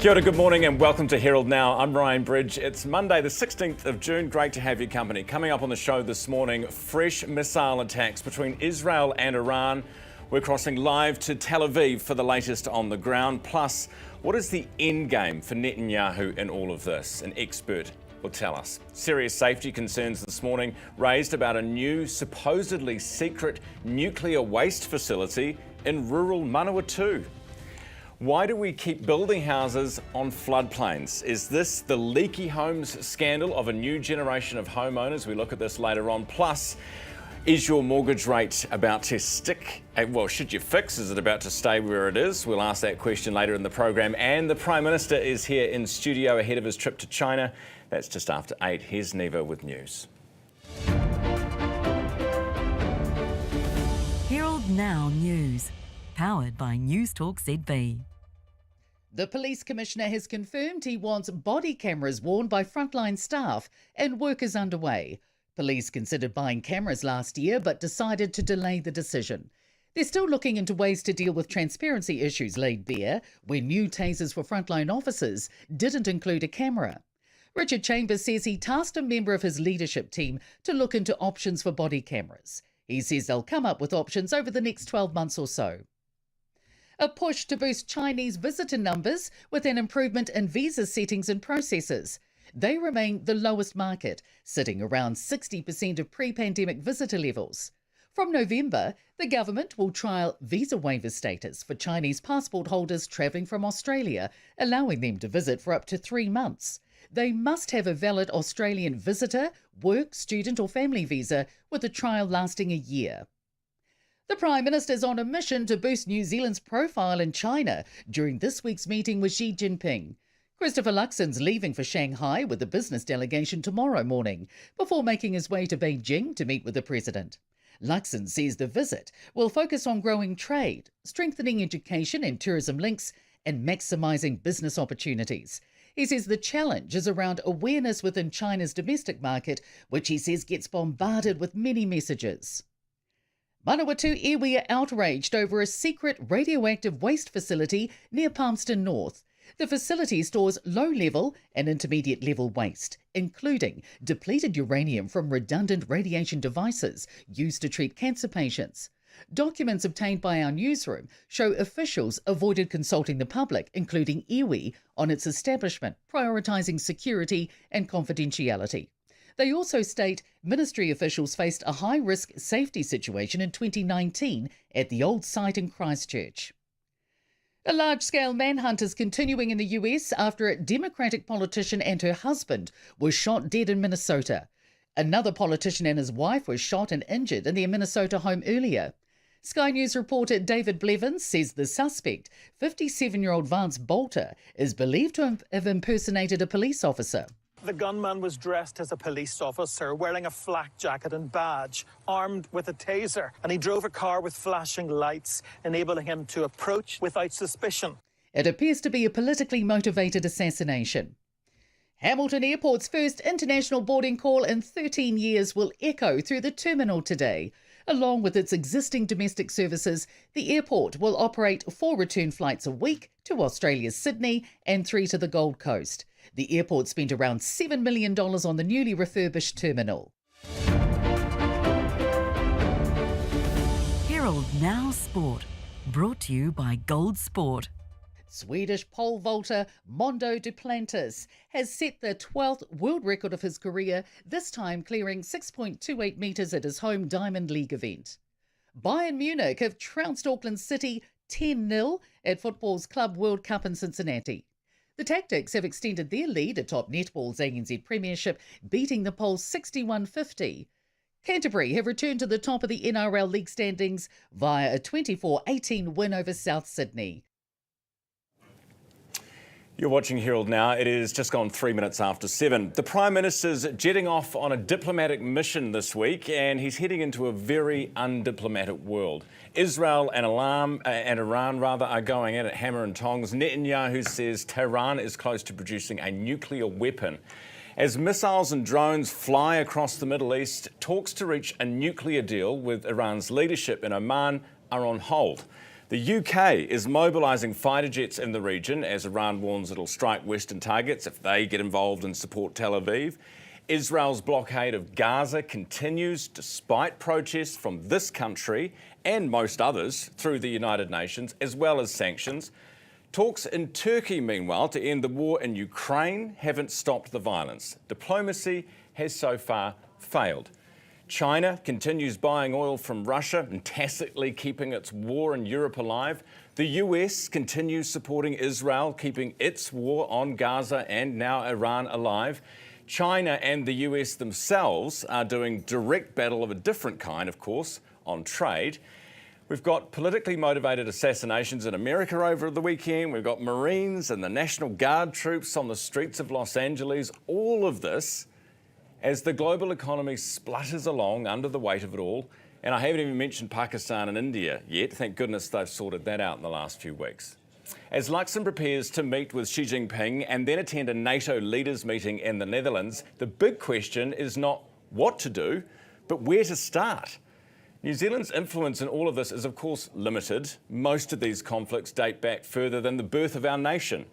Kia ora, good morning and welcome to Herald Now. I'm Ryan Bridge. It's Monday the 16th of June. Great to have your company. Coming up on the show this morning, fresh missile attacks between Israel and Iran. We're crossing live to Tel Aviv for the latest on the ground. Plus, what is the end game for Netanyahu in all of this? An expert will tell us. Serious safety concerns this morning raised about a new, supposedly secret nuclear waste facility in rural Manhunt. Why do we keep building houses on floodplains? Is this the leaky homes scandal of a new generation of homeowners? We look at this later on. Plus, is your mortgage rate about to stick? Well, should you fix? Is it about to stay where it is? We'll ask that question later in the program. And the Prime Minister is here in studio ahead of his trip to China. That's just after 8. Here's Neva with news. Herald Now News, powered by Newstalk ZB. The Police Commissioner has confirmed he wants body cameras worn by frontline staff and work is underway. Police considered buying cameras last year but decided to delay the decision. They're still looking into ways to deal with transparency issues laid bare when new tasers for frontline officers didn't include a camera. Richard Chambers says he tasked a member of his leadership team to look into options for body cameras. He says they'll come up with options over the next 12 months or so. A push to boost Chinese visitor numbers with an improvement in visa settings and processes. They remain the lowest market, sitting around 60% of pre-pandemic visitor levels. From November, the government will trial visa waiver status for Chinese passport holders travelling from Australia, allowing them to visit for up to 3 months. They must have a valid Australian visitor, work, student or family visa, with a trial lasting a year. The Prime Minister is on a mission to boost New Zealand's profile in China during this week's meeting with Xi Jinping. Christopher Luxon's leaving for Shanghai with the business delegation tomorrow morning before making his way to Beijing to meet with the President. Luxon says the visit will focus on growing trade, strengthening education and tourism links, and maximising business opportunities. He says the challenge is around awareness within China's domestic market, which he says gets bombarded with many messages. Manawatu iwi are outraged over a secret radioactive waste facility near Palmerston North. The facility stores low-level and intermediate-level waste, including depleted uranium from redundant radiation devices used to treat cancer patients. Documents obtained by our newsroom show officials avoided consulting the public, including iwi, on its establishment, prioritising security and confidentiality. They also state ministry officials faced a high-risk safety situation in 2019 at the old site in Christchurch. A large-scale manhunt is continuing in the US after a Democratic politician and her husband were shot dead in Minnesota. Another politician and his wife were shot and injured in their Minnesota home earlier. Sky News reporter David Blevins says the suspect, 57-year-old Vance Bolter, is believed to have impersonated a police officer. The gunman was dressed as a police officer, wearing a flak jacket and badge, armed with a taser, and he drove a car with flashing lights, enabling him to approach without suspicion. It appears to be a politically motivated assassination. Hamilton Airport's first international boarding call in 13 years will echo through the terminal today. Along with its existing domestic services, the airport will operate 4 return flights a week to Australia's Sydney and 3 to the Gold Coast. The airport spent around $7 million on the newly refurbished terminal. Herald Now Sport, brought to you by Gold Sport. Swedish pole vaulter Mondo Duplantis has set the 12th world record of his career, this time clearing 6.28 metres at his home Diamond League event. Bayern Munich have trounced Auckland City 10-0 at football's Club World Cup in Cincinnati. The Tactics have extended their lead atop netball's NZ Premiership, beating the Poles 61-50. Canterbury have returned to the top of the NRL league standings via a 24-18 win over South Sydney. You're watching Herald Now. It is just gone 3 minutes after 7. The Prime Minister's jetting off on a diplomatic mission this week, and he's heading into a very undiplomatic world. Israel and Iran are going at it hammer and tongs. Netanyahu says Tehran is close to producing a nuclear weapon. As missiles and drones fly across the Middle East, talks to reach a nuclear deal with Iran's leadership in Oman are on hold. The UK is mobilising fighter jets in the region as Iran warns it'll strike Western targets if they get involved and support Tel Aviv. Israel's blockade of Gaza continues despite protests from this country and most others through the United Nations, as well as sanctions. Talks in Turkey, meanwhile, to end the war in Ukraine haven't stopped the violence. Diplomacy has so far failed. China continues buying oil from Russia and tacitly keeping its war in Europe alive. The US continues supporting Israel, keeping its war on Gaza and now Iran alive. China and the US themselves are doing direct battle of a different kind, of course, on trade. We've got politically motivated assassinations in America over the weekend. We've got Marines and the National Guard troops on the streets of Los Angeles. All of this as the global economy splutters along under the weight of it all. And I haven't even mentioned Pakistan and India yet. Thank goodness they've sorted that out in the last few weeks. As Luxembourg prepares to meet with Xi Jinping and then attend a NATO leaders meeting in the Netherlands, the big question is not what to do, but where to start. New Zealand's influence in all of this is, of course, limited. Most of these conflicts date back further than the birth of our nation.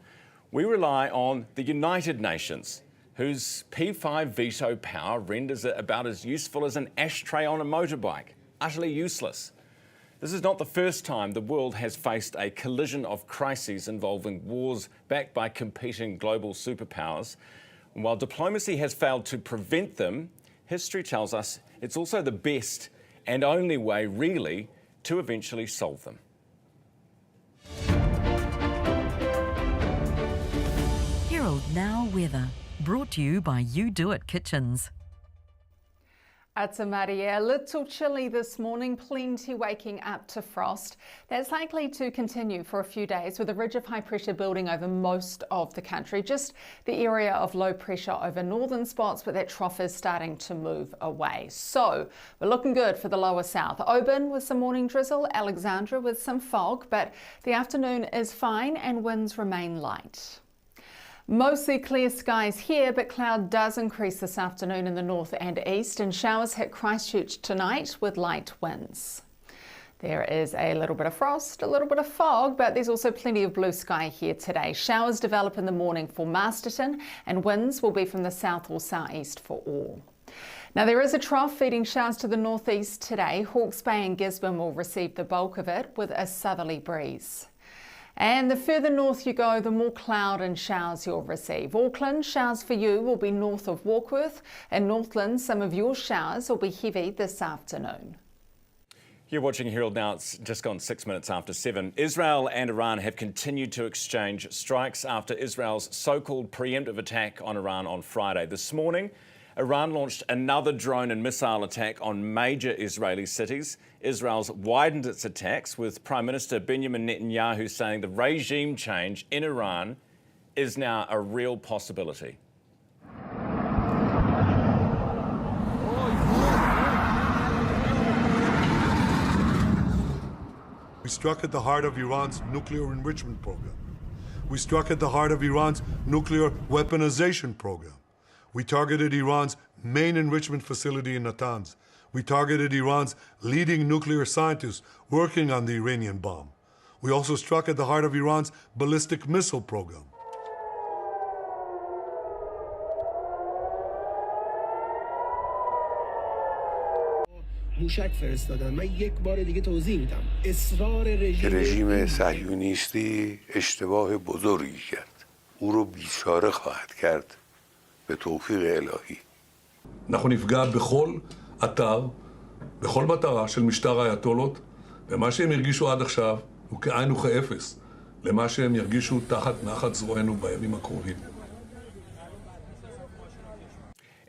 We rely on the United Nations, whose P5 veto power renders it about as useful as an ashtray on a motorbike, utterly useless. This is not the first time the world has faced a collision of crises involving wars backed by competing global superpowers. And while diplomacy has failed to prevent them, history tells us it's also the best and only way, really, to eventually solve them. Herald Now weather, brought to you by You Do It Kitchens. It's a Maria. A little chilly this morning, plenty waking up to frost. That's likely to continue for a few days with a ridge of high pressure building over most of the country. Just the area of low pressure over northern spots, but that trough is starting to move away. So we're looking good for the lower south. Oban with some morning drizzle, Alexandra with some fog, but the afternoon is fine and winds remain light. Mostly clear skies here, but cloud does increase this afternoon in the north and east, and showers hit Christchurch tonight with light winds. There is a little bit of frost, a little bit of fog, but there's also plenty of blue sky here today. Showers develop in the morning for Masterton, and winds will be from the south or southeast for all. Now there is a trough feeding showers to the northeast today. Hawke's Bay and Gisborne will receive the bulk of it with a southerly breeze. And the further north you go, the more cloud and showers you'll receive. Auckland, showers for you will be north of Warkworth. In Northland, some of your showers will be heavy this afternoon. You're watching Herald Now. It's just gone 6 minutes after 7. Israel and Iran have continued to exchange strikes after Israel's so-called preemptive attack on Iran on Friday. This morning, Iran launched another drone and missile attack on major Israeli cities. Israel's widened its attacks, with Prime Minister Benjamin Netanyahu saying the regime change in Iran is now a real possibility. We struck at the heart of Iran's nuclear enrichment program. We struck at the heart of Iran's nuclear weaponization program. We targeted Iran's main enrichment facility in Natanz. We targeted Iran's leading nuclear scientists working on the Iranian bomb. We also struck at the heart of Iran's ballistic missile program. رژیم صهیونیستی اشتباه بزرگی کرد. او رو بیچاره خواهد کرد به توفیق الهی. אנחנו נפגע בכל אתר, בכל מטרה של משטר האייתולות, ומה שהם הרגישו עד עכשיו הוא כאין וכאפס למה שהם ירגישו תחת נחת זרוענו בימים הקרובים.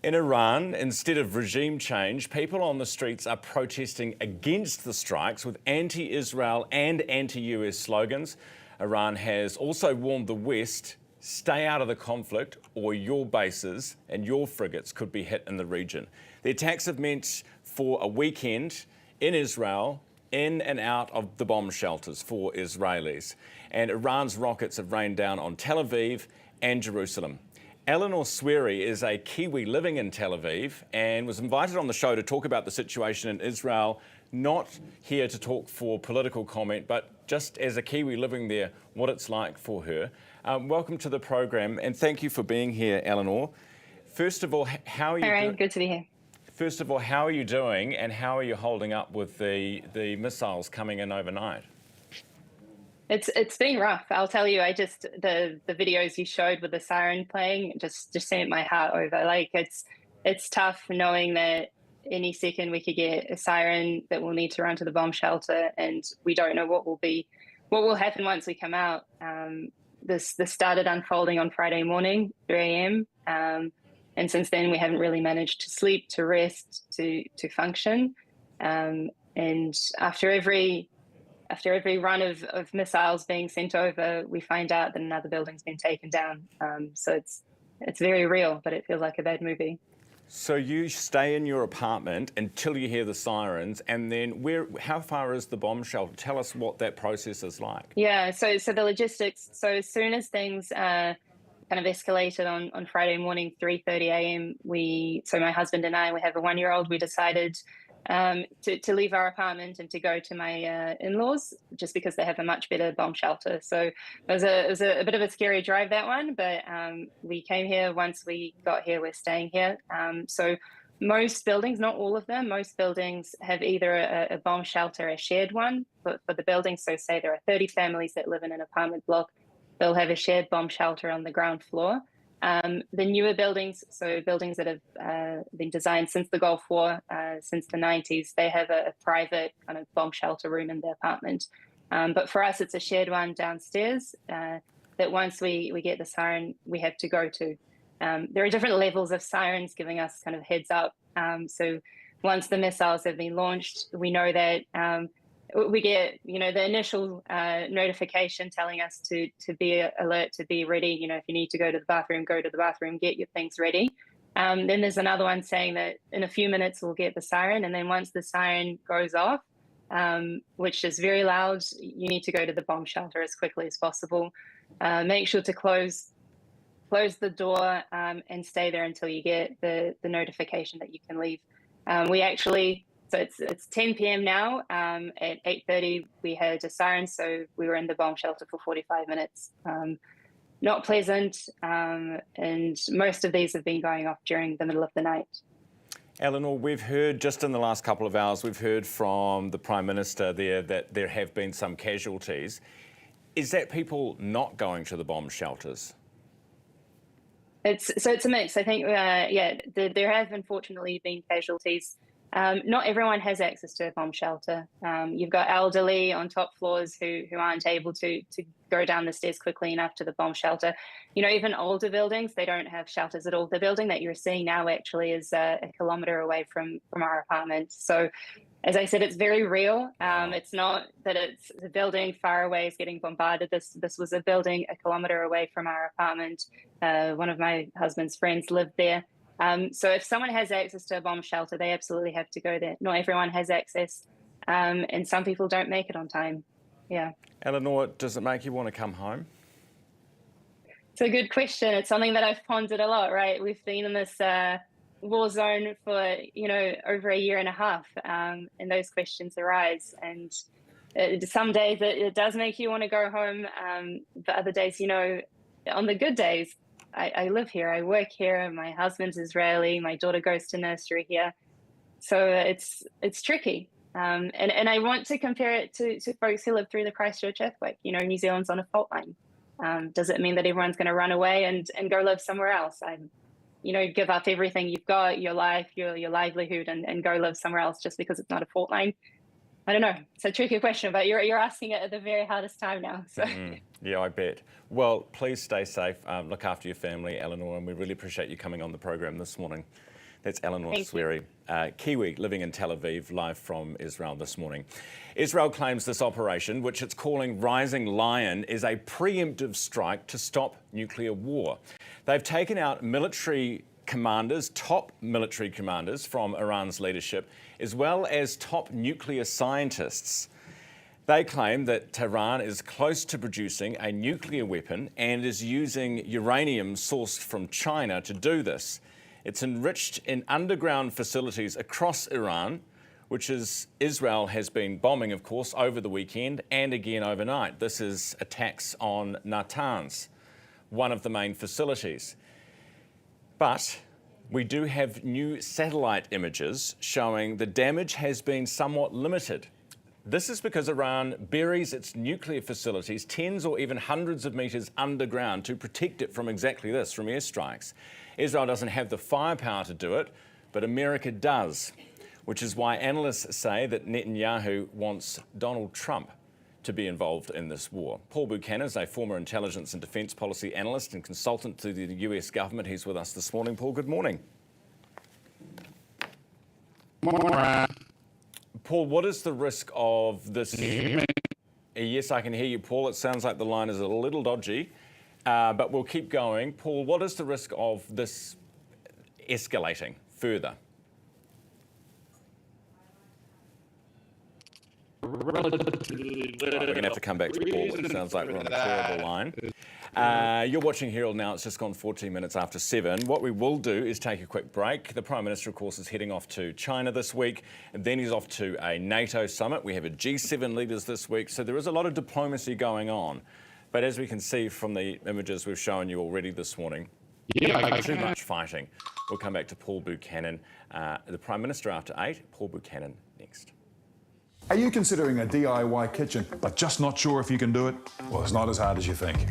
In Iran, instead of regime change, people on the streets are protesting against the strikes with anti-Israel and anti-US slogans. Iran has also warned the West, stay out of the conflict or your bases and your frigates could be hit in the region. The attacks have meant for a weekend in Israel, in and out of the bomb shelters for Israelis. And Iran's rockets have rained down on Tel Aviv and Jerusalem. Eleanor Swery is a Kiwi living in Tel Aviv and was invited on the show to talk about the situation in Israel, not here to talk for political comment, but just as a Kiwi living there, what it's like for her. Welcome to the program, and thank you for being here, Eleanor. First of all, how are you? All right, good to be here. First of all, how are you doing, and how are you holding up with the missiles coming in overnight? It's been rough. I'll tell you. The videos you showed with the siren playing just sent my heart over. Like it's tough knowing that any second we could get a siren that we'll need to run to the bomb shelter, and we don't know what will happen once we come out. This started unfolding on Friday morning, 3 a.m. And since then, we haven't really managed to sleep, to rest, to function. And after every run of missiles being sent over, we find out that another building's been taken down. So it's very real, but it feels like a bad movie. So you stay in your apartment until you hear the sirens, and then how far is the bomb shelter? Tell us what that process is like. Yeah, so the logistics. So as soon as things kind of escalated on Friday morning, 3:30 a.m. So my husband and I, we have a 1-year-old. We decided to leave our apartment and to go to my in-laws, just because they have a much better bomb shelter. So it was a bit of a scary drive, that one, but we came here. Once we got here, we're staying here. So most buildings, not all of them, most buildings have either a bomb shelter, a shared one for the building. So say there are 30 families that live in an apartment block, they'll have a shared bomb shelter on the ground floor. The newer buildings, so buildings that have been designed since the Gulf War, since the 90s, they have a private kind of bomb shelter room in the apartment. But for us, it's a shared one downstairs that once we get the siren, we have to go to. There are different levels of sirens giving us kind of heads up. So once the missiles have been launched, we know that we get, the initial notification telling us to be alert, to be ready. If you need to go to the bathroom, go to the bathroom, get your things ready. Then there's another one saying that in a few minutes we'll get the siren. And then once the siren goes off, which is very loud, you need to go to the bomb shelter as quickly as possible. Make sure to close the door and stay there until you get the notification that you can leave. So it's 10 p.m. now. At 8:30, we heard a siren, so we were in the bomb shelter for 45 minutes. Not pleasant, and most of these have been going off during the middle of the night. Eleanor, we've heard just in the last couple of hours, we've heard from the Prime Minister there that there have been some casualties. Is that people not going to the bomb shelters? It's a mix. I think, there have unfortunately been casualties. Not everyone has access to a bomb shelter. You've got elderly on top floors who aren't able to go down the stairs quickly enough to the bomb shelter. Even older buildings, they don't have shelters at all. The building that you're seeing now actually is a kilometre away from our apartment. So, as I said, it's very real. It's not that it's the building far away is getting bombarded. This was a building a kilometre away from our apartment. One of my husband's friends lived there. So if someone has access to a bomb shelter, they absolutely have to go there. Not everyone has access, and some people don't make it on time. Yeah. Eleanor, does it make you want to come home? It's a good question. It's something that I've pondered a lot, right? We've been in this war zone for, over a year and a half, and those questions arise. And some days it does make you want to go home, but other days, on the good days, I live here, I work here, my husband's Israeli, my daughter goes to nursery here. So it's tricky. And I want to compare it to folks who live through the Christchurch earthquake. New Zealand's on a fault line. Does it mean that everyone's going to run away and go live somewhere else? Give up everything you've got, your life, your livelihood, and go live somewhere else just because it's not a fault line? I don't know. It's a tricky question, but you're asking it at the very hardest time now. So. Yeah, I bet. Well, please stay safe. Look after your family, Eleanor, and we really appreciate you coming on the program this morning. That's Eleanor Sweary, Kiwi living in Tel Aviv, live from Israel this morning. Israel claims this operation, which it's calling Rising Lion, is a preemptive strike to stop nuclear war. They've taken out top military commanders from Iran's leadership, as well as top nuclear scientists. They claim that Tehran is close to producing a nuclear weapon and is using uranium sourced from China to do this. It's enriched in underground facilities across Iran, which is Israel has been bombing, of course, over the weekend and again overnight. This is attacks on Natanz, one of the main facilities. But we do have new satellite images showing the damage has been somewhat limited. This is because Iran buries its nuclear facilities tens or even hundreds of metres underground to protect it from exactly this, from airstrikes. Israel doesn't have the firepower to do it, but America does, which is why analysts say that Netanyahu wants Donald Trump to be involved in this war. Paul Buchanan is a former intelligence and defence policy analyst and consultant to the US government. He's with us this morning. Paul, good morning. Paul, what is the risk of this? Yes, I can hear you, Paul. It sounds like the line is a little dodgy, but we'll keep going. Paul, what is the risk of this escalating further? We're going to have to come back to Paul. It sounds like we're on a terrible line. You're watching Herald Now. It's just gone 14 minutes after 7. What we will do is take a quick break. The Prime Minister, of course, is heading off to China this week, and then he's off to a NATO summit. We have a G7 leaders this week, so there is a lot of diplomacy going on. But as we can see from the images we've shown you already this morning, too much fighting. We'll come back to Paul Buchanan, the Prime Minister after 8. Paul Buchanan next. Are you considering a DIY kitchen but just not sure if you can do it? Well, it's not as hard as you think.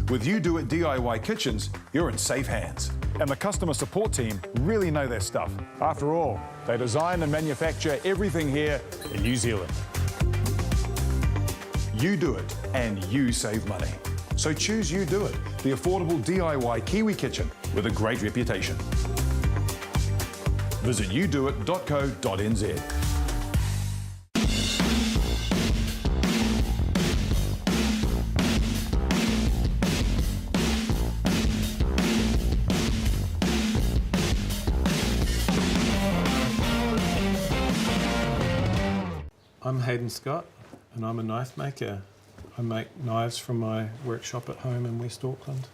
With You Do It DIY Kitchens, you're in safe hands. And the customer support team really know their stuff. After all, they design and manufacture everything here in New Zealand. You do it and you save money. So choose You Do It, the affordable DIY Kiwi kitchen with a great reputation. Visit newsroom.co.nz. I'm Hayden Scott and I'm a knife maker. I make knives from my workshop at home in West Auckland.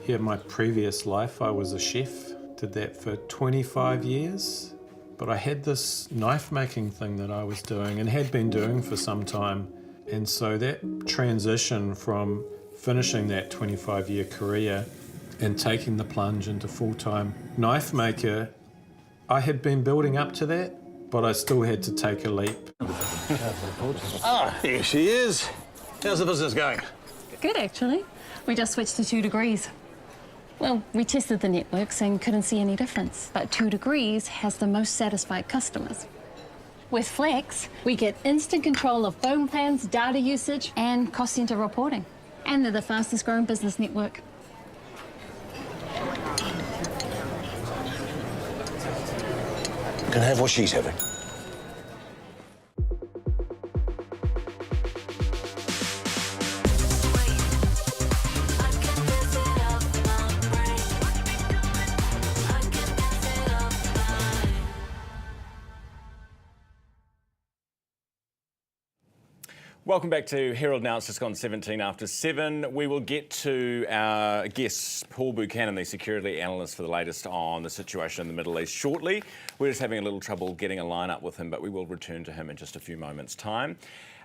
Yeah, my previous life I was a chef, did that for 25 years, but I had this knife making thing that I was doing and had been doing for some time, and so that transition from finishing that 25-year career and taking the plunge into full-time knife maker, I had been building up to that, but I still had to take a leap. Ah, here she is. How's the business going? Good, actually. We just switched to 2 degrees. Well, we tested the networks and couldn't see any difference, but 2 degrees has the most satisfied customers. With Flex, we get instant control of phone plans, data usage, and cost center reporting. And they're the fastest growing business network. Can I have what she's having? Welcome back to Herald Now. It's just gone 17 after 7. We will get to our guest, Paul Buchanan, the security analyst, for the latest on the situation in the Middle East shortly. We're just having a little trouble getting a line up with him, but we will return to him in just a few moments' time.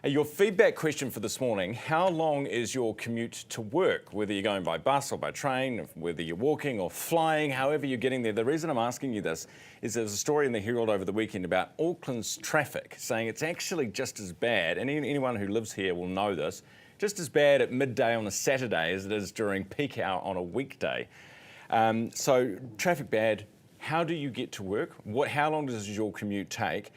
Your feedback question for this morning: how long is your commute to work? Whether you're going by bus or by train, whether you're walking or flying, however you're getting there. The reason I'm asking you this is there's a story in the Herald over the weekend about Auckland's traffic, saying it's actually just as bad, and anyone who lives here will know this, just as bad at midday on a Saturday as it is during peak hour on a weekday. So traffic bad. How do you get to work? How long does your commute take?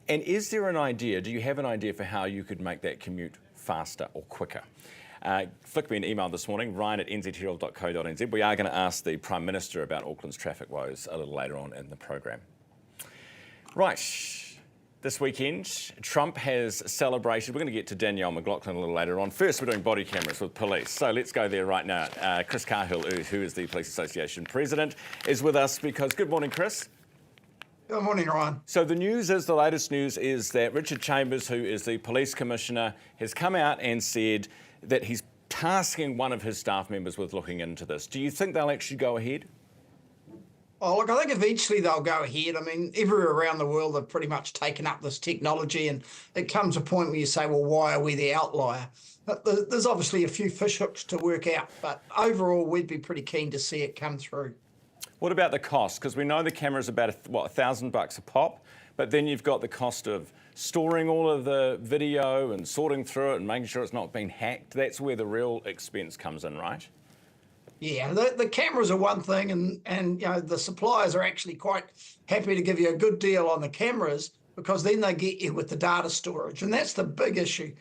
And is there an idea, do you have an idea for how you could make that commute faster or quicker? Flick me an email this morning, ryan@nzherald.co.nz. We are going to ask the Prime Minister about Auckland's traffic woes a little later on in the program. Right, this weekend, Trump has celebrated. We're going to get to Danielle McLaughlin a little later on. First, we're doing body cameras with police. So let's go there right now. Chris Cahill, who is the Police Association President, is with us because, good morning, Chris. Good morning, Ron. So the latest news is that Richard Chambers, who is the Police Commissioner, has come out and said that he's tasking one of his staff members with looking into this. Do you think they'll actually go ahead? Oh, look, I think eventually they'll go ahead. I mean, everywhere around the world have pretty much taken up this technology, and it comes a point where you say, well, why are we the outlier? But there's obviously a few fishhooks to work out, but overall, we'd be pretty keen to see it come through. What about the cost? Because we know the camera's about, $1,000 a pop, but then you've got the cost of storing all of the video and sorting through it and making sure it's not being hacked. That's where the real expense comes in, right? Yeah, the cameras are one thing, and you know, the suppliers are actually quite happy to give you a good deal on the cameras because then they get you with the data storage, and that's the big issue.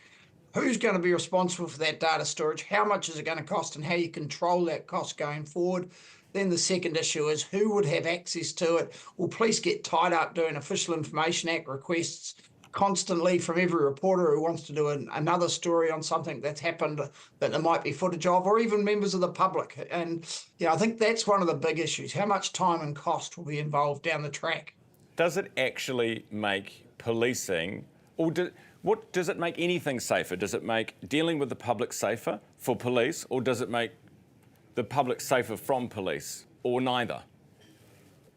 Who's going to be responsible for that data storage? How much is it going to cost, and how you control that cost going forward? Then the second issue is who would have access to it? Will police get tied up doing Official Information Act requests constantly from every reporter who wants to do another story on something that's happened that there might be footage of, or even members of the public? And I think that's one of the big issues. How much time and cost will be involved down the track? Does it actually make policing, or what does it make anything safer? Does it make dealing with the public safer for police, or does it make the public safer from police, or neither?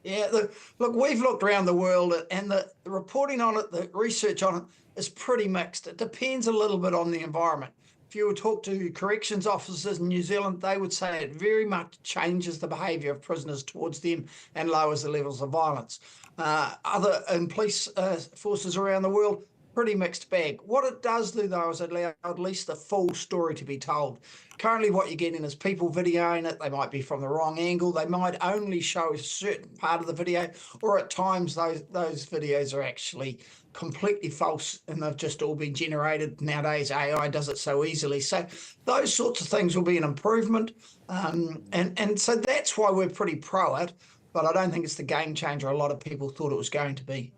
Yeah, look, we've looked around the world, and the reporting on it, the research on it is pretty mixed. It depends a little bit on the environment. If you would talk to corrections officers in New Zealand, they would say it very much changes the behaviour of prisoners towards them and lowers the levels of violence. Other police forces around the world, pretty mixed bag. What it does do, though, is allow at least the full story to be told. Currently, what you're getting is people videoing it. They might be from the wrong angle. They might only show a certain part of the video, or at times those videos are actually completely false and they've just all been generated. Nowadays, AI does it so easily. So those sorts of things will be an improvement. And so that's why we're pretty pro it, but I don't think it's the game changer a lot of people thought it was going to be.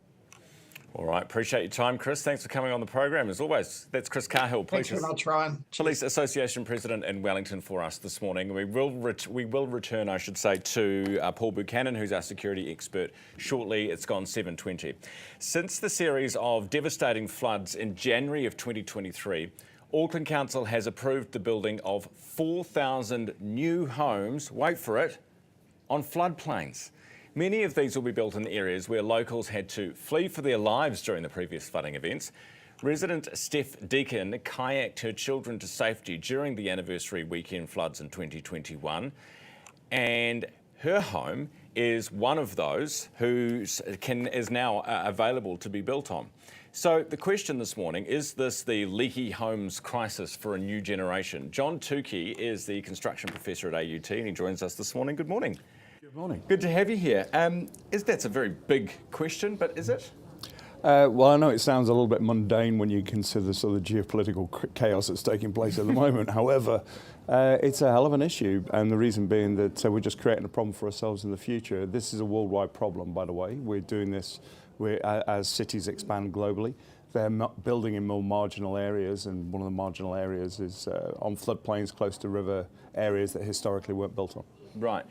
All right, appreciate your time, Chris. Thanks for coming on the program, as always. That's Chris Cahill, Thanks very much, Ryan. Police Association President in Wellington for us this morning. We will return, I should say, to Paul Buchanan, who's our security expert, shortly. It's gone 7:20. Since the series of devastating floods in January of 2023, Auckland Council has approved the building of 4,000 new homes, wait for it, on floodplains. Many of these will be built in areas where locals had to flee for their lives during the previous flooding events. Resident Steph Deacon kayaked her children to safety during the anniversary weekend floods in 2021, and her home is one of those is now available to be built on. So the question this morning, is this the leaky homes crisis for a new generation? John Tukey is the construction professor at AUT, and he joins us this morning. Good morning. Good morning. Good to have you here. That's a very big question, but is it? Well, I know it sounds a little bit mundane when you consider sort of the geopolitical chaos that's taking place at the moment. However, it's a hell of an issue, and the reason being that we're just creating a problem for ourselves in the future. This is a worldwide problem, by the way. We're doing this as cities expand globally. They're not building in more marginal areas, and one of the marginal areas is on floodplains close to river areas that historically weren't built on. Right.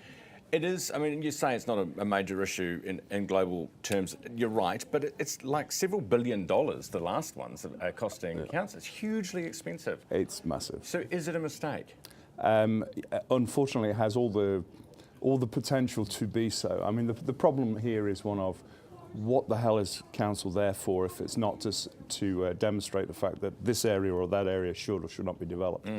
It is, I mean, you say it's not a major issue in global terms. You're right, but it's like several $1 billion, the last ones, are costing councils. It's hugely expensive. It's massive. So is it a mistake? Unfortunately, it has all the potential to be so. I mean, the problem here is one of what the hell is council there for if it's not just to demonstrate the fact that this area or that area should or should not be developed.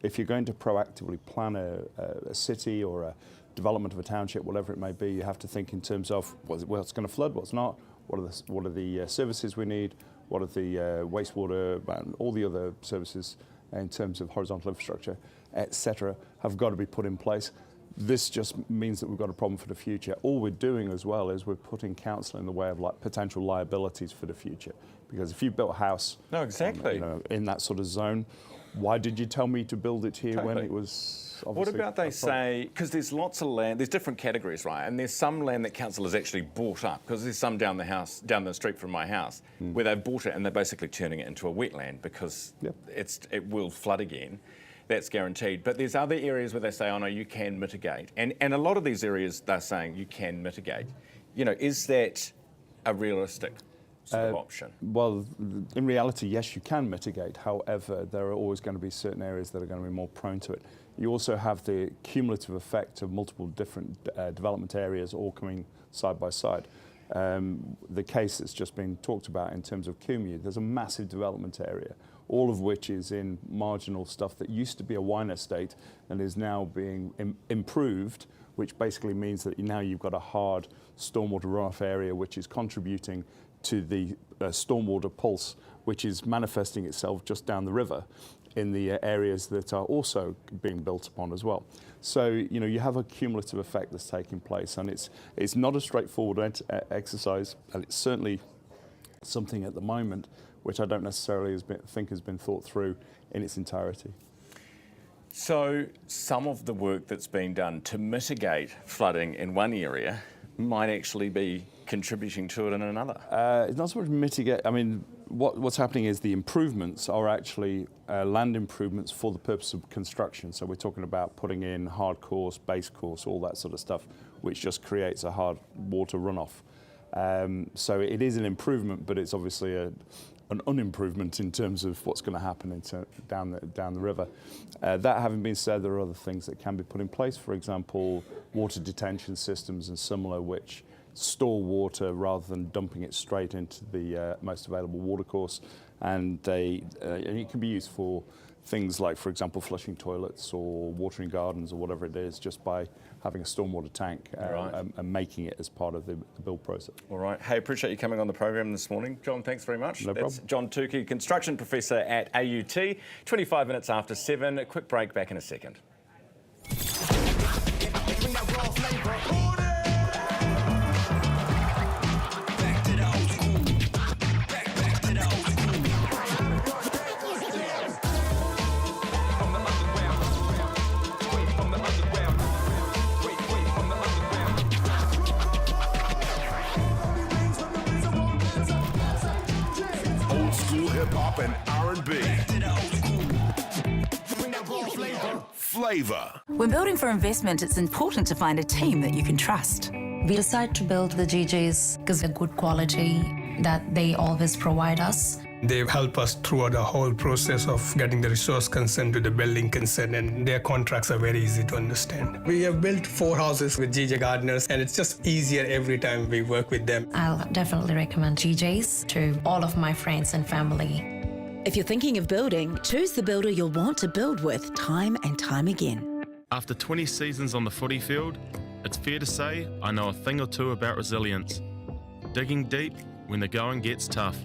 If you're going to proactively plan a city or a development of a township, whatever it may be, you have to think in terms of what's going to flood, what's not, what are the services we need, what are the wastewater and all the other services in terms of horizontal infrastructure, etc., have got to be put in place. This just means that we've got a problem for the future. All we're doing as well is we're putting council in the way of potential liabilities for the future. Because if you built a house in that sort of zone, why did you tell me to build it here when it was obviously... What about they say, because there's lots of land, there's different categories, right? And there's some land that council has actually bought up, because there's some down the street from my house, where they've bought it and they're basically turning it into a wetland because it will flood again. That's guaranteed. But there's other areas where they say, oh no, you can mitigate. And a lot of these areas they're saying you can mitigate. Is that a realistic sort of option? Well, in reality, yes, you can mitigate. However, there are always going to be certain areas that are going to be more prone to it. You also have the cumulative effect of multiple different development areas all coming side by side. The case that's just been talked about in terms of Commuter, there's a massive development area, all of which is in marginal stuff that used to be a wine estate and is now being improved, which basically means that now you've got a hard stormwater runoff area which is contributing to the stormwater pulse, which is manifesting itself just down the river in the areas that are also being built upon as well. So, you know, you have a cumulative effect that's taking place, and it's not a straightforward exercise, and it's certainly something at the moment which I don't necessarily think has been thought through in its entirety. So some of the work that's being done to mitigate flooding in one area might actually be contributing to it in another. It's not so much mitigate. I mean, what's happening is the improvements are actually land improvements for the purpose of construction. So we're talking about putting in hard course, base course, all that sort of stuff, which just creates a hard water runoff. So it is an improvement, but it's obviously an unimprovement in terms of what's going to happen down the river. That having been said, there are other things that can be put in place. For example, water detention systems and similar, which store water rather than dumping it straight into the most available watercourse, and it can be used for things like, for example, flushing toilets or watering gardens or whatever it is, just by having a stormwater tank and making it as part of the build process. All right. Hey, appreciate you coming on the program this morning. John, thanks very much. No That's problem. John Tukey, construction professor at AUT. 25 minutes after 7. A quick break, back in a second. Hip-hop and R&B. Flavor. When building for investment, it's important to find a team that you can trust. We decided to build the GJs because of the good quality that they always provide us. They help us throughout the whole process of getting the resource consent to the building consent, and their contracts are very easy to understand. We have built 4 houses with GJ Gardeners, and it's just easier every time we work with them. I'll definitely recommend GJs to all of my friends and family. If you're thinking of building, choose the builder you'll want to build with time and time again. After 20 seasons on the footy field, it's fair to say I know a thing or two about resilience. Digging deep when the going gets tough.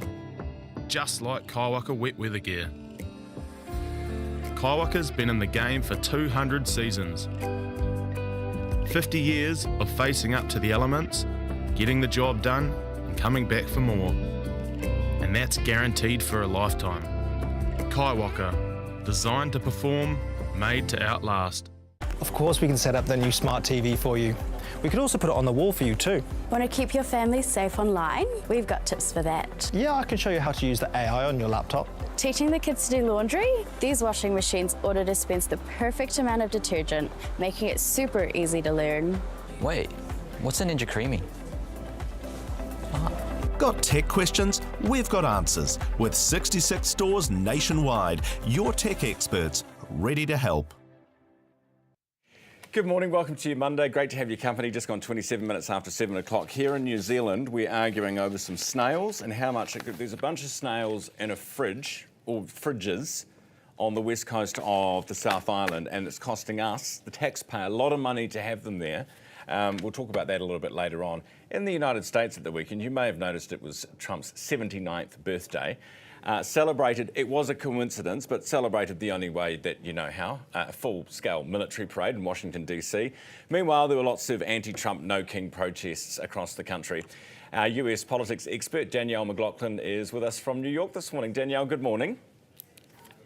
Just like Kaiwaka wet weather gear. Kaiwaka's been in the game for 200 seasons. 50 years of facing up to the elements, getting the job done, and coming back for more. And that's guaranteed for a lifetime. Kaiwaka, designed to perform, made to outlast. Of course we can set up the new smart TV for you. We could also put it on the wall for you too. Want to keep your family safe online? We've got tips for that. Yeah, I can show you how to use the AI on your laptop. Teaching the kids to do laundry? These washing machines auto-dispense the perfect amount of detergent, making it super easy to learn. Wait, what's a Ninja Creamy? Got tech questions? We've got answers. With 66 stores nationwide, your tech experts ready to help. Good morning, welcome to your Monday. Great to have your company. Just gone 27 minutes after 7 o'clock. Here in New Zealand, we're arguing over some snails and how much there's a bunch of snails in a fridge, or fridges, on the west coast of the South Island, and it's costing us, the taxpayer, a lot of money to have them there. We'll talk about that a little bit later on. In the United States at the weekend, you may have noticed it was Trump's 79th birthday. Celebrated, it was a coincidence, but celebrated the only way that you know how, a full-scale military parade in Washington, D.C. Meanwhile, there were lots of anti-Trump No King protests across the country. Our US politics expert, Danielle McLaughlin, is with us from New York this morning. Danielle, good morning.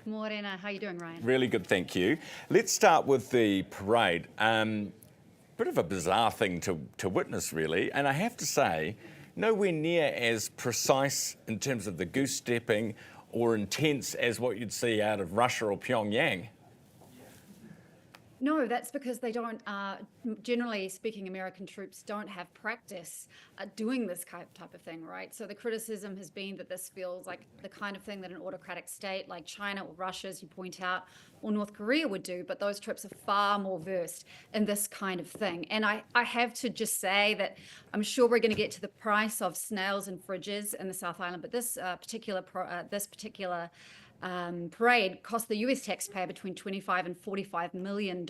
Morena, how are you doing, Ryan? Really good, thank you. Let's start with the parade. Bit of a bizarre thing to witness, really, and I have to say, nowhere near as precise in terms of the goose stepping or intense as what you'd see out of Russia or Pyongyang. No, that's because they don't, generally speaking, American troops don't have practice doing this type of thing, right? So the criticism has been that this feels like the kind of thing that an autocratic state like China or Russia, as you point out, or North Korea would do, but those troops are far more versed in this kind of thing. And I have to just say that I'm sure we're going to get to the price of snails and fridges in the South Island, but this particular parade cost the US taxpayer between $25 and $45 million.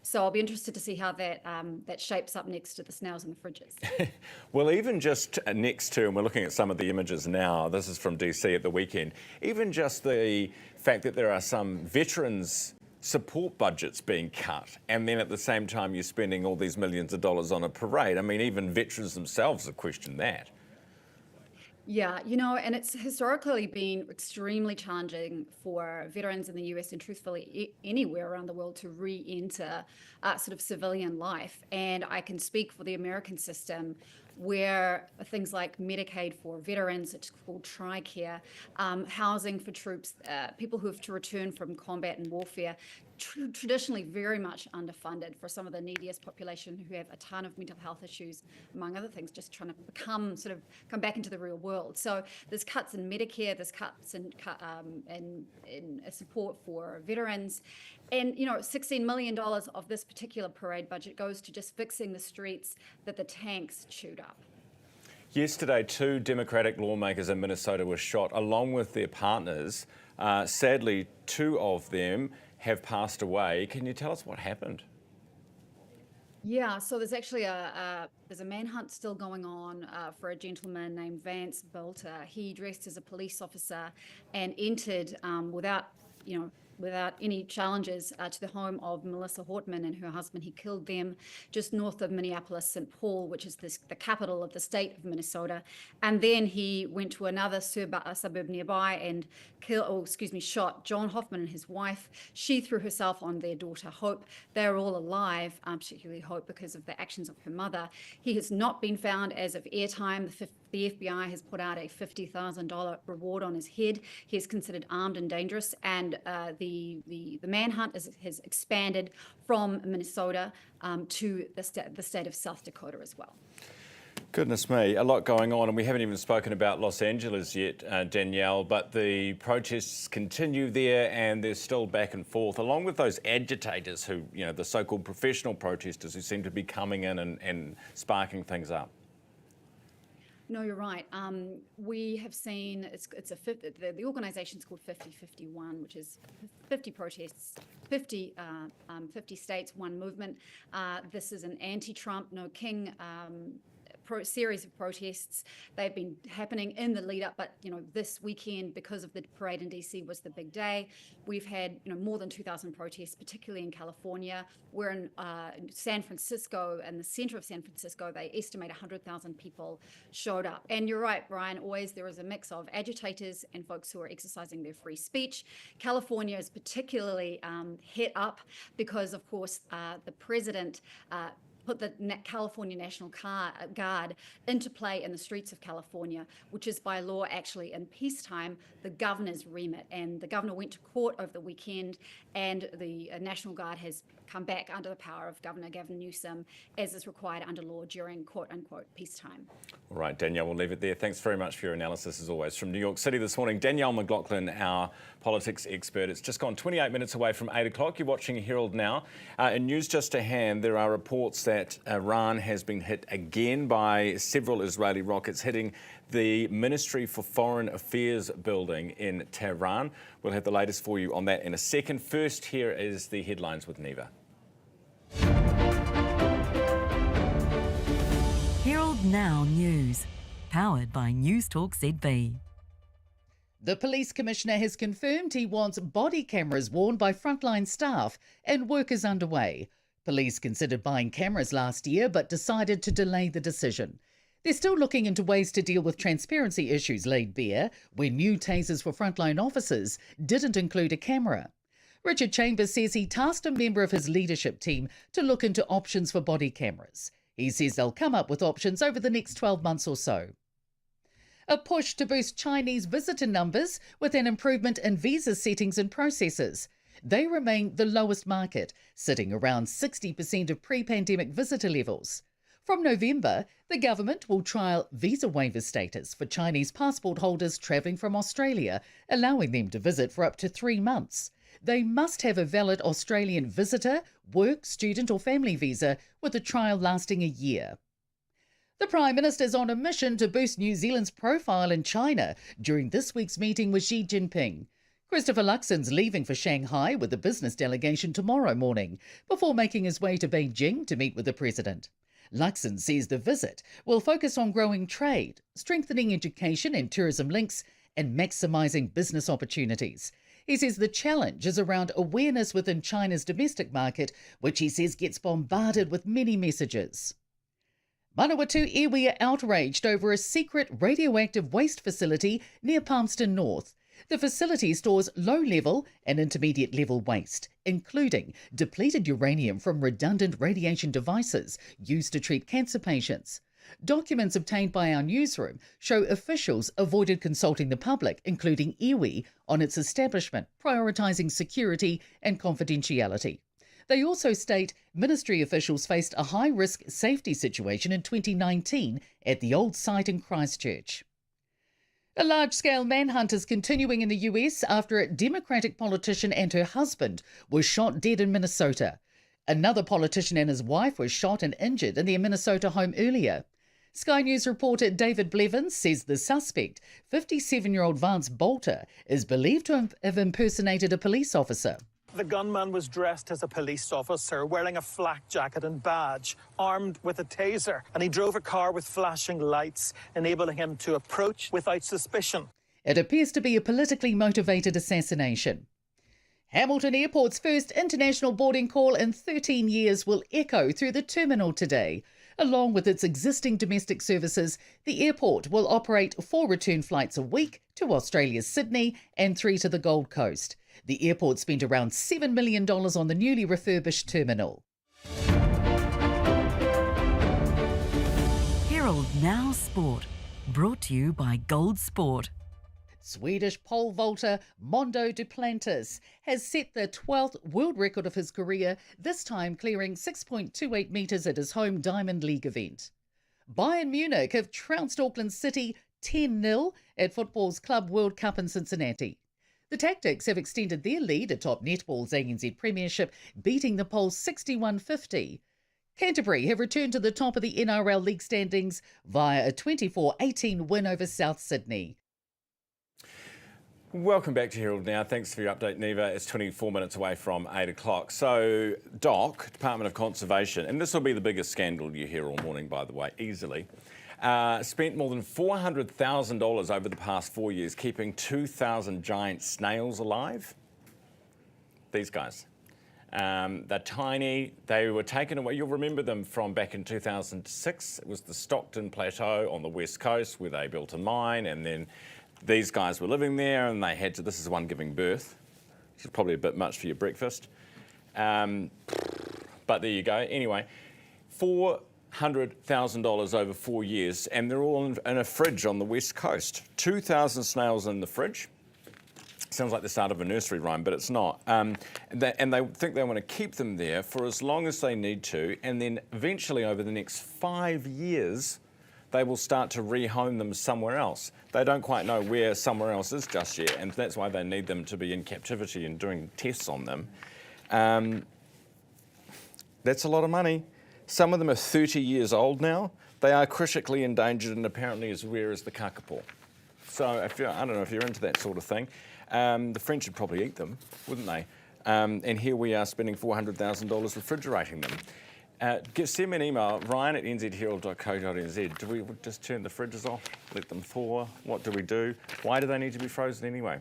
So I'll be interested to see how that shapes up next to the snails and the fridges. Well, even just next to, and we're looking at some of the images now, this is from DC at the weekend, even just the fact that there are some veterans support budgets being cut, and then at the same time you're spending all these millions of dollars on a parade. I mean, even veterans themselves have questioned that. Yeah, and it's historically been extremely challenging for veterans in the US and truthfully anywhere around the world to re-enter sort of civilian life. And I can speak for the American system where things like Medicaid for veterans, it's called TRICARE, housing for troops, people who have to return from combat and warfare, traditionally very much underfunded for some of the neediest population who have a ton of mental health issues, among other things, just trying to come back into the real world. So there's cuts in Medicare, there's cuts in support for veterans. And, $16 million of this particular parade budget goes to just fixing the streets that the tanks chewed up. Yesterday, 2 Democratic lawmakers in Minnesota were shot along with their partners. Sadly, 2 of them have passed away. Can you tell us what happened? Yeah, so there's actually there's a manhunt still going on for a gentleman named Vance Bolter. He dressed as a police officer and entered without any challenges to the home of Melissa Hortman and her husband. He killed them just north of Minneapolis, St. Paul, which is the capital of the state of Minnesota. And then he went to another suburb nearby and shot John Hoffman and his wife. She threw herself on their daughter, Hope. They're all alive, particularly Hope, because of the actions of her mother. He has not been found as of airtime. The FBI has put out a $50,000 reward on his head. He is considered armed and dangerous, and the manhunt has expanded from Minnesota to the state of South Dakota as well. Goodness me, a lot going on, and we haven't even spoken about Los Angeles yet, Danielle, but the protests continue there and there's still back and forth, along with those agitators who, the so-called professional protesters who seem to be coming in and sparking things up. No, you're right. We have seen the organization's called 50-51, which is 50 protests, 50 states, one movement. This is an anti-Trump, no king series of protests. They've been happening in the lead up, but this weekend, because of the parade in DC, was the big day. We've had more than 2,000 protests, particularly in California. We're in San Francisco, and the center of San Francisco, they estimate 100,000 people showed up. And you're right, Brian, always there is a mix of agitators and folks who are exercising their free speech. California is particularly hit up because, of course, the president put the California National Guard into play in the streets of California, which is by law actually in peacetime the governor's remit. And the governor went to court over the weekend, and the National Guard has come back under the power of Governor Gavin Newsom, as is required under law during quote-unquote peacetime. All right, Danielle, we'll leave it there. Thanks very much for your analysis, as always. From New York City this morning, Danielle McLaughlin, our politics expert. It's just gone 28 minutes away from 8 o'clock. You're watching Herald Now. In news just to hand, there are reports that Iran has been hit again by several Israeli rockets hitting the Ministry for Foreign Affairs building in Tehran. We'll have the latest for you on that in a second. First, here is the headlines with Neva. Herald Now News, powered by Newstalk ZB. The Police Commissioner has confirmed he wants body cameras worn by frontline staff, and work is underway. Police considered buying cameras last year but decided to delay the decision. They're still looking into ways to deal with transparency issues laid bare when new tasers for frontline officers didn't include a camera. Richard Chambers says he tasked a member of his leadership team to look into options for body cameras. He says they'll come up with options over the next 12 months or so. A push to boost Chinese visitor numbers with an improvement in visa settings and processes. they remain the lowest market, sitting around 60% of pre-pandemic visitor levels. From November, the government will trial visa waiver status for Chinese passport holders travelling from Australia, allowing them to visit for up to 3 months. They must have a valid Australian visitor, work, student or family visa with a trial lasting a year. The Prime Minister is on a mission to boost New Zealand's profile in China during this week's meeting with Xi Jinping. Christopher Luxon's leaving for Shanghai with the business delegation tomorrow morning before making his way to Beijing to meet with the president. Luxon says the visit will focus on growing trade, strengthening education and tourism links, and maximising business opportunities. He says the challenge is around awareness within China's domestic market, which he says gets bombarded with many messages. Manawatu iwi are outraged over a secret radioactive waste facility near Palmerston North. The facility stores low-level and intermediate-level waste, including depleted uranium from redundant radiation devices used to treat cancer patients. Documents obtained by our newsroom show officials avoided consulting the public, including iwi, on its establishment, prioritising security and confidentiality. They also state ministry officials faced a high-risk safety situation in 2019 at the old site in Christchurch. A large-scale manhunt is continuing in the US after a Democratic politician and her husband were shot dead in Minnesota. Another politician and his wife were shot and injured in their Minnesota home earlier. Sky News reporter David Blevins says the suspect, 57-year-old Vance Bolter, is believed to have impersonated a police officer. The gunman was dressed as a police officer, wearing a flak jacket and badge, armed with a taser, and he drove a car with flashing lights, enabling him to approach without suspicion. It appears to be a politically motivated assassination. Hamilton Airport's first international boarding call in 13 years will echo through the terminal today. Along with its existing domestic services, the airport will operate 4 return flights a week to Australia's Sydney and 3 to the Gold Coast. The airport spent around $7 million on the newly refurbished terminal. Herald Now Sport, brought to you by Gold Sport. Swedish pole vaulter Mondo Duplantis has set the 12th world record of his career, this time clearing 6.28 metres at his home Diamond League event. Bayern Munich have trounced Auckland City 10-0 at football's Club World Cup in Cincinnati. The Tactics have extended their lead atop netball's NZ Premiership, beating the Poles 61-50. Canterbury have returned to the top of the NRL League standings via a 24-18 win over South Sydney. Welcome back to Herald Now. Thanks for your update, Neva. It's 24 minutes away from 8 o'clock. So, DOC, Department of Conservation, and this will be the biggest scandal you hear all morning, by the way, easily, spent more than $400,000 over the past 4 years keeping 2,000 giant snails alive. These guys. They're tiny. They were taken away. You'll remember them from back in 2006. It was the Stockton Plateau on the west coast where they built a mine, and then these guys were living there and they had to, this is one giving birth, which is probably a bit much for your breakfast. But there you go. Anyway, $400,000 over 4 years, and they're all in a fridge on the west coast. 2,000 snails in the fridge. Sounds like the start of a nursery rhyme, but it's not. And they think they want to keep them there for as long as they need to, and then eventually over the next 5 years, they will start to rehome them somewhere else. They don't quite know where somewhere else is just yet, and that's why they need them to be in captivity and doing tests on them. That's a lot of money. Some of them are 30 years old now. They are critically endangered and apparently as rare as the kakapo. So I don't know if you're into that sort of thing. The French would probably eat them, wouldn't they? And here we are spending $400,000 refrigerating them. Send me an email, ryan@nzherald.co.nz. Do we just turn the fridges off, let them thaw? What do we do? Why do they need to be frozen anyway?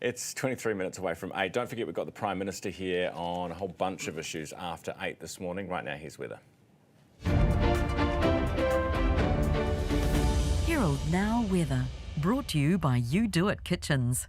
It's 23 minutes away from 8. Don't forget we've got the Prime Minister here on a whole bunch of issues after 8 this morning. Right now, here's weather. Herald Now Weather, brought to you by You Do It Kitchens.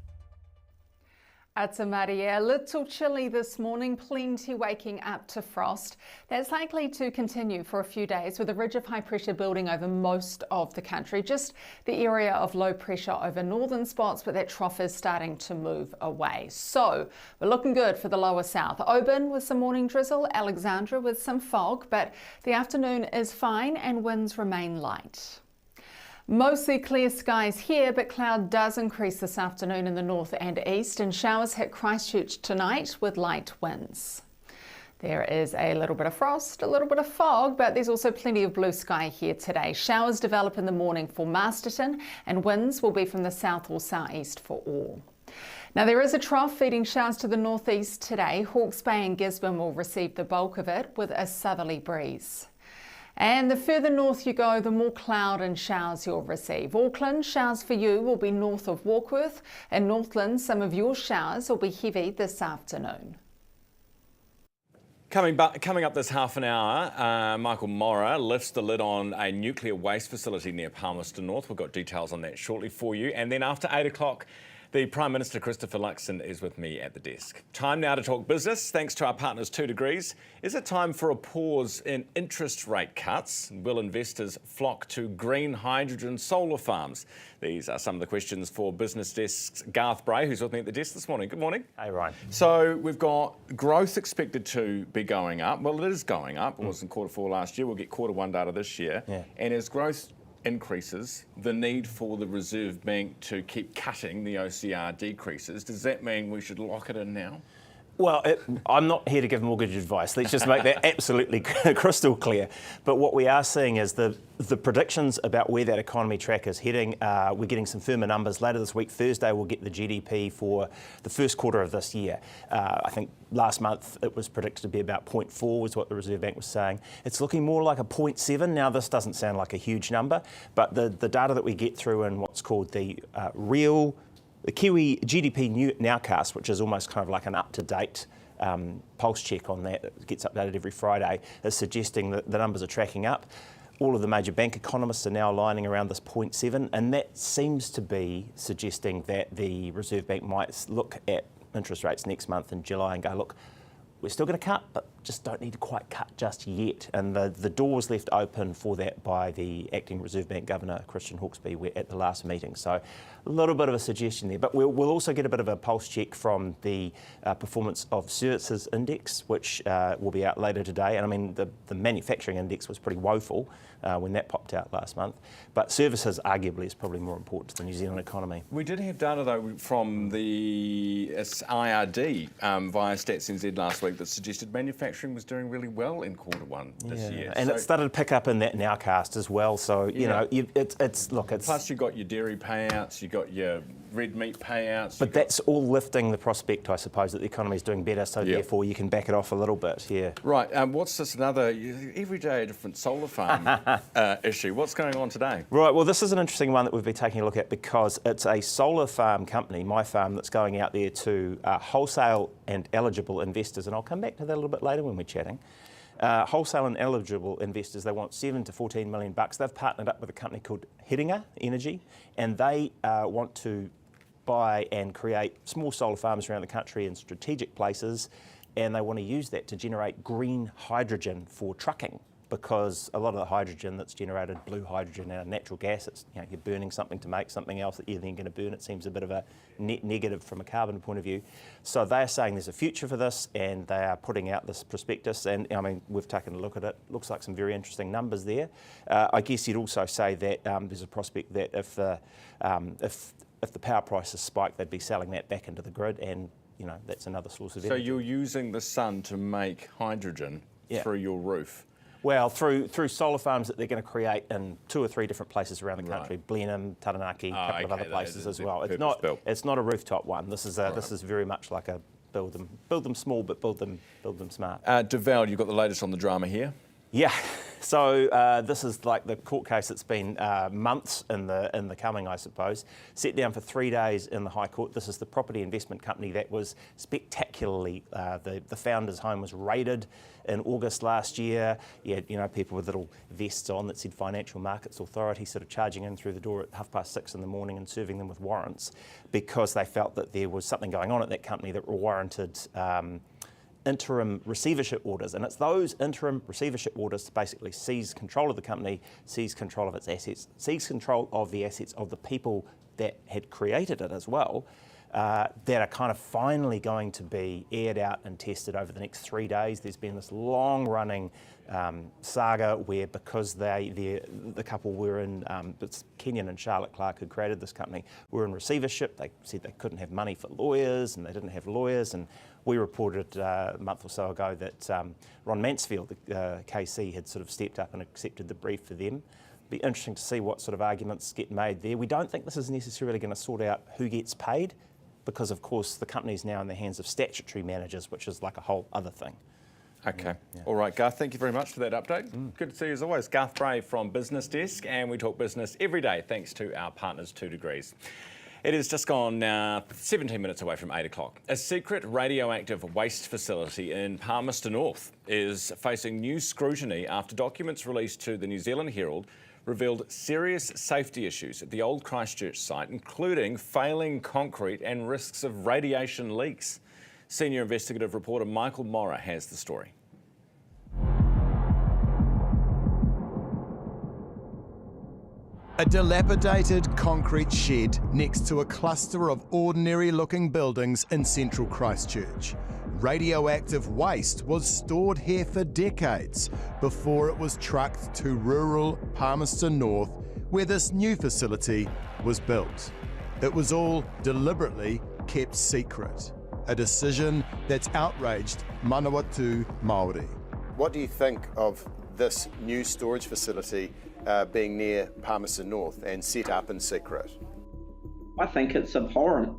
Ata Maria, a little chilly this morning, plenty waking up to frost. That's likely to continue for a few days with a ridge of high pressure building over most of the country. Just the area of low pressure over northern spots, but that trough is starting to move away. So we're looking good for the lower south. Oban with some morning drizzle, Alexandra with some fog, but the afternoon is fine and winds remain light. Mostly clear skies here, but cloud does increase this afternoon in the north and east, and showers hit Christchurch tonight with light winds. There is a little bit of frost, a little bit of fog, but there's also plenty of blue sky here today. Showers develop in the morning for Masterton, and winds will be from the south or southeast for all. Now there is a trough feeding showers to the northeast today. Hawke's Bay and Gisborne will receive the bulk of it with a southerly breeze. And the further north you go, the more cloud and showers you'll receive. Auckland, showers for you will be north of Warkworth, and Northland, some of your showers will be heavy this afternoon. Coming up this half an hour, Michael Morra lifts the lid on a nuclear waste facility near Palmerston North. We've got details on that shortly for you. And then after 8 o'clock, the Prime Minister Christopher Luxon is with me at the desk. Time now to talk business, thanks to our partners 2 Degrees. Is it time for a pause in interest rate cuts? Will investors flock to green hydrogen solar farms? These are some of the questions for Business Desk's Garth Bray, who's with me at the desk this morning. Good morning. Hey, Ryan. So we've got growth expected to be going up. Well, it is going up. It was in Q4 last year. We'll get Q1 data this year. Yeah. And as growth increases, the need for the Reserve Bank to keep cutting the OCR decreases. Does that mean we should lock it in now? Well, I'm not here to give mortgage advice. Let's just make that absolutely crystal clear. But what we are seeing is the predictions about where that economy track is heading. We're getting some firmer numbers later this week. Thursday, we'll get the GDP for the first quarter of this year. I think last month it was predicted to be about 0.4 was what the Reserve Bank was saying. It's looking more like a 0.7. Now, this doesn't sound like a huge number, but the data that we get through in what's called the Kiwi GDP Nowcast, which is almost kind of like an up-to-date pulse check on that gets updated every Friday, is suggesting that the numbers are tracking up. All of the major bank economists are now aligning around this 0.7, and that seems to be suggesting that the Reserve Bank might look at interest rates next month in July and go, look, we're still going to cut, but just don't need to quite cut just yet. And the door's left open for that by the Acting Reserve Bank Governor, Christian Hawkesby, at the last meeting. So a little bit of a suggestion there. But we'll also get a bit of a pulse check from the Performance of Services Index, which will be out later today. And I mean, the manufacturing index was pretty woeful when that popped out last month. But services arguably is probably more important to the New Zealand economy. We did have data though from the IRD via Stats NZ last week that suggested manufacturing was doing really well in Q1 this year. And it started to pick up in that Nowcast as well. So, you know, it's Plus you got your dairy payouts, you got your red meat payouts. But that's all lifting the prospect, I suppose, that the economy is doing better, so therefore you can back it off a little bit, Right, what's this another, every day a different solar farm issue. What's going on today? Right, well, this is an interesting one that we've been taking a look at because it's a solar farm company, My Farm, that's going out there to wholesale and eligible investors, and I'll come back to that a little bit later when we're chatting. Wholesale and eligible investors, they want $7 to $14 million. They've partnered up with a company called Herald Energy, and they want to buy and create small solar farms around the country in strategic places, and they want to use that to generate green hydrogen for trucking, because a lot of the hydrogen that's generated, blue hydrogen out of natural gas, it's, you know, you're burning something to make something else that you're then going to burn. It seems a bit of a net negative from a carbon point of view. So they are saying there's a future for this, and they are putting out this prospectus, and I mean, we've taken a look at it. Looks like some very interesting numbers there. I guess you'd also say that there's a prospect that if the power prices spike, they'd be selling that back into the grid, and you know, that's another source of energy. So you're using the sun to make hydrogen through your roof? Well, through solar farms that they're going to create in 2 or 3 different places around the country, Blenheim, Taranaki, a couple of other places as well. It's not a rooftop one. This is this is very much like a build them small, but build them smart. Deval, you've got the latest on the drama here. Yeah, So this is like the court case that's been months in the coming, I suppose. Set down for 3 days in the High Court. This is the property investment company that was spectacularly, the founder's home was raided in August last year. You had, people with little vests on that said Financial Markets Authority sort of charging in through the door at 6:30 in the morning and serving them with warrants because they felt that there was something going on at that company that warranted interim receivership orders, and it's those interim receivership orders to basically seize control of the company, seize control of its assets, seize control of the assets of the people that had created it as well, that are kind of finally going to be aired out and tested over the next 3 days. There's been this long-running saga where because the couple were in, it's Kenyon and Charlotte Clark who created this company, were in receivership. They said they couldn't have money for lawyers and they didn't have lawyers, and we reported a month or so ago that Ron Mansfield, the KC, had sort of stepped up and accepted the brief for them. Be interesting to see what sort of arguments get made there. We don't think this is necessarily going to sort out who gets paid, because of course the company's now in the hands of statutory managers, which is like a whole other thing. Okay. Yeah. All right, Garth, thank you very much for that update. Good to see you as always. Garth Bray from Business Desk, and we talk business every day thanks to our partners 2 Degrees. It is just gone now 17 minutes away from 8 o'clock. A secret radioactive waste facility in Palmerston North is facing new scrutiny after documents released to the New Zealand Herald revealed serious safety issues at the old Christchurch site, including failing concrete and risks of radiation leaks. Senior investigative reporter Michael Morra has the story. A dilapidated concrete shed next to a cluster of ordinary-looking buildings in central Christchurch. Radioactive waste was stored here for decades before it was trucked to rural Palmerston North, where this new facility was built. It was all deliberately kept secret, a decision that's outraged Manawatu Māori. What do you think of this new storage facility being near Palmerston North and set up in secret? I think it's abhorrent.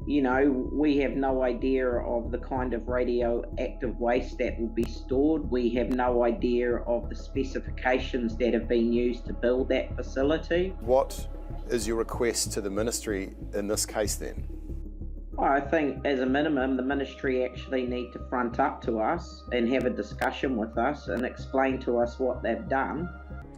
We have no idea of the kind of radioactive waste that will be stored. We have no idea of the specifications that have been used to build that facility. What is your request to the ministry in this case then? I think as a minimum, the ministry actually need to front up to us and have a discussion with us and explain to us what they've done.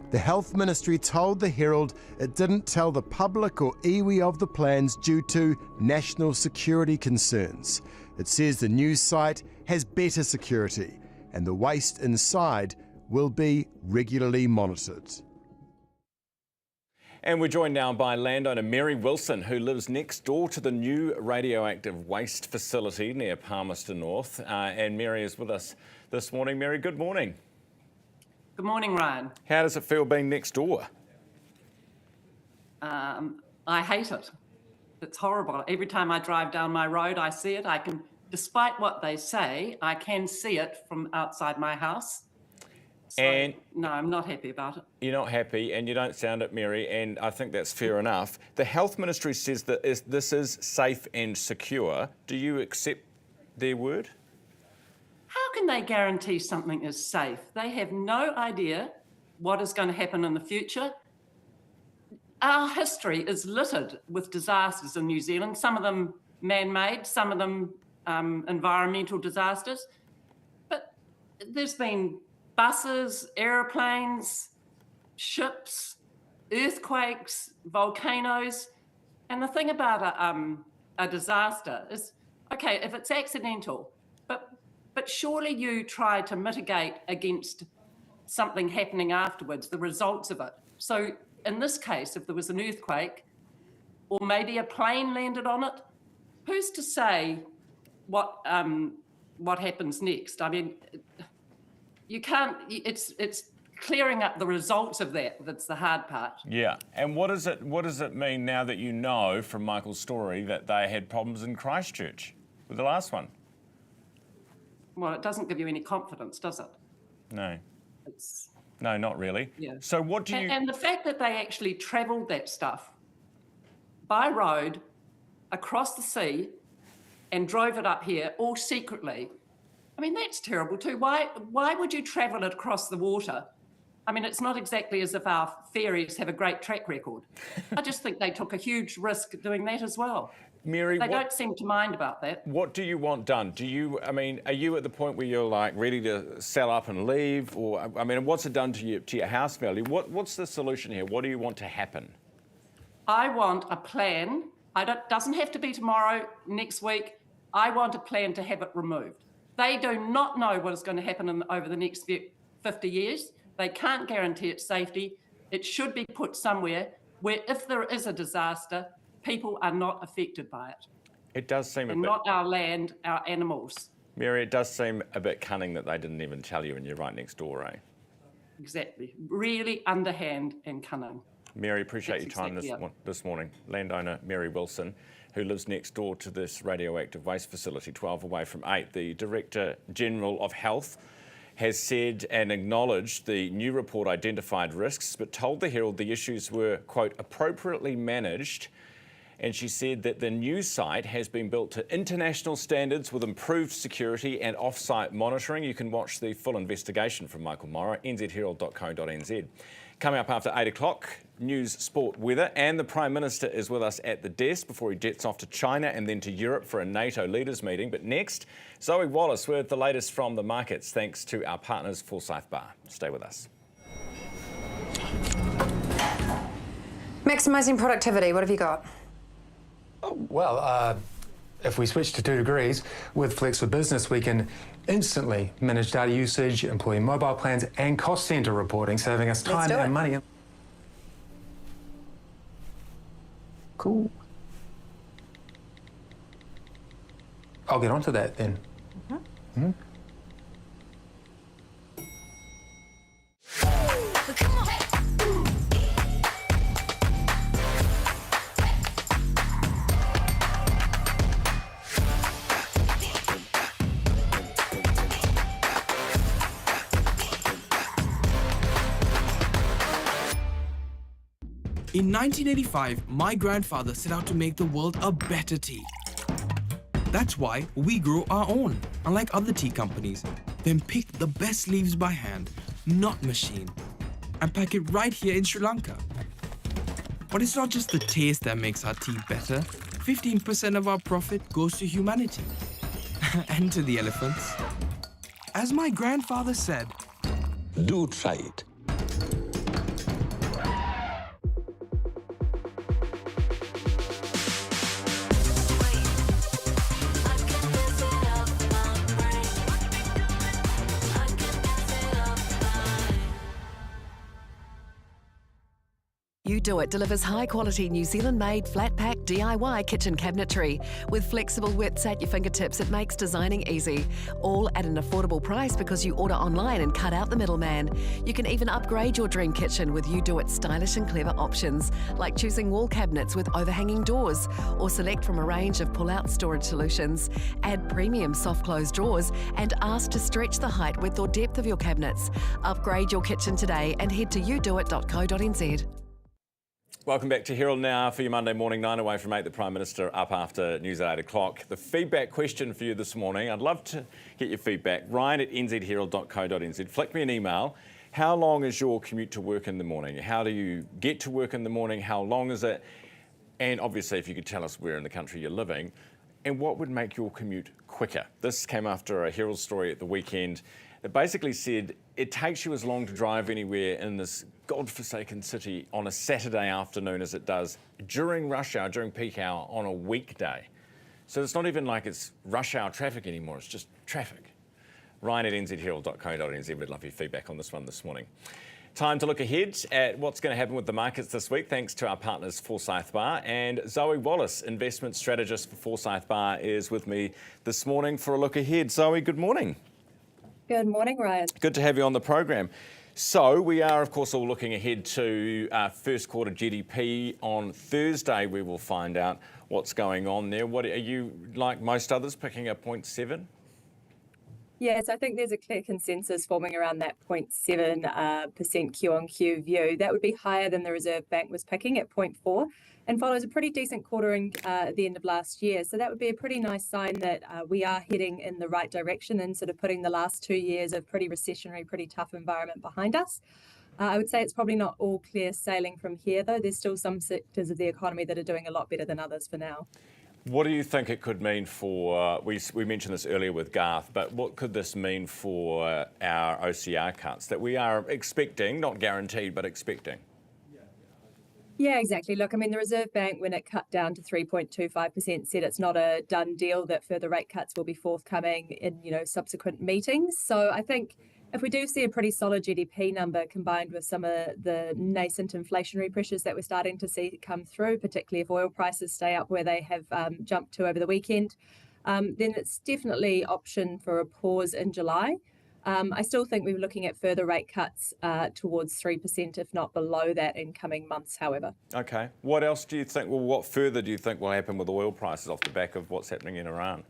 The Health Ministry told the Herald it didn't tell the public or iwi of the plans due to national security concerns. It says the new site has better security and the waste inside will be regularly monitored. And we're joined now by landowner Mary Wilson, who lives next door to the new radioactive waste facility near Palmerston North. And Mary is with us this morning. Mary, good morning. Good morning, Ryan. How does it feel being next door? I hate it. It's horrible. Every time I drive down my road, I see it. Despite what they say, I can see it from outside my house. So, no, I'm not happy about it. You're not happy, and you don't sound it, Mary, and I think that's fair enough. The Health Ministry says that this is safe and secure. Do you accept their word? How can they guarantee something is safe? They have no idea what is going to happen in the future. Our history is littered with disasters in New Zealand, some of them man-made, some of them environmental disasters. But there's been buses, aeroplanes, ships, earthquakes, volcanoes. And the thing about a disaster is, okay, if it's accidental, but surely you try to mitigate against something happening afterwards, the results of it. So in this case, if there was an earthquake or maybe a plane landed on it, who's to say what happens next? I mean, you can't, it's clearing up the results of that's the hard part. Yeah, and what does it mean now that you know from Michael's story that they had problems in Christchurch with the last one? Well, it doesn't give you any confidence, does it? No. No, not really. Yeah. So what do you... And the fact that they actually travelled that stuff by road across the sea and drove it up here all secretly, I mean, that's terrible too. Why would you travel it across the water I mean, it's not exactly as if our ferries have a great track record. I just think they took a huge risk doing that as well. Mary, they don't seem to mind about that. What do you want done? I mean, are you at the point where you're like ready to sell up and leave? Or, I mean, what's it done to your house value? What's the solution here? What do you want to happen? I want a plan. Doesn't have to be tomorrow, next week. I want a plan to have it removed. They do not know what is going to happen over the next 50 years. They can't guarantee its safety. It should be put somewhere where if there is a disaster, people are not affected by it. It does seem and not our land, our animals. Mary, it does seem a bit cunning that they didn't even tell you and you're right next door, eh? Exactly. Really underhand and cunning. Mary, appreciate your time this morning. Landowner Mary Wilson, who lives next door to this radioactive waste facility, 12 away from 8. The Director General of Health has said and acknowledged the new report identified risks, but told the Herald the issues were, quote, appropriately managed. And she said that the new site has been built to international standards with improved security and off-site monitoring. You can watch the full investigation from Michael Morrow, nzherald.co.nz. Coming up after 8 o'clock, news, sport, weather, and the Prime Minister is with us at the desk before he jets off to China and then to Europe for a NATO leaders meeting. But next, Zoe Wallace with the latest from the markets, thanks to our partners Forsyth Bar. Stay with us. Maximising productivity, what have you got? Well, if we switch to 2 degrees, with Flex for Business, we can instantly manage data usage, employee mobile plans, and cost centre reporting, saving us time and money. Cool. I'll get onto that then. Mm-hmm. In 1985, my grandfather set out to make the world a better tea. That's why we grow our own, unlike other tea companies. Then pick the best leaves by hand, not machine, and pack it right here in Sri Lanka. But it's not just the taste that makes our tea better. 15% of our profit goes to humanity and to the elephants. As my grandfather said, do try it. You Do It delivers high-quality New Zealand-made flat-pack DIY kitchen cabinetry. With flexible widths at your fingertips, it makes designing easy. All at an affordable price because you order online and cut out the middleman. You can even upgrade your dream kitchen with You Do It stylish and clever options, like choosing wall cabinets with overhanging doors, or select from a range of pull-out storage solutions. Add premium soft-close drawers and ask to stretch the height, width or depth of your cabinets. Upgrade your kitchen today and head to newsroom.co.nz. Welcome back to Herald Now for your Monday morning, 9 away from 8. The Prime Minister up after news at 8 o'clock. The feedback question for you this morning, I'd love to get your feedback. Ryan at nzherald.co.nz. Flick me an email. How long is your commute to work in the morning? How do you get to work in the morning? How long is it? And obviously, if you could tell us where in the country you're living. And what would make your commute quicker? This came after a Herald story at the weekend that basically said it takes you as long to drive anywhere in this godforsaken city on a Saturday afternoon as it does during rush hour, during peak hour on a weekday. So it's not even like it's rush hour traffic anymore, it's just traffic. Ryan at nzherald.co.nz, we'd love your feedback on this one this morning. Time to look ahead at what's going to happen with the markets this week, thanks to our partners Forsyth Bar. And Zoe Wallace, investment strategist for Forsyth Bar, is with me this morning for a look ahead. Zoe, good morning. Good morning, Ryan. Good to have you on the program. So we are, of course, all looking ahead to first quarter GDP on Thursday. We will find out what's going on there. What are you, like most others, picking a 0.7? Yes, I think there's a clear consensus forming around that 0.7% Q-on-Q view. That would be higher than the Reserve Bank was picking at 0.4 and follows a pretty decent quartering at the end of last year. So that would be a pretty nice sign that we are heading in the right direction and sort of putting the last 2 years of pretty recessionary, pretty tough environment behind us. I would say it's probably not all clear sailing from here, though. There's still some sectors of the economy that are doing a lot better than others for now. What do you think it could mean for, we mentioned this earlier with Garth, but what could this mean for our OCR cuts that we are expecting, not guaranteed, but expecting? Yeah, exactly. Look, I mean, the Reserve Bank, when it cut down to 3.25%, said it's not a done deal, that further rate cuts will be forthcoming in, subsequent meetings. So I think if we do see a pretty solid GDP number combined with some of the nascent inflationary pressures that we're starting to see come through, particularly if oil prices stay up where they have jumped to over the weekend, then it's definitely option for a pause in July. I still think we're looking at further rate cuts towards 3%, if not below that, in coming months, however. Okay. What else do you think, what further do you think will happen with oil prices off the back of what's happening in Iran?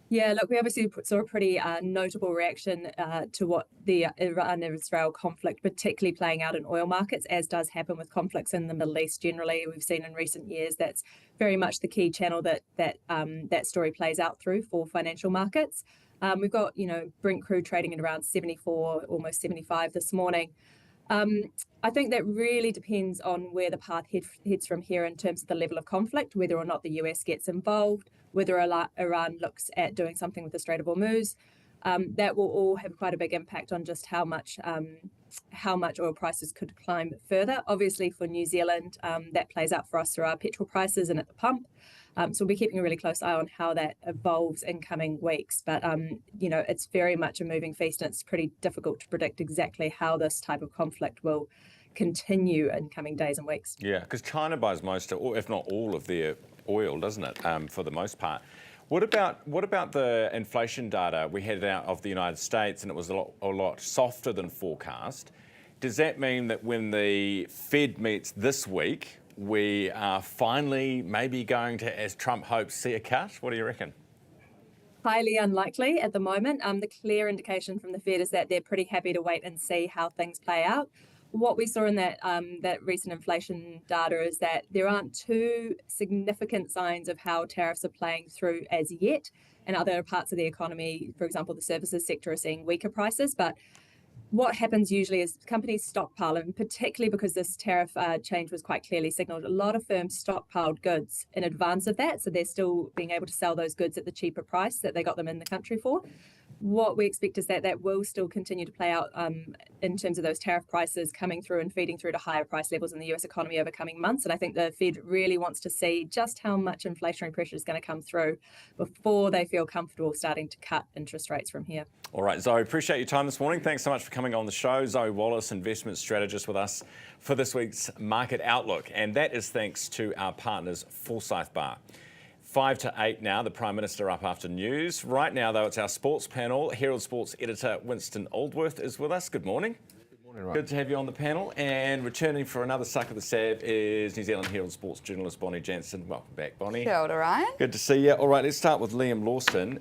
Yeah, look, we obviously saw a pretty notable reaction to what the Iran-Israel conflict, particularly playing out in oil markets, as does happen with conflicts in the Middle East generally. We've seen in recent years that's very much the key channel that story plays out through for financial markets. We've got, Brent crude trading at around 74, almost 75 this morning. I think that really depends on where the path heads from here in terms of the level of conflict, whether or not the US gets involved, whether Iran looks at doing something with the Strait of Hormuz. That will all have quite a big impact on just how much oil prices could climb further. Obviously, for New Zealand, that plays out for us through our petrol prices and at the pump. So we'll be keeping a really close eye on how that evolves in coming weeks. But, it's very much a moving feast, and it's pretty difficult to predict exactly how this type of conflict will continue in coming days and weeks. Yeah, because China buys most, if not all, of their oil, doesn't it, for the most part? What about the inflation data we had out of the United States, and it was a lot softer than forecast? Does that mean that when the Fed meets this week, we are finally maybe going to, as Trump hopes, see a cut? What do you reckon? Highly unlikely at the moment. The clear indication from the Fed is that they're pretty happy to wait and see how things play out. What we saw in that recent inflation data is that there aren't too significant signs of how tariffs are playing through as yet. And other parts of the economy, for example, the services sector, are seeing weaker prices. But what happens usually is companies stockpile, and particularly because this tariff change was quite clearly signalled, a lot of firms stockpiled goods in advance of that. So they're still being able to sell those goods at the cheaper price that they got them in the country for. What we expect is that will still continue to play out in terms of those tariff prices coming through and feeding through to higher price levels in the US economy over coming months. And I think the Fed really wants to see just how much inflationary pressure is going to come through before they feel comfortable starting to cut interest rates from here. All right, Zoe, appreciate your time this morning. Thanks so much for coming on the show. Zoe Wallace, investment strategist, with us for this week's Market Outlook. And that is thanks to our partners, Forsyth Bar. 5 to 8 now, the Prime Minister up after news. Right now, though, it's our sports panel. Herald Sports editor Winston Aldworth is with us. Good morning. Good morning, Ryan. Good to have you on the panel. And returning for another suck of the sab is New Zealand Herald sports journalist Bonnie Jansen. Welcome back, Bonnie. Kia ora, Ryan. Good to see you. All right, let's start with Liam Lawson.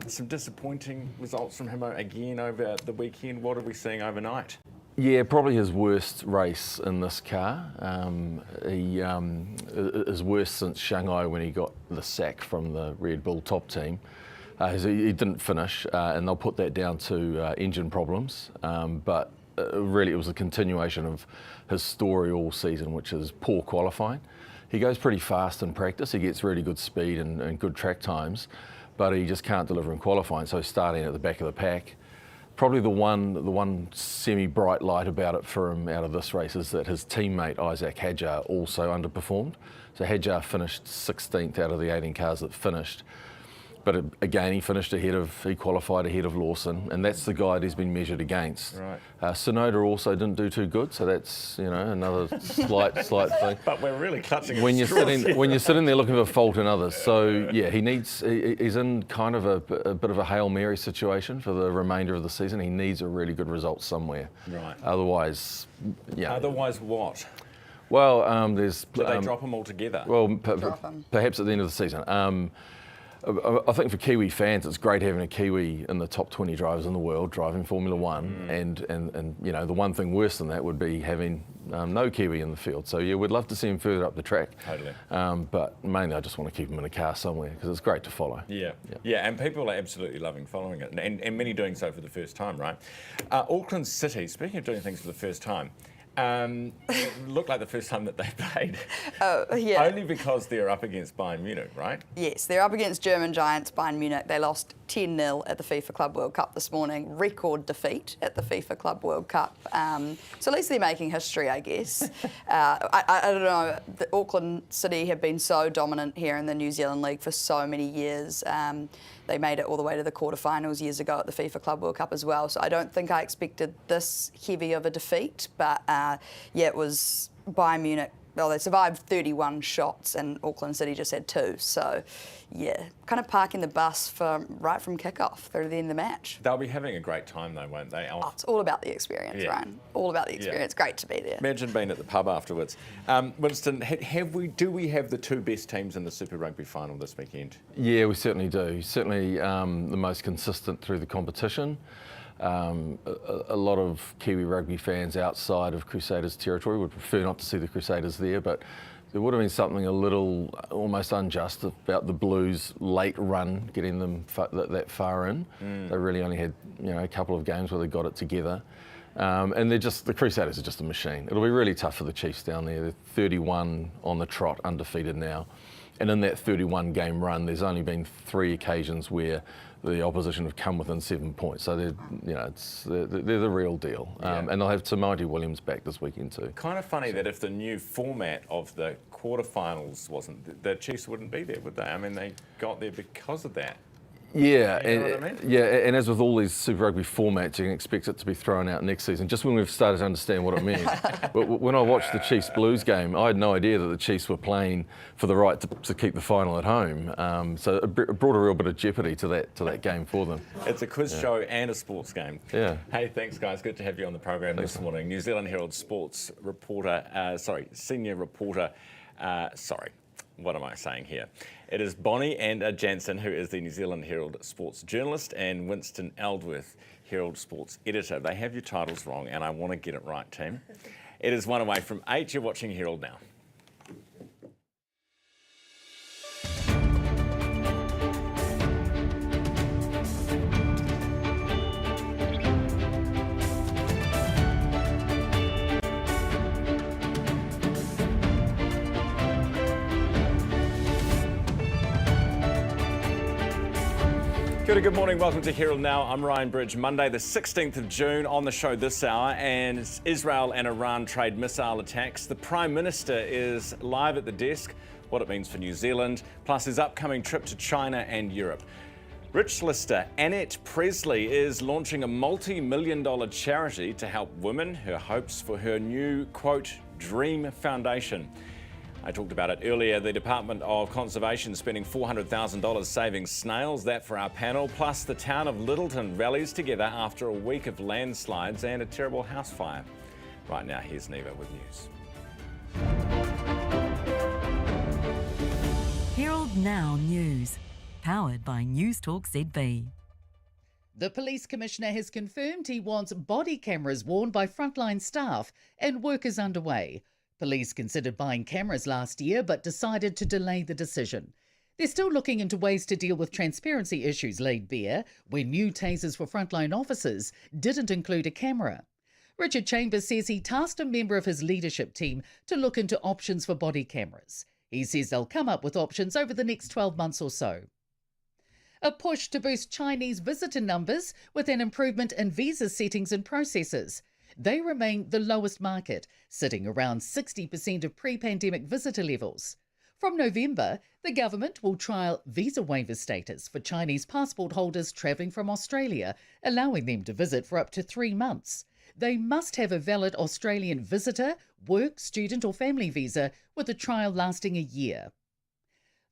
Some disappointing results from him again over the weekend. What are we seeing overnight? Yeah, probably his worst race in this car. He is worse since Shanghai when he got the sack from the Red Bull top team. He didn't finish, and they'll put that down to engine problems. But really, it was a continuation of his story all season, which is poor qualifying. He goes pretty fast in practice. He gets really good speed and good track times, but he just can't deliver in qualifying. So starting at the back of the pack. Probably the one semi-bright light about it for him out of this race is that his teammate Isaac Hadjar also underperformed. So Hadjar finished 16th out of the 18 cars that finished. But again, he qualified ahead of Lawson, and that's the guide he's been measured against. Right. Sonoda also didn't do too good, so that's another slight thing. But we're really clutching when at you're when you're sitting there looking for fault in others. So yeah, he's in kind of a bit of a Hail Mary situation for the remainder of the season. He needs a really good result somewhere. Right. Otherwise, yeah. Otherwise, what? Well, there's. Do they drop him altogether? Well, perhaps at the end of the season. I think for Kiwi fans, it's great having a Kiwi in the top 20 drivers in the world driving Formula One, and you know, the one thing worse than that would be having no Kiwi in the field. So yeah, we'd love to see him further up the track. Totally. But mainly, I just want to keep him in a car somewhere because it's great to follow. Yeah, and people are absolutely loving following it, and many doing so for the first time, right? Auckland City, speaking of doing things for the first time, it looked like the first time that they played. Yeah. Only because they're up against Bayern Munich, right? Yes, they're up against German giants Bayern Munich. They lost 10-0 at the FIFA Club World Cup this morning. Record defeat at the FIFA Club World Cup. So at least they're making history, I guess. I don't know. The Auckland City have been so dominant here in the New Zealand League for so many years. They made it all the way to the quarterfinals years ago at the FIFA Club World Cup as well. So I don't think I expected this heavy of a defeat. But yeah, it was Bayern Munich. Well, they survived 31 shots and Auckland City just had 2. So yeah, kind of parking the bus right from kickoff through to the end of the match. They'll be having a great time though, won't they? Oh, it's all about the experience, Ryan. All about the experience. Great to be there. Imagine being at the pub afterwards. Winston, do we have the 2 best teams in the Super Rugby final this weekend? Yeah, we certainly do. Certainly the most consistent through the competition. A lot of Kiwi rugby fans outside of Crusaders territory would prefer not to see the Crusaders there, but there would have been something a little almost unjust about the Blues' late run, getting them that far in. They really only had a couple of games where they got it together. And the Crusaders are just a machine. It'll be really tough for the Chiefs down there. They're 31 on the trot, undefeated now. And in that 31 game run, there's only been 3 occasions where the opposition have come within 7 points. So they're the real deal. And they'll have Tamati Williams back this weekend too. Kind of funny that if the new format of the quarterfinals wasn't, the Chiefs wouldn't be there, would they? I mean, they got there because of that. Yeah, you know what I mean? Yeah, and as with all these Super Rugby formats, you can expect it to be thrown out next season, just when we've started to understand what it means. But when I watched the Chiefs Blues game, I had no idea that the Chiefs were playing for the right to keep the final at home. So it brought a real bit of jeopardy to that game for them. It's a quiz show and a sports game. Yeah. Hey, thanks guys. Good to have you on the program this morning. New Zealand Herald sports reporter, senior reporter, what am I saying here? It is Bonnie and Jansen, who is the New Zealand Herald sports journalist, and Winston Eldworth, Herald sports editor. They have your titles wrong, and I want to get it right, team. It is 1 away from 8. You're watching Herald Now. Good morning, welcome to Herald Now. I'm Ryan Bridge. Monday the 16th of June on the show this hour, and Israel and Iran trade missile attacks. The Prime Minister is live at the desk, what it means for New Zealand, plus his upcoming trip to China and Europe. Rich lister Annette Presley is launching a multi-million-dollar charity to help women, her hopes for her new, quote, Dream Foundation. I talked about it earlier. The Department of Conservation spending $400,000 saving snails. That for our panel. Plus, the town of Littleton rallies together after a week of landslides and a terrible house fire. Right now, here's Neva with news. Herald Now News, powered by Newstalk ZB. The Police Commissioner has confirmed he wants body cameras worn by frontline staff, and work is underway. Police considered buying cameras last year but decided to delay the decision. They're still looking into ways to deal with transparency issues laid bare when new tasers for frontline officers didn't include a camera. Richard Chambers says he tasked a member of his leadership team to look into options for body cameras. He says they'll come up with options over the next 12 months or so. A push to boost Chinese visitor numbers with an improvement in visa settings and processes. They remain the lowest market, sitting around 60% of pre-pandemic visitor levels. From November, the government will trial visa waiver status for Chinese passport holders travelling from Australia, allowing them to visit for up to 3 months. They must have a valid Australian visitor, work, student or family visa, with a trial lasting a year.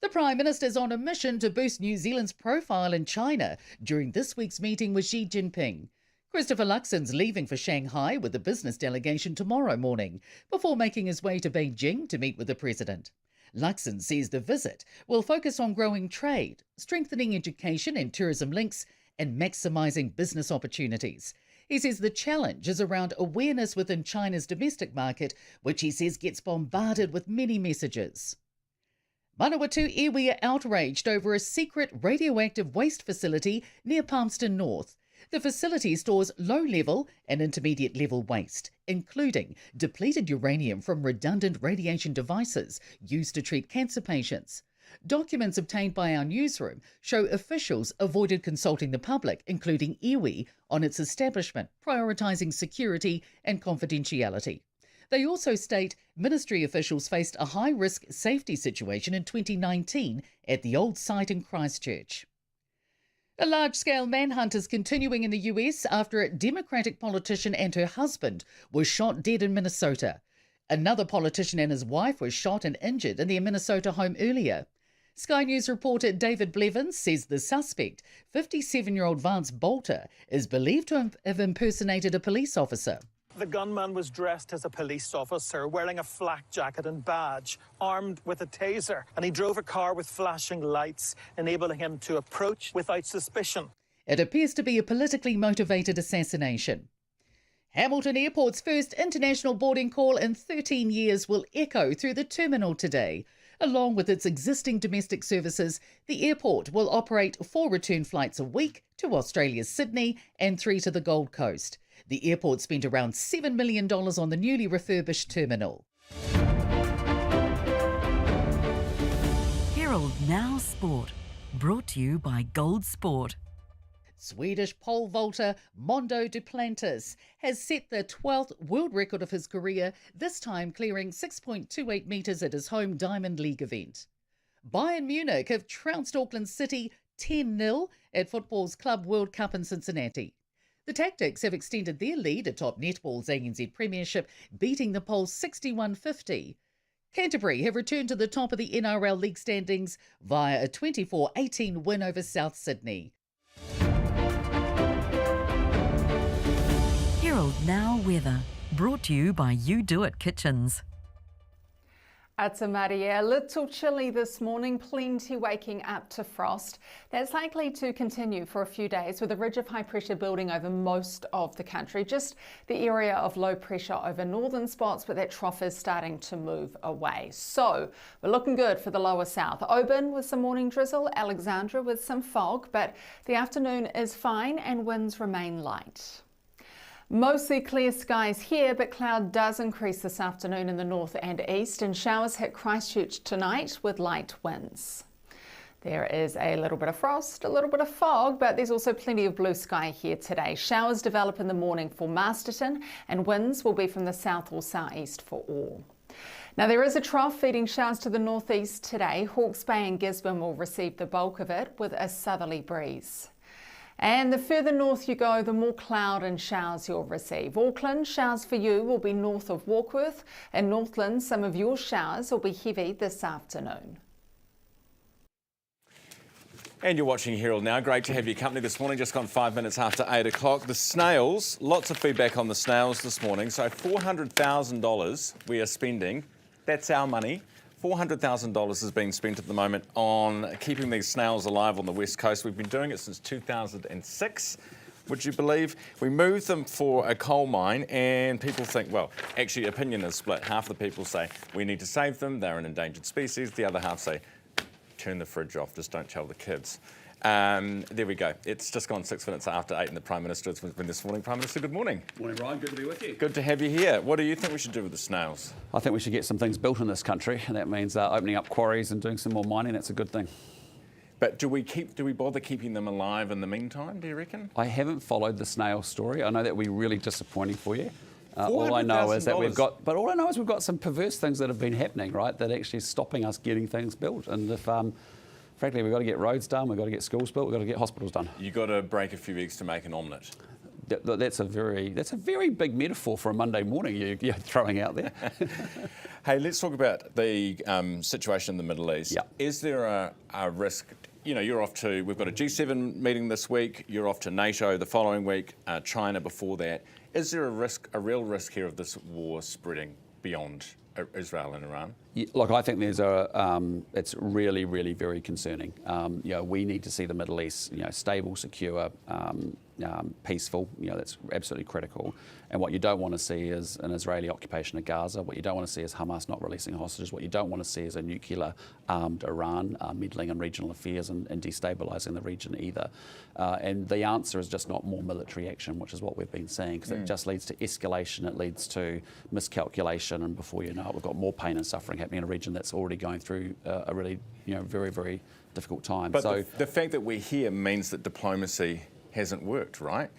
The Prime Minister is on a mission to boost New Zealand's profile in China during this week's meeting with Xi Jinping. Christopher Luxon's leaving for Shanghai with the business delegation tomorrow morning before making his way to Beijing to meet with the president. Luxon says the visit will focus on growing trade, strengthening education and tourism links, and maximising business opportunities. He says the challenge is around awareness within China's domestic market, which he says gets bombarded with many messages. Manawatu iwi are outraged over a secret radioactive waste facility near Palmerston North. The facility stores low-level and intermediate-level waste, including depleted uranium from redundant radiation devices used to treat cancer patients. Documents obtained by our newsroom show officials avoided consulting the public, including iwi, on its establishment, prioritising security and confidentiality. They also state ministry officials faced a high-risk safety situation in 2019 at the old site in Christchurch. A large-scale manhunt is continuing in the US after a Democratic politician and her husband were shot dead in Minnesota. Another politician and his wife were shot and injured in their Minnesota home earlier. Sky News reporter David Blevins says the suspect, 57-year-old Vance Bolter, is believed to have impersonated a police officer. The gunman was dressed as a police officer, wearing a flak jacket and badge, armed with a taser, and he drove a car with flashing lights, enabling him to approach without suspicion. It appears to be a politically motivated assassination. Hamilton Airport's first international boarding call in 13 years will echo through the terminal today. Along with its existing domestic services, the airport will operate 4 return flights a week to Australia's Sydney and 3 to the Gold Coast. The airport spent around $7 million on the newly refurbished terminal. Herald Now Sport, brought to you by Gold Sport. Swedish pole vaulter Mondo Duplantis has set the 12th world record of his career, this time clearing 6.28 metres at his home Diamond League event. Bayern Munich have trounced Auckland City 10-0 at football's Club World Cup in Cincinnati. The Tactics have extended their lead atop netball's NZ Premiership, beating the Poles 61-50. Canterbury have returned to the top of the NRL league standings via a 24-18 win over South Sydney. Herald Now Weather, brought to you by You Do It Kitchens. It's a Maria, a little chilly this morning, plenty waking up to frost. That's likely to continue for a few days with a ridge of high pressure building over most of the country. Just the area of low pressure over northern spots, but that trough is starting to move away. So we're looking good for the lower south. Oban with some morning drizzle, Alexandra with some fog, but the afternoon is fine and winds remain light. Mostly clear skies here, but cloud does increase this afternoon in the north and east, and showers hit Christchurch tonight with light winds. There is a little bit of frost, a little bit of fog, but there's also plenty of blue sky here today. Showers develop in the morning for Masterton, and winds will be from the south or southeast for all. Now there is a trough feeding showers to the northeast today. Hawke's Bay and Gisborne will receive the bulk of it with a southerly breeze. And the further north you go, the more cloud and showers you'll receive. Auckland, showers for you will be north of Warkworth, and Northland, some of your showers will be heavy this afternoon. And you're watching Herald Now. Great to have your company this morning. Just gone 5 minutes after 8 o'clock. The snails, lots of feedback on the snails this morning. So $400,000 we are spending. That's our money. $400,000 is being spent at the moment on keeping these snails alive on the west coast. We've been doing it since 2006, would you believe? We moved them for a coal mine, and people think, well, actually opinion is split. Half the people say we need to save them, they're an endangered species. The other half say turn the fridge off, just don't tell the kids. There we go. It's just gone 6 minutes after 8 and the Prime Minister has been this morning. Prime Minister, good morning. Morning, Ryan. Good to be with you. Good to have you here. What do you think we should do with the snails? I think we should get some things built in this country, and that means opening up quarries and doing some more mining. That's a good thing. But do we bother keeping them alive in the meantime, do you reckon? I haven't followed the snail story. I know that would be really disappointing for you. All I know is that we've got some perverse things that have been happening, right, that actually is stopping us getting things built. And if frankly, we've got to get roads done, we've got to get schools built, we've got to get hospitals done. You've got to break a few eggs to make an omelette. That's a very big metaphor for a Monday morning you're throwing out there. Hey, let's talk about the situation in the Middle East. Yep. Is there a risk? You know, we've got a G7 meeting this week, you're off to NATO the following week, China before that. Is there a real risk here of this war spreading beyond Israel and Iran? Yeah, look, I think there's it's really, really very concerning. We need to see the Middle East, stable, secure, peaceful. That's absolutely critical. And what you don't want to see is an Israeli occupation of Gaza. What you don't want to see is Hamas not releasing hostages. What you don't want to see is a nuclear-armed Iran meddling in regional affairs and destabilising the region either. And the answer is just not more military action, which is what we've been seeing, because it just leads to escalation. It leads to miscalculation, and before you know it, we've got more pain and suffering happening in a region that's already going through a really, very, very difficult time. But the fact that we're here means that diplomacy hasn't worked, right?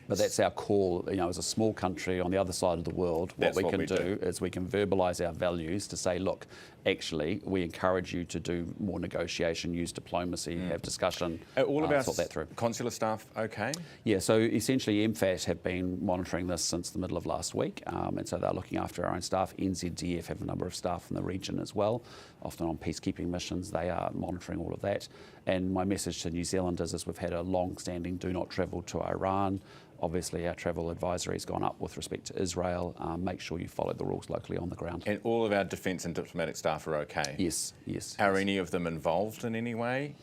But that's our call. As a small country on the other side of the world, what we can do is we can verbalise our values to say, look, actually, we encourage you to do more negotiation, use diplomacy, have discussion, all of our sort that through. Consular staff okay? Yeah, so essentially MFAT have been monitoring this since the middle of last week, and so they're looking after our own staff. NZDF have a number of staff in the region as well, often on peacekeeping missions. They are monitoring all of that. And my message to New Zealanders is we've had a long-standing do not travel to Iran. Obviously, our travel advisory has gone up with respect to Israel. Make sure you follow the rules locally on the ground. And all of our defence and diplomatic staff are okay? Yes, yes. Are any of them involved in any way?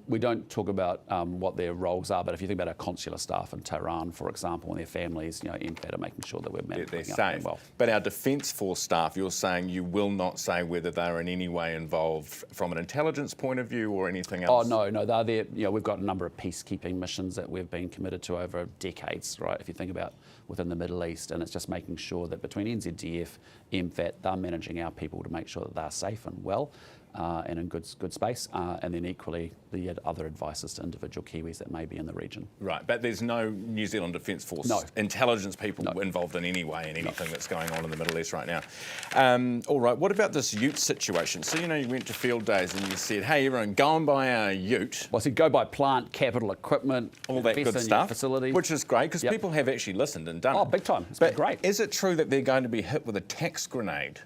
We don't talk about what their roles are, but if you think about our consular staff in Tehran, for example, and their families, MFAT are making sure that we're managing they're safe. Well. But our Defence Force staff, you're saying you will not say whether they're in any way involved from an intelligence point of view or anything else? Oh, no, they're there. We've got a number of peacekeeping missions that we've been committed to over decades, right? If you think about within the Middle East, and it's just making sure that between NZDF, MFAT, they're managing our people to make sure that they're safe and well. And in good space, and then equally the other advices to individual Kiwis that may be in the region. Right, but there's no New Zealand Defence Force intelligence people involved in any way in anything that's going on in the Middle East right now. All right, what about this ute situation? So, you went to field days and you said, hey, everyone, go and buy our ute. Well, I said go buy plant, capital, equipment, all that good stuff, facility. Which is great, because people have actually listened and done it. Oh, big time, it's been great. Is it true that they're going to be hit with a tax grenade?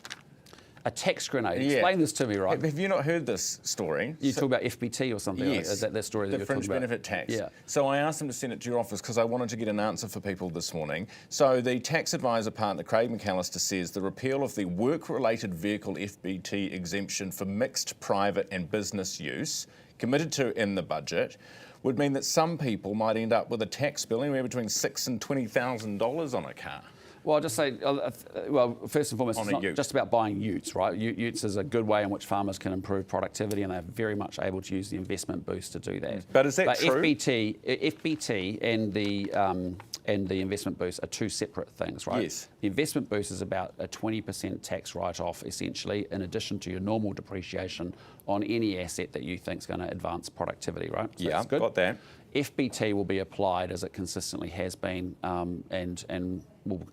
A tax grenade. Yeah. Explain this to me, right? Have you not heard this story? You talk about FBT or something? Yes. Is that story that the fringe benefit tax. Yeah. So I asked them to send it to your office because I wanted to get an answer for people this morning. So the tax advisor partner, Craig McAllister, says the repeal of the work-related vehicle FBT exemption for mixed private and business use, committed to in the budget, would mean that some people might end up with a tax bill anywhere between $6,000 and $20,000 on a car. Well, I'll just say, first and foremost, it's not just about buying utes, right? Utes is a good way in which farmers can improve productivity, and they're very much able to use the investment boost to do that. But is that true? FBT and the investment boost are two separate things, right? Yes. The investment boost is about a 20% tax write-off, essentially, in addition to your normal depreciation on any asset that you think is going to advance productivity, right? So yeah, got that. FBT will be applied as it consistently has been, and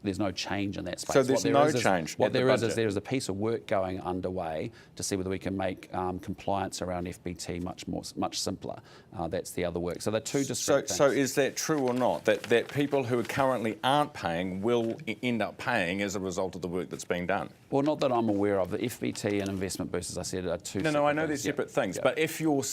there's no change in that space. So there's no change. What there is there's a piece of work going underway to see whether we can make compliance around FBT much simpler. That's the other work. So they're two distinct things. So is that true or not? That people who currently aren't paying will end up paying as a result of the work that's being done? Well, not that I'm aware of. The FBT and investment boost, as I said, are two. No, I know they're separate things. But if you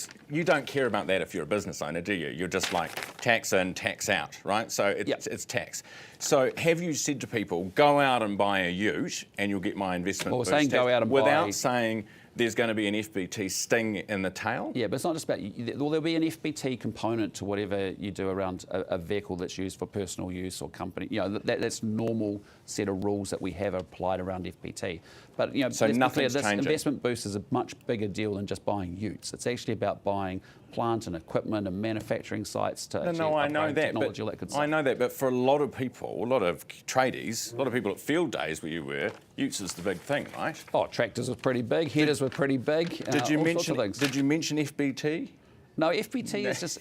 don't care about that if you're a business owner, do you? You're just like tax in, tax out, right? So it's tax. So have you said to people, go out and buy a ute and you'll get my investment boost? Well, we're saying go out and without saying there's going to be an FBT sting in the tail? Yeah, but it's not just about... Well, there'll be an FBT component to whatever you do around a vehicle that's used for personal use or company. That's normal set of rules that we have applied around FBT. But, so nothing's this changing. Investment boost is a much bigger deal than just buying utes. It's actually about buying plant and equipment and manufacturing sites to I know that, technology, all that good stuff. I know that, but for a lot of people, a lot of tradies, a lot of people at field days where you were, utes is the big thing, right? Oh, tractors were pretty big, headers were pretty big. Did you mention FBT? No, FBT is just...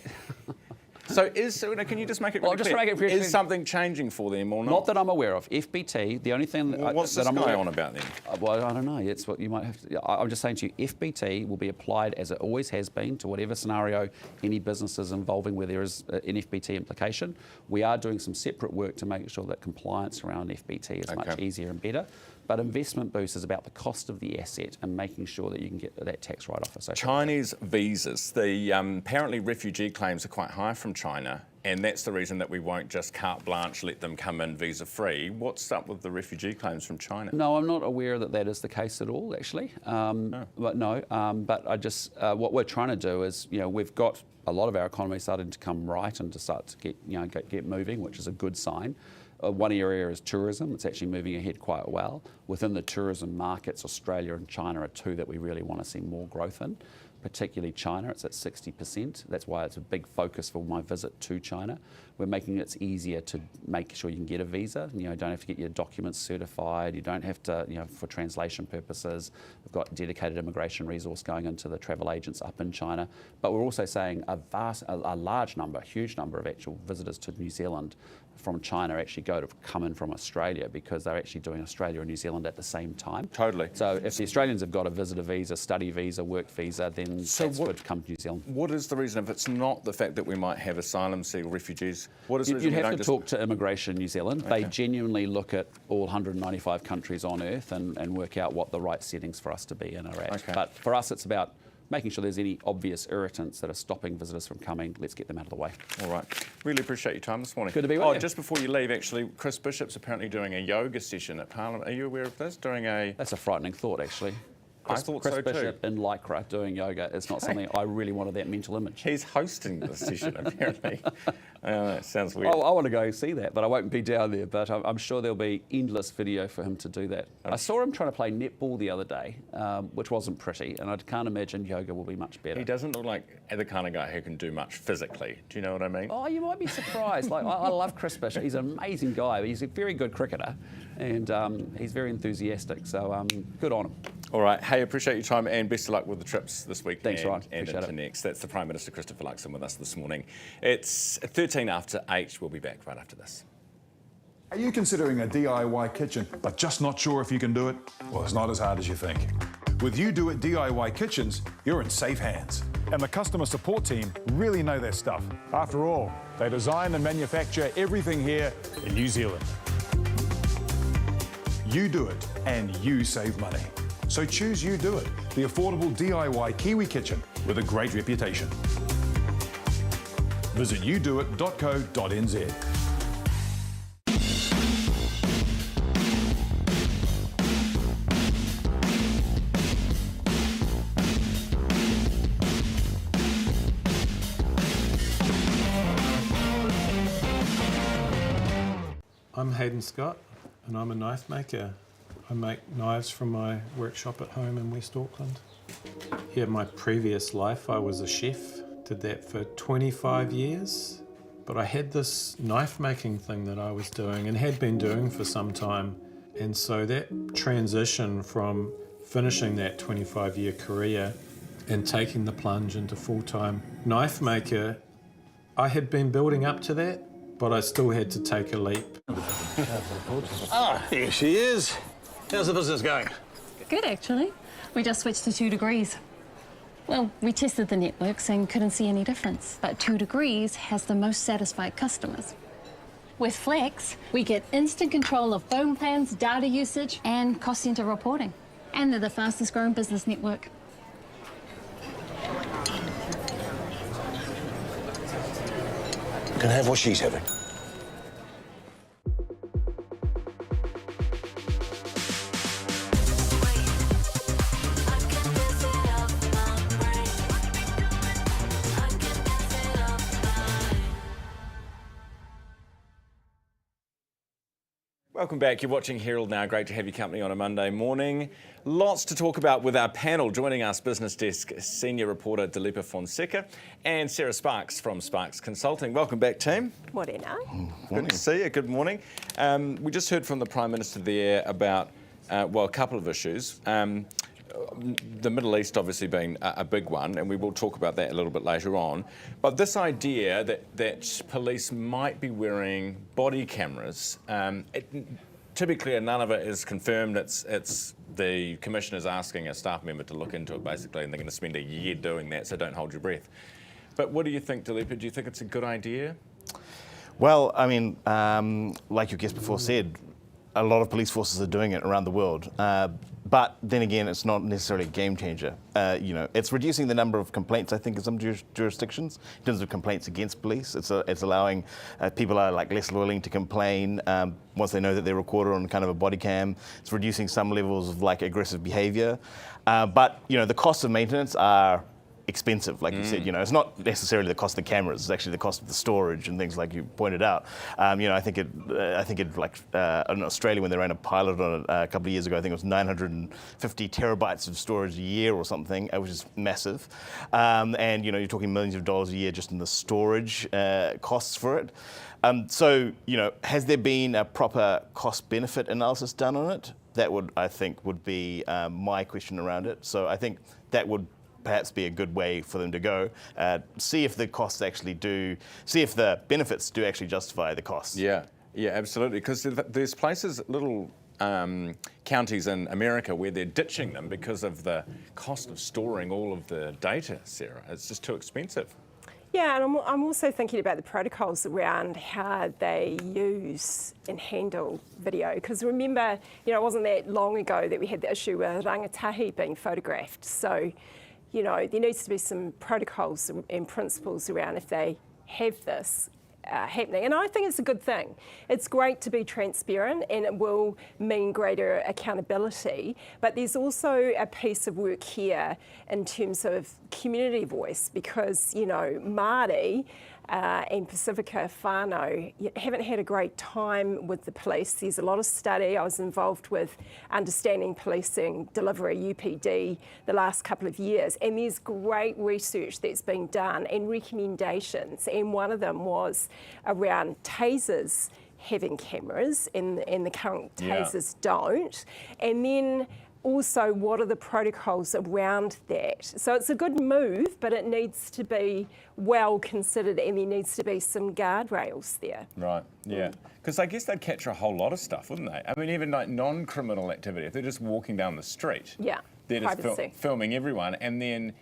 So can you just make it really clear? Make it clear. Is something changing for them or not? Not that I'm aware of. FBT, the only thing what's that this I'm guy aware on about then? Well, I don't know. It's what you might have to... I'm just saying to you, FBT will be applied as it always has been to whatever scenario any business is involving where there is an FBT implication. We are doing some separate work to make sure that compliance around FBT is much easier and better. But investment boost is about the cost of the asset and making sure that you can get that tax write-off. Chinese visas, the apparently refugee claims are quite high from China, and that's the reason that we won't just carte blanche let them come in visa-free. What's up with the refugee claims from China? No, I'm not aware that that is the case at all, actually. But I just what we're trying to do is, we've got a lot of our economy starting to come right and to start to get moving, which is a good sign. One area is tourism. It's actually moving ahead quite well. Within the tourism markets, Australia and China are two that we really want to see more growth in, particularly China. It's at 60%. That's why it's a big focus for my visit to China. We're making it easier to make sure you can get a visa. You don't have to get your documents certified. You don't have to, for translation purposes. We've got dedicated immigration resource going into the travel agents up in China. But we're also saying a large number, a huge number of actual visitors to New Zealand from China actually come in from Australia, because they're actually doing Australia and New Zealand at the same time. Totally. So if the Australians have got a visitor visa, study visa, work visa, then that's good to come to New Zealand. What is the reason, if it's not the fact that we might have asylum seeking refugees, what is the reason? You'd have to talk to Immigration New Zealand. Okay. They genuinely look at all 195 countries on Earth and work out what the right settings for us to be in are at. Okay. But for us, it's about making sure there's any obvious irritants that are stopping visitors from coming. Let's get them out of the way. All right. Really appreciate your time this morning. Good to be with you. Just before you leave, actually, Chris Bishop's apparently doing a yoga session at Parliament. Are you aware of this? That's a frightening thought, actually. I thought so too. Chris Bishop in Lycra doing yoga is not something I really wanted that mental image. He's hosting the session, apparently. That sounds weird. I want to go see that, but I won't be down there. But I'm sure there'll be endless video for him to do that. I saw him trying to play netball the other day, which wasn't pretty, and I can't imagine yoga will be much better. He doesn't look like the kind of guy who can do much physically. Do you know what I mean? Oh, you might be surprised. I love Chris Bishop. He's an amazing guy. He's a very good cricketer, and he's very enthusiastic. So good on him. All right. Hey, appreciate your time and best of luck with the trips this week. Thanks, Ryan. And appreciate into next. That's the Prime Minister, Christopher Luxon, with us this morning. It's 13 after 8. We'll be back right after this. Are you considering a DIY kitchen but just not sure if you can do it? Well, it's not as hard as you think. With You Do It DIY Kitchens, you're in safe hands. And the customer support team really know their stuff. After all, they design and manufacture everything here in New Zealand. You do it and you save money. So choose You Do It, the affordable DIY Kiwi kitchen with a great reputation. Visit newsroom.co.nz. I'm Hayden Scott and I'm a knife maker. I make knives from my workshop at home in West Auckland. Yeah, my previous life I was a chef, did that for 25 years. But I had this knife making thing that I was doing and had been doing for some time. And so that transition from finishing that 25-year career and taking the plunge into full-time knife maker, I had been building up to that, but I still had to take a leap. Ah, here she is. How's the business going? Good, actually. We just switched to 2 degrees. Well, we tested the networks and couldn't see any difference. But 2 degrees has the most satisfied customers. With Flex, we get instant control of phone plans, data usage, and cost center reporting. And they're the fastest growing business network. Can I have what she's having? Welcome back. You're watching Herald Now. Great to have your company on a Monday morning. Lots to talk about with our panel. Joining us, Business Desk Senior Reporter Dilepa Fonseca and Sarah Sparks from Sparks Consulting. Welcome back, team. Morena. Good to see you. Good morning. We just heard from the Prime Minister there about, a couple of issues. The Middle East obviously being a big one, and we will talk about that a little bit later on. But this idea that police might be wearing body cameras, to be clear, none of it is confirmed. It's the Commissioner's asking a staff member to look into it, basically, and they're going to spend a year doing that, so don't hold your breath. But what do you think, Dilepa? Do you think it's a good idea? Well, I mean, like your guest before said, a lot of police forces are doing it around the world. But then again, it's not necessarily a game changer. It's reducing the number of complaints, I think, in some jurisdictions in terms of complaints against police. It's allowing people are like less willing to complain once they know that they're recorded on kind of a body cam. It's reducing some levels of like aggressive behaviour. But the costs of maintenance are expensive, like you said. It's not necessarily the cost of the cameras; it's actually the cost of the storage and things like you pointed out. I think it like in Australia when they ran a pilot on it a couple of years ago, I think it was 950 terabytes of storage a year or something, which is massive. And you're talking millions of dollars a year just in the storage costs for it. So has there been a proper cost-benefit analysis done on it? That would be my question around it. So I think that would perhaps be a good way for them to go. See if the costs see if the benefits do actually justify the costs. Yeah, absolutely. Because there's places, little counties in America where they're ditching them because of the cost of storing all of the data, Sarah. It's just too expensive. Yeah, and I'm also thinking about the protocols around how they use and handle video. Because remember, it wasn't that long ago that we had the issue with rangatahi being photographed. So, there needs to be some protocols and principles around if they have this happening. And I think it's a good thing. It's great to be transparent and it will mean greater accountability. But there's also a piece of work here in terms of community voice because, Māori and Pacifica whānau haven't had a great time with the police. There's a lot of study. I was involved with Understanding Policing Delivery, UPD, the last couple of years, and there's great research that's been done and recommendations, and one of them was around tasers having cameras, and the current tasers don't, and then also, what are the protocols around that? So it's a good move, but it needs to be well considered and there needs to be some guardrails there. Right, yeah. Because I guess they'd capture a whole lot of stuff, wouldn't they? I mean, even like non-criminal activity, if they're just walking down the street, they're just filming everyone, and then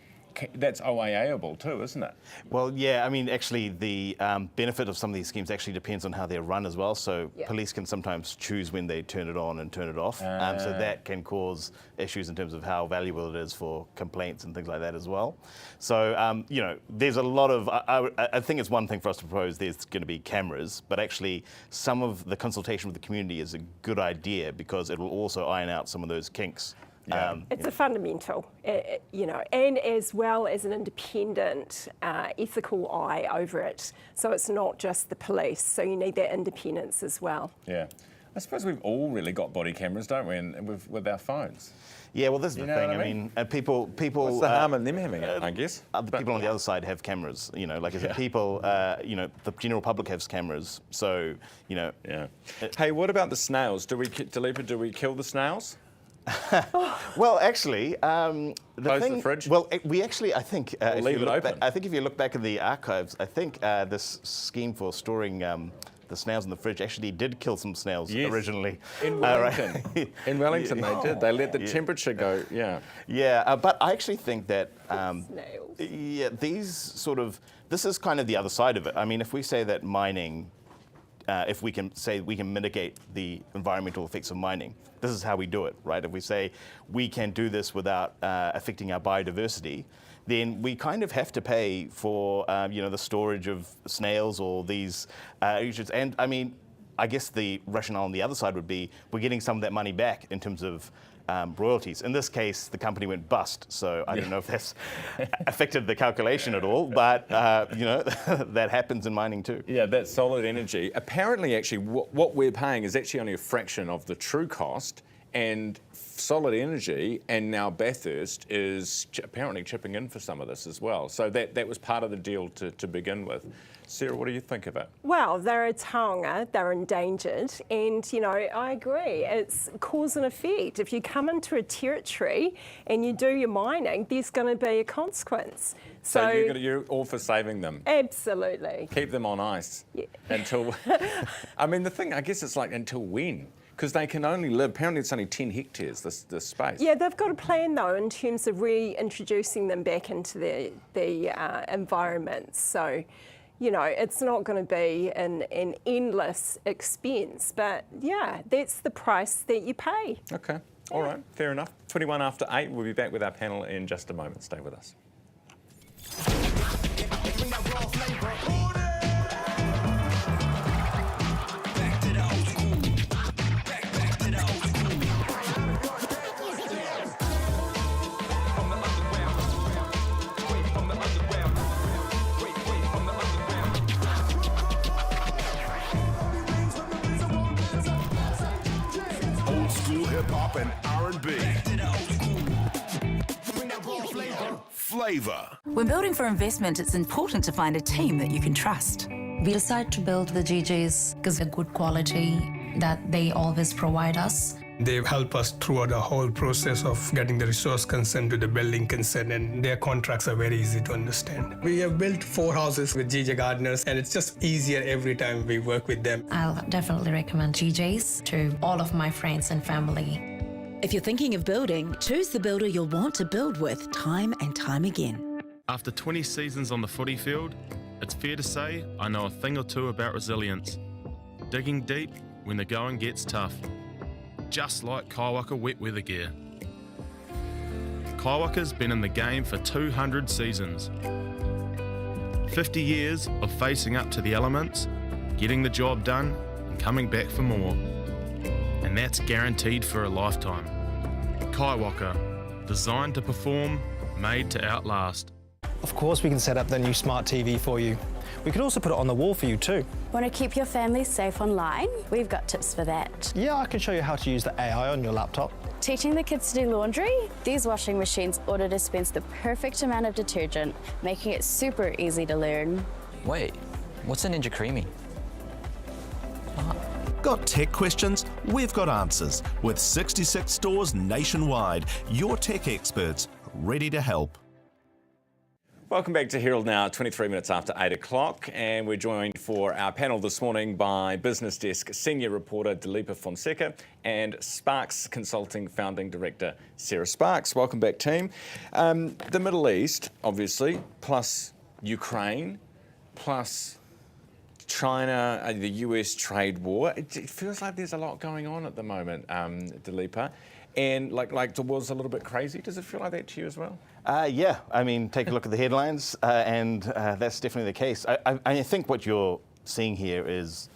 that's OIA-able too, isn't it? Well, yeah, I mean, actually the benefit of some of these schemes actually depends on how they're run as well. So police can sometimes choose when they turn it on and turn it off. So that can cause issues in terms of how valuable it is for complaints and things like that as well. So, there's a lot of, I think it's one thing for us to propose there's going to be cameras, but actually some of the consultation with the community is a good idea because it will also iron out some of those kinks. It's a fundamental, and as well as an independent, ethical eye over it. So it's not just the police. So you need that independence as well. Yeah. I suppose we've all really got body cameras, don't we, and with our phones? Yeah, well, this is the thing. I mean, people. What's the harm in them having it? I guess. The people on the other side have cameras. As a people, the general public has cameras. So, Hey, what about the snails? Do we kill the snails? Well, actually, the fridge. Well, we actually, I think, leave it open. I think if you look back in the archives, I think this scheme for storing the snails in the fridge actually did kill some snails originally. In Wellington. In Wellington, they did. They let the temperature go. Yeah. Yeah, but I actually think that this is kind of the other side of it. I mean, if we say that mining. If we can say we can mitigate the environmental effects of mining, this is how we do it, right? If we say we can do this without affecting our biodiversity, then we kind of have to pay for the storage of snails or these issues. And I mean, I guess the rationale on the other side would be we're getting some of that money back in terms of royalties. In this case, the company went bust, so I don't know if that's affected the calculation at all, but that happens in mining too. Yeah, that's solid energy. Apparently, actually, what we're paying is actually only a fraction of the true cost, and Solid Energy and now Bathurst is apparently chipping in for some of this as well. So that was part of the deal to begin with. Sarah, what do you think of it? Well, they're a taonga, they're endangered, and I agree, it's cause and effect. If you come into a territory and you do your mining, there's going to be a consequence. So you're all for saving them? Absolutely. Keep them on ice until, I mean, the thing, I guess it's like until when? Because they can only live, apparently it's only 10 hectares, this space. Yeah, they've got a plan though in terms of reintroducing them back into the environment. So, you know, it's not going to be an endless expense, but yeah, that's the price that you pay. Okay, all right, fair enough. 21 after 8, we'll be back with our panel in just a moment. Stay with us. Hip-hop and R&B. Flavor. When building for investment, it's important to find a team that you can trust. We decided to build the GJs because of the good quality that they always provide us. They help us throughout the whole process of getting the resource consent to the building consent, and their contracts are very easy to understand. We have built 4 houses with GJ Gardeners, and it's just easier every time we work with them. I'll definitely recommend GJs to all of my friends and family. If you're thinking of building, choose the builder you'll want to build with time and time again. After 20 seasons on the footy field, it's fair to say I know a thing or two about resilience. Digging deep when the going gets tough. Just like Kaiwaka wet weather gear. Kaiwaka's been in the game for 200 seasons. 50 years of facing up to the elements, getting the job done, and coming back for more. And that's guaranteed for a lifetime. Kaiwaka, designed to perform, made to outlast. Of course we can set up the new smart TV for you. We could also put it on the wall for you too. Want to keep your family safe online? We've got tips for that. Yeah, I can show you how to use the AI on your laptop. Teaching the kids to do laundry? These washing machines auto-dispense the perfect amount of detergent, making it super easy to learn. Wait, what's a Ninja Creamy? Got tech questions? We've got answers. With 66 stores nationwide, your tech experts ready to help. Welcome back to Herald Now, 23 minutes after 8 o'clock, and we're joined for our panel this morning by Business Desk Senior Reporter Dileepa Fonseca and Sparks Consulting Founding Director Sarah Sparks. Welcome back, team. The Middle East, obviously, plus Ukraine, plus China, the US trade war. It feels like there's a lot going on at the moment, Dileepa. And like the world's a little bit crazy. Does it feel like that to you as well? Yeah, I mean, take a look at the headlines, and that's definitely the case. I think what you're seeing here is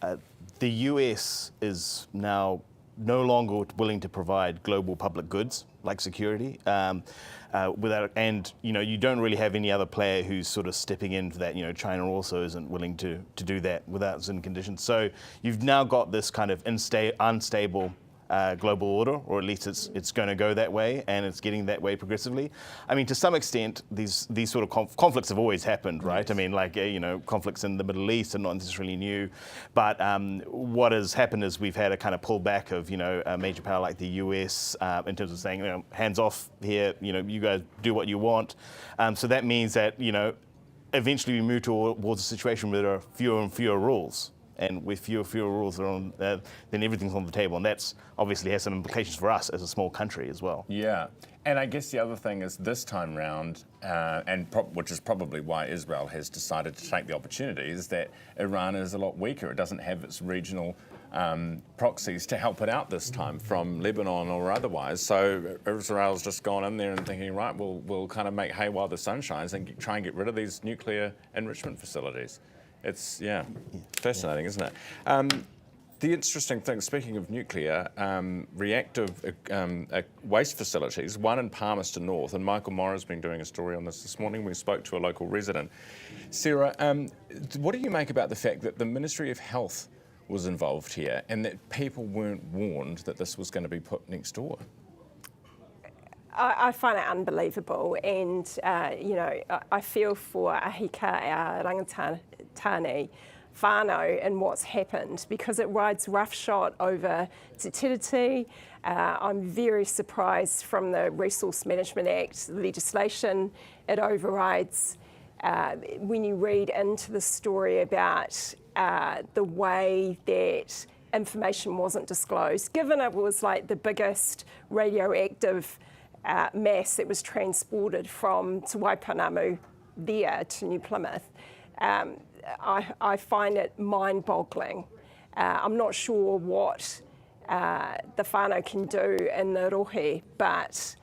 the US is now no longer willing to provide global public goods like security, and you don't really have any other player who's sort of stepping into that. China also isn't willing to do that without certain conditions. So you've now got this kind of unstable global order, or at least it's going to go that way, and it's getting that way progressively. I mean, to some extent, these sort of conflicts have always happened, right? I mean, conflicts in the Middle East are not necessarily new, but what has happened is we've had a kind of pullback of a major power like the US in terms of saying, hands off here, you guys do what you want. So that means that eventually we move towards a situation where there are fewer and fewer rules. And with fewer rules then everything's on the table, and that's obviously has some implications for us as a small country as well. Yeah, and I guess the other thing is this time round, which is probably why Israel has decided to take the opportunity, is that Iran is a lot weaker. It doesn't have its regional proxies to help it out this time from Lebanon or otherwise. So Israel's just gone in there and thinking, right, we'll kind of make hay while the sun shines and try and get rid of these nuclear enrichment facilities. It's, fascinating, isn't it? The interesting thing, speaking of nuclear, reactive waste facilities, one in Palmerston North, and Michael Morrow's been doing a story on this morning. We spoke to a local resident. Sarah, what do you make about the fact that the Ministry of Health was involved here and that people weren't warned that this was going to be put next door? I find it unbelievable, and I feel for Ahika, our rangatani whānau, and what's happened, because it rides roughshod over Te Tiriti. I'm very surprised from the Resource Management Act legislation it overrides. When you read into the story about the way that information wasn't disclosed, given it was like the biggest radioactive mass that was transported from Te Waipounamu there to New Plymouth, I find it mind-boggling. I'm not sure what the whānau can do in the rohe, but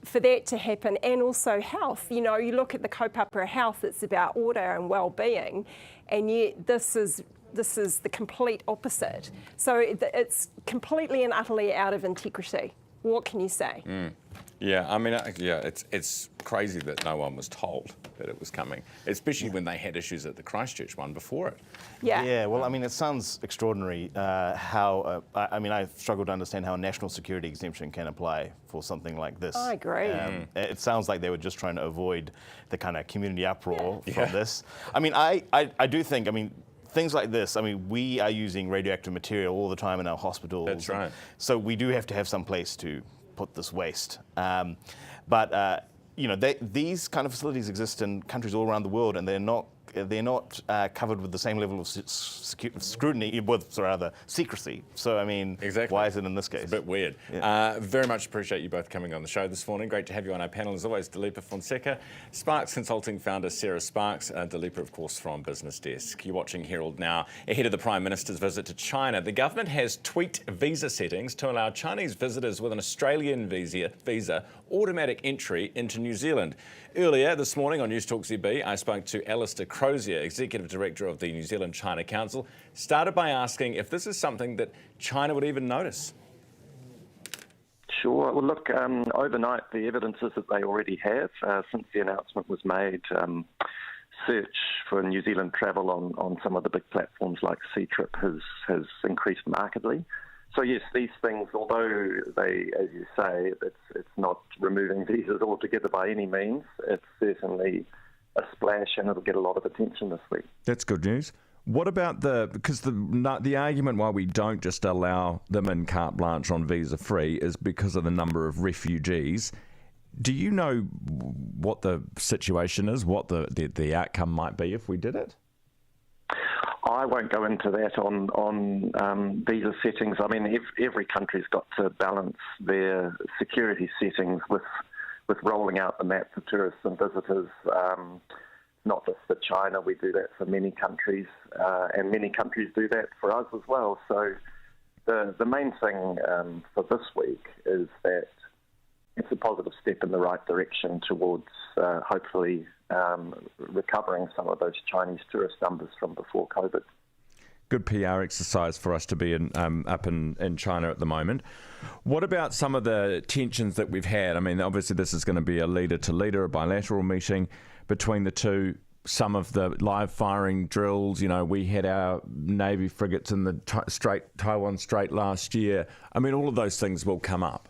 for that to happen, and also health. You know, you look at the kaupapa health, it's about order and well-being, and yet this is the complete opposite. So it's completely and utterly out of integrity. What can you say? Yeah, I mean, it's crazy that no one was told that it was coming, especially when they had issues at the Christchurch one before it. Yeah, well, I mean, it sounds extraordinary how, I struggle to understand how a national security exemption can apply for something like this. I agree. It sounds like they were just trying to avoid the kind of community uproar from this. I mean, I do think, things like this, we are using radioactive material all the time in our hospitals. That's right. So we do have to have some place to put this waste. These kind of facilities exist in countries all around the world, and they're not covered with the same level of scrutiny, secrecy. So, exactly. Why is it in this case? It's a bit weird. Yeah. Very much appreciate you both coming on the show this morning. Great to have you on our panel. As always, Dileepa Fonseca, Sparks Consulting founder Sarah Sparks, Dileepa, of course, from Business Desk. You're watching Herald Now. Ahead of the Prime Minister's visit to China, the government has tweaked visa settings to allow Chinese visitors with an Australian visa automatic entry into New Zealand. Earlier this morning on News Talk ZB, I spoke to Alistair Crozier, Executive Director of the New Zealand-China Council, started by asking if this is something that China would even notice. Sure. Well, look, overnight the evidence is that they already have. Since the announcement was made, search for New Zealand travel on some of the big platforms like Seatrip has increased markedly. So yes, these things, although they, as you say, it's not removing visas altogether by any means, it's certainly a splash and it'll get a lot of attention this week. That's good news. What about because the argument why we don't just allow them in carte blanche on visa free is because of the number of refugees. Do you know what the situation is, what the outcome might be if we did it? I won't go into that on visa settings. Every country's got to balance their security settings with rolling out the map for tourists and visitors. Not just for China, we do that for many countries, and many countries do that for us as well. So the main thing for this week is that it's a positive step in the right direction towards hopefully recovering some of those Chinese tourist numbers from before COVID. Good PR exercise for us to be up in China at the moment. What about some of the tensions that we've had? Obviously this is going to be a leader-to-leader, a bilateral meeting between the two. Some of the live firing drills, we had our Navy frigates in the Taiwan Strait last year. All of those things will come up.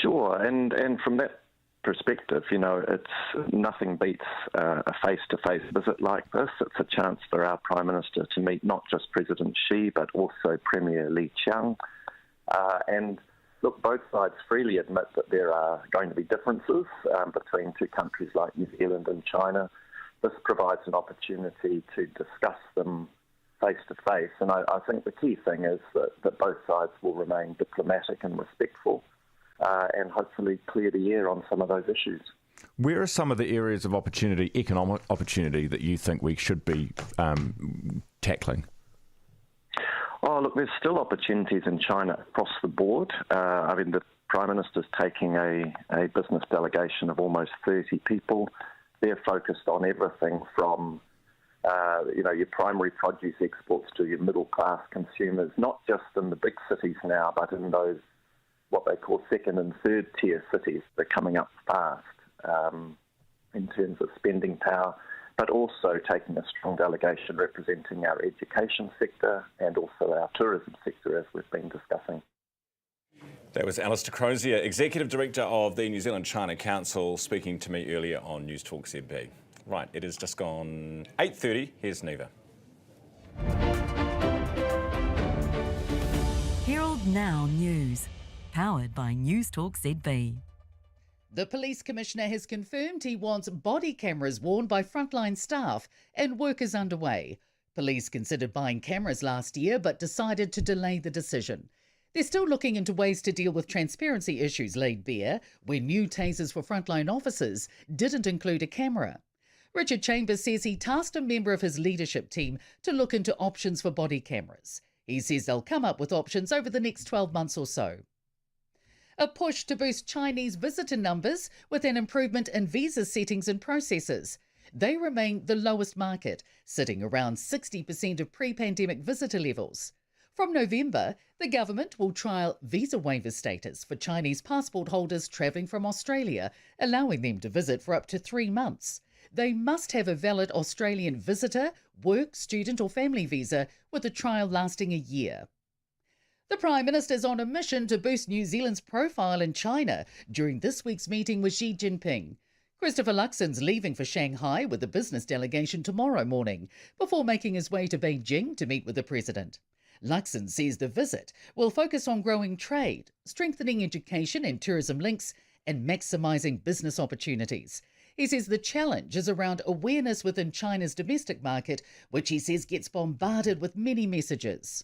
Sure, and from that perspective, it's nothing beats a face-to-face visit like this. It's a chance for our Prime Minister to meet not just President Xi, but also Premier Li Qiang. And look, both sides freely admit that there are going to be differences between two countries like New Zealand and China. This provides an opportunity to discuss them face-to-face. And I think the key thing is that both sides will remain diplomatic and respectful. And hopefully clear the air on some of those issues. Where are some of the areas of opportunity, economic opportunity, that you think we should be tackling? Oh, look, there's still opportunities in China across the board. The Prime Minister's taking a business delegation of almost 30 people. They're focused on everything from, your primary produce exports to your middle-class consumers, not just in the big cities now, but in those what they call second and third tier cities. They're coming up fast in terms of spending power, but also taking a strong delegation representing our education sector and also our tourism sector, as we've been discussing. That was Alistair Crozier, Executive Director of the New Zealand-China Council, speaking to me earlier on News Talk ZB. Right, it is just gone 8:30. Here's Neva. Herald Now News. Powered by News Talk ZB. The Police Commissioner has confirmed he wants body cameras worn by frontline staff, and work is underway. Police considered buying cameras last year but decided to delay the decision. They're still looking into ways to deal with transparency issues laid bare when new tasers for frontline officers didn't include a camera. Richard Chambers says he tasked a member of his leadership team to look into options for body cameras. He says they'll come up with options over the next 12 months or so. A push to boost Chinese visitor numbers with an improvement in visa settings and processes. They remain the lowest market, sitting around 60% of pre-pandemic visitor levels. From November, the government will trial visa waiver status for Chinese passport holders travelling from Australia, allowing them to visit for up to 3 months. They must have a valid Australian visitor, work, student or family visa with a trial lasting a year. The Prime Minister is on a mission to boost New Zealand's profile in China during this week's meeting with Xi Jinping. Christopher Luxon's leaving for Shanghai with a business delegation tomorrow morning before making his way to Beijing to meet with the president. Luxon says the visit will focus on growing trade, strengthening education and tourism links, and maximising business opportunities. He says the challenge is around awareness within China's domestic market, which he says gets bombarded with many messages.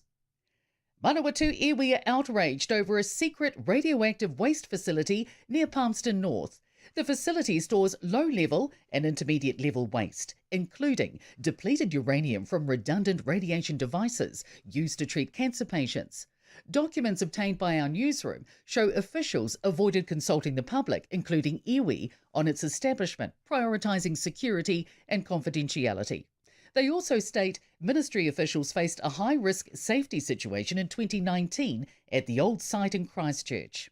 Manawatu iwi are outraged over a secret radioactive waste facility near Palmerston North. The facility stores low-level and intermediate-level waste, including depleted uranium from redundant radiation devices used to treat cancer patients. Documents obtained by our newsroom show officials avoided consulting the public, including iwi, on its establishment, prioritising security and confidentiality. They also state ministry officials faced a high-risk safety situation in 2019 at the old site in Christchurch.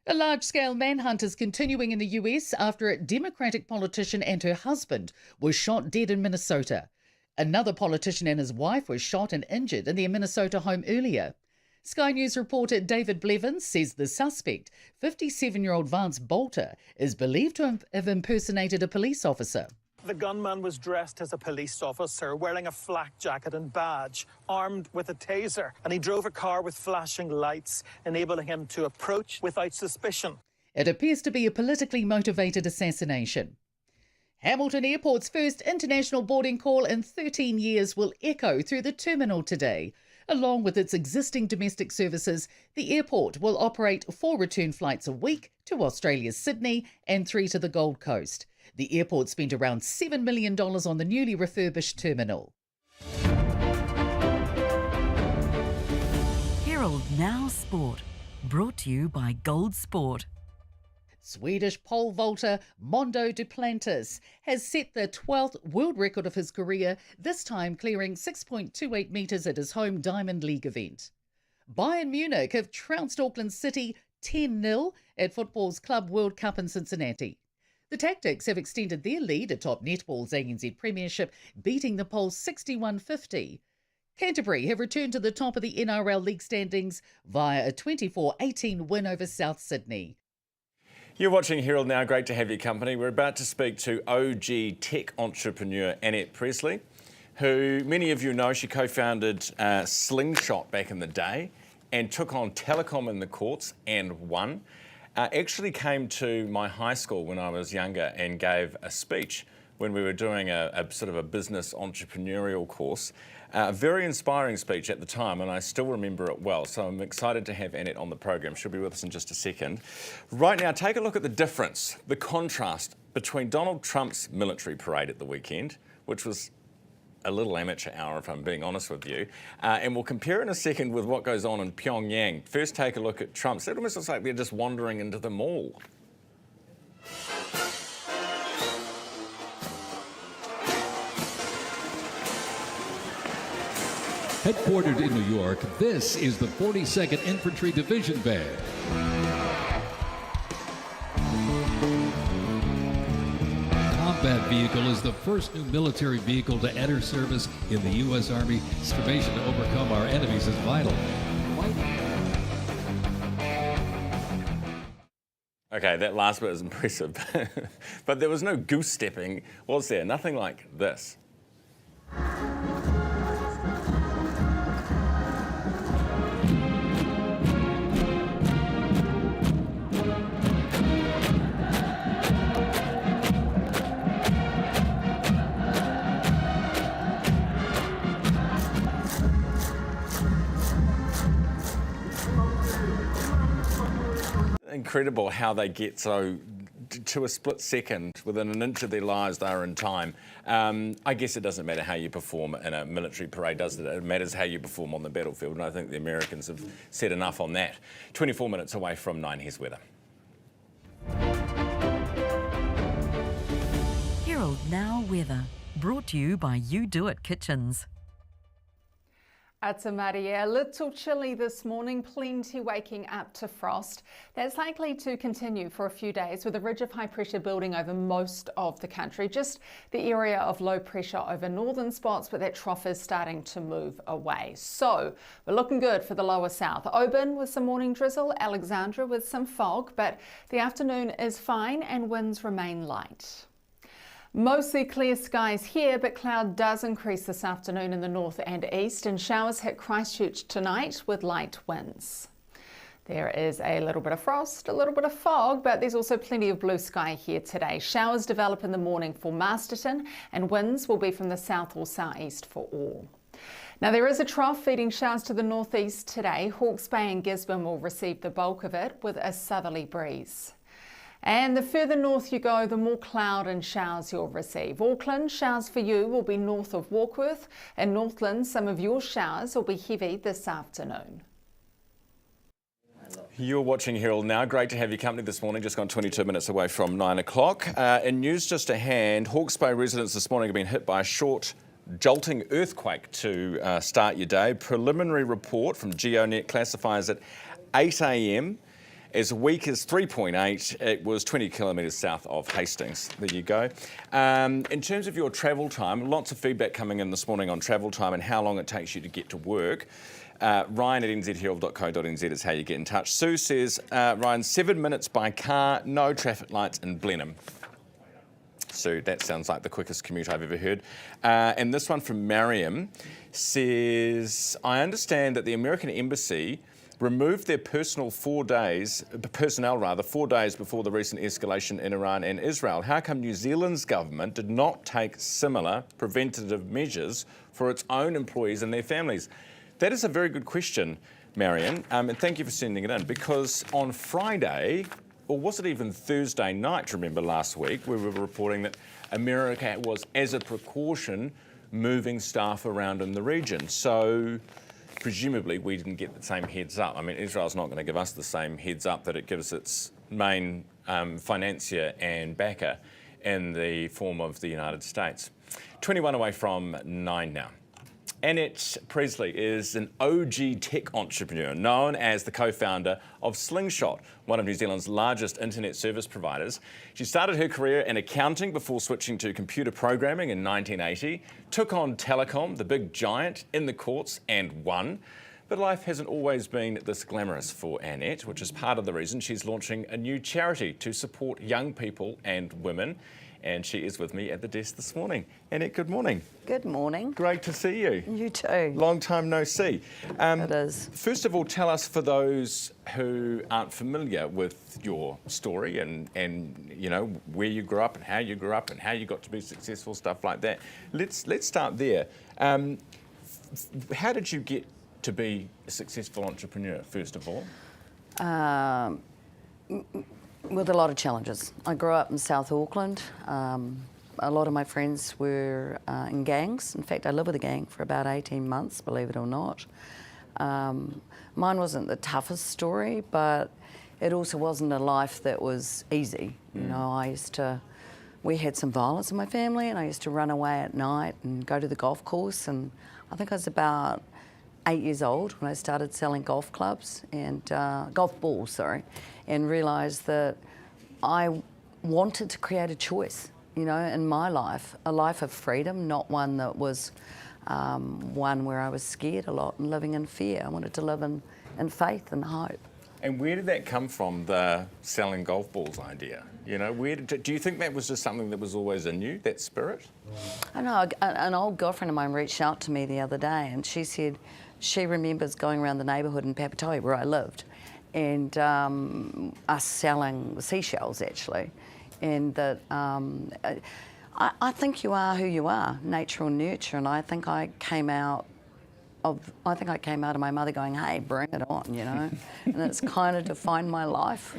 A large-scale manhunt is continuing in the US after a Democratic politician and her husband were shot dead in Minnesota. Another politician and his wife were shot and injured in their Minnesota home earlier. Sky News reporter David Blevins says the suspect, 57-year-old Vance Bolter, is believed to have impersonated a police officer. The gunman was dressed as a police officer, wearing a flak jacket and badge, armed with a taser, and he drove a car with flashing lights, enabling him to approach without suspicion. It appears to be a politically motivated assassination. Hamilton Airport's first international boarding call in 13 years will echo through the terminal today. Along with its existing domestic services, the airport will operate 4 return flights a week to Australia's Sydney and 3 to the Gold Coast. The airport spent around $7 million on the newly refurbished terminal. Herald NOW Sport, brought to you by Gold Sport. Swedish pole vaulter Mondo Duplantis has set the 12th world record of his career, this time clearing 6.28 metres at his home Diamond League event. Bayern Munich have trounced Auckland City 10-0 at football's Club World Cup in Cincinnati. The Tactics have extended their lead atop netball's ANZ Premiership, beating the Poles 61-50. Canterbury have returned to the top of the NRL League standings via a 24-18 win over South Sydney. You're watching Herald Now. Great to have your company. We're about to speak to OG tech entrepreneur Annette Presley, who many of you know. She co-founded Slingshot back in the day and took on telecom in the courts and won. Actually came to my high school when I was younger and gave a speech when we were doing a sort of a business entrepreneurial course. A very inspiring speech at the time, and I still remember it well. So I'm excited to have Annette on the program. She'll be with us in just a second. Right now, take a look at the difference, the contrast between Donald Trump's military parade at the weekend, which was a little amateur hour, if I'm being honest with you. And we'll compare in a second with what goes on in Pyongyang. First, take a look at Trump's. It almost looks like they're just wandering into the mall. Headquartered in New York, this is the 42nd Infantry Division Band. Combat vehicle is the first new military vehicle to enter service in the U.S. Army. Information to overcome our enemies is vital. Okay, that last bit is impressive. But there was no goose stepping, was there? Nothing like this. Incredible how they get so to a split second, within an inch of their lives, they are in time. I guess it doesn't matter how you perform in a military parade, does it? It matters how you perform on the battlefield, and I think the Americans have said enough on that. 24 minutes away from 9, here's weather. Herald Now weather, brought to you by You Do It Kitchens. It's a Maria. A little chilly this morning, plenty waking up to frost. That's likely to continue for a few days with a ridge of high pressure building over most of the country. Just the area of low pressure over northern spots, but that trough is starting to move away. So we're looking good for the lower south. Oban with some morning drizzle, Alexandra with some fog, but the afternoon is fine and winds remain light. Mostly clear skies here, but cloud does increase this afternoon in the north and east, and showers hit Christchurch tonight with light winds. There is a little bit of frost, a little bit of fog, but there's also plenty of blue sky here today. Showers develop in the morning for Masterton, and winds will be from the south or southeast for all. Now there is a trough feeding showers to the northeast today. Hawke's Bay and Gisborne will receive the bulk of it with a southerly breeze. And the further north you go, the more cloud and showers you'll receive. Auckland, showers for you will be north of Warkworth, and Northland, some of your showers will be heavy this afternoon. You're watching Herald Now. Great to have your company this morning, just gone 22 minutes away from 9 o'clock. In news just ahead, Hawke's Bay residents this morning have been hit by a short jolting earthquake to start your day. Preliminary report from GeoNet classifies it 8 a.m. as weak as 3.8. It was 20 kilometres south of Hastings. There you go. In terms of your travel time, lots of feedback coming in this morning on travel time and how long it takes you to get to work. Ryan at nzherald.co.nz is how you get in touch. Sue says, Ryan, 7 minutes by car, no traffic lights in Blenheim. Sue, that sounds like the quickest commute I've ever heard. And this one from Mariam says, I understand that the American Embassy removed their personnel 4 days before the recent escalation in Iran and Israel. How come New Zealand's government did not take similar preventative measures for its own employees and their families? That is a very good question, Marion, and thank you for sending it in, because on Friday, or was it even Thursday night, remember last week, we were reporting that America was, as a precaution, moving staff around in the region. So presumably we didn't get the same heads up. I mean, Israel's not going to give us the same heads up that it gives its main financier and backer in the form of the United States. 21 away from 9 now. Annette Presley is an OG tech entrepreneur known as the co-founder of Slingshot, one of New Zealand's largest internet service providers. She started her career in accounting before switching to computer programming in 1980, took on telecom, the big giant, in the courts and won. But life hasn't always been this glamorous for Annette, which is part of the reason she's launching a new charity to support young people and women. And she is with me at the desk this morning. Annette, good morning. Good morning. Great to see you. You too. Long time no see. It is. First of all, tell us, for those who aren't familiar with your story and you know, where you grew up and how you grew up and how you got to be successful, stuff like that. Let's start there. How did you get to be a successful entrepreneur, first of all? With a lot of challenges. I grew up in South Auckland. A lot of my friends were in gangs. In fact, I lived with a gang for about 18 months, believe it or not. Mine wasn't the toughest story, but it also wasn't a life that was easy. You know, we had some violence in my family, and I used to run away at night and go to the golf course, and I think I was about 8 years old when I started selling golf clubs and golf balls, and realised that I wanted to create a choice, you know, in my life, a life of freedom, not one that was one where I was scared a lot and living in fear. I wanted to live in faith and hope. And where did that come from, the selling golf balls idea? You know, do you think that was just something that was always in you, that spirit? I know, an old girlfriend of mine reached out to me the other day, and she said she remembers going around the neighbourhood in Papatoe where I lived, and us selling seashells, actually. And that I think you are who you are, nature or nurture, and I think I came out of my mother going, hey, bring it on, you know, and it's kind of defined my life.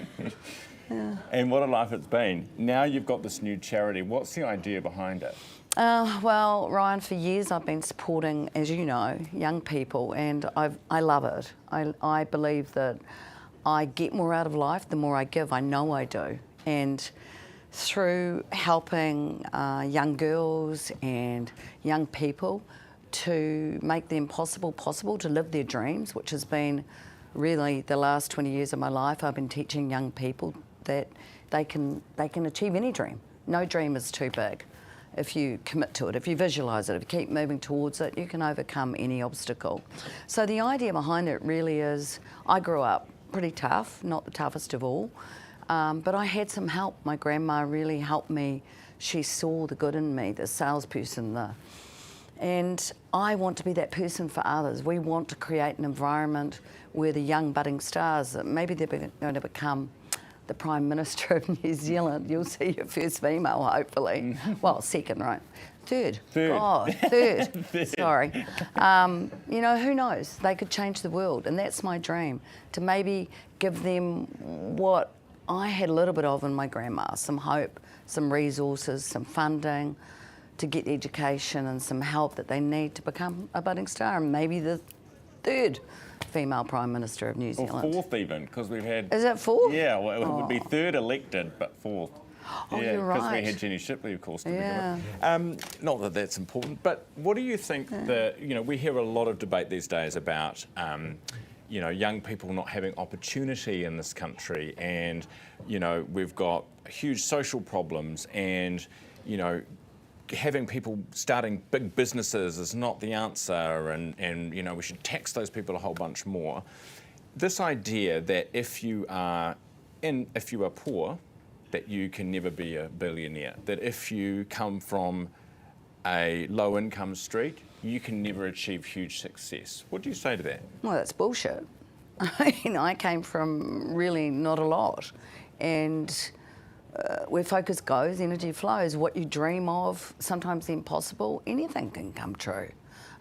Yeah. And what a life it's been. Now you've got this new charity. What's the idea behind it? Well, Ryan, for years I've been supporting, as you know, young people, and I love it. I believe that I get more out of life the more I give. I know I do. And through helping young girls and young people to make the impossible possible, to live their dreams, which has been really the last 20 years of my life, I've been teaching young people that they can achieve any dream. No dream is too big. If you commit to it, if you visualise it, if you keep moving towards it, you can overcome any obstacle. So the idea behind it really is, I grew up pretty tough, not the toughest of all, but I had some help. My grandma really helped me. She saw the good in me, the salesperson, and I want to be that person for others. We want to create an environment where the young budding stars, maybe they're going to become the Prime Minister of New Zealand. You'll see your first female, hopefully. Well, second, right? Third. God, third. Sorry. You know, who knows? They could change the world, and that's my dream, to maybe give them what I had a little bit of in my grandma, some hope, some resources, some funding to get the education and some help that they need to become a budding star, and maybe the third female Prime Minister of New Zealand. Or fourth even, because we've had... Is it fourth? Yeah, well, it would be third elected, but fourth. Oh, yeah, you're right. because we had Jenny Shipley, of course, to yeah. begin with. Not that that's important, but what do you think that, you know, we hear a lot of debate these days about, you know, young people not having opportunity in this country, and, you know, we've got huge social problems, and, you know, having people starting big businesses is not the answer, and you know, we should tax those people a whole bunch more. This idea that if you are poor, that you can never be a billionaire, that if you come from a low income street, you can never achieve huge success. What do you say to that? Well, that's bullshit. You know, I came from really not a lot, and where focus goes, energy flows. What you dream of, sometimes the impossible, anything can come true.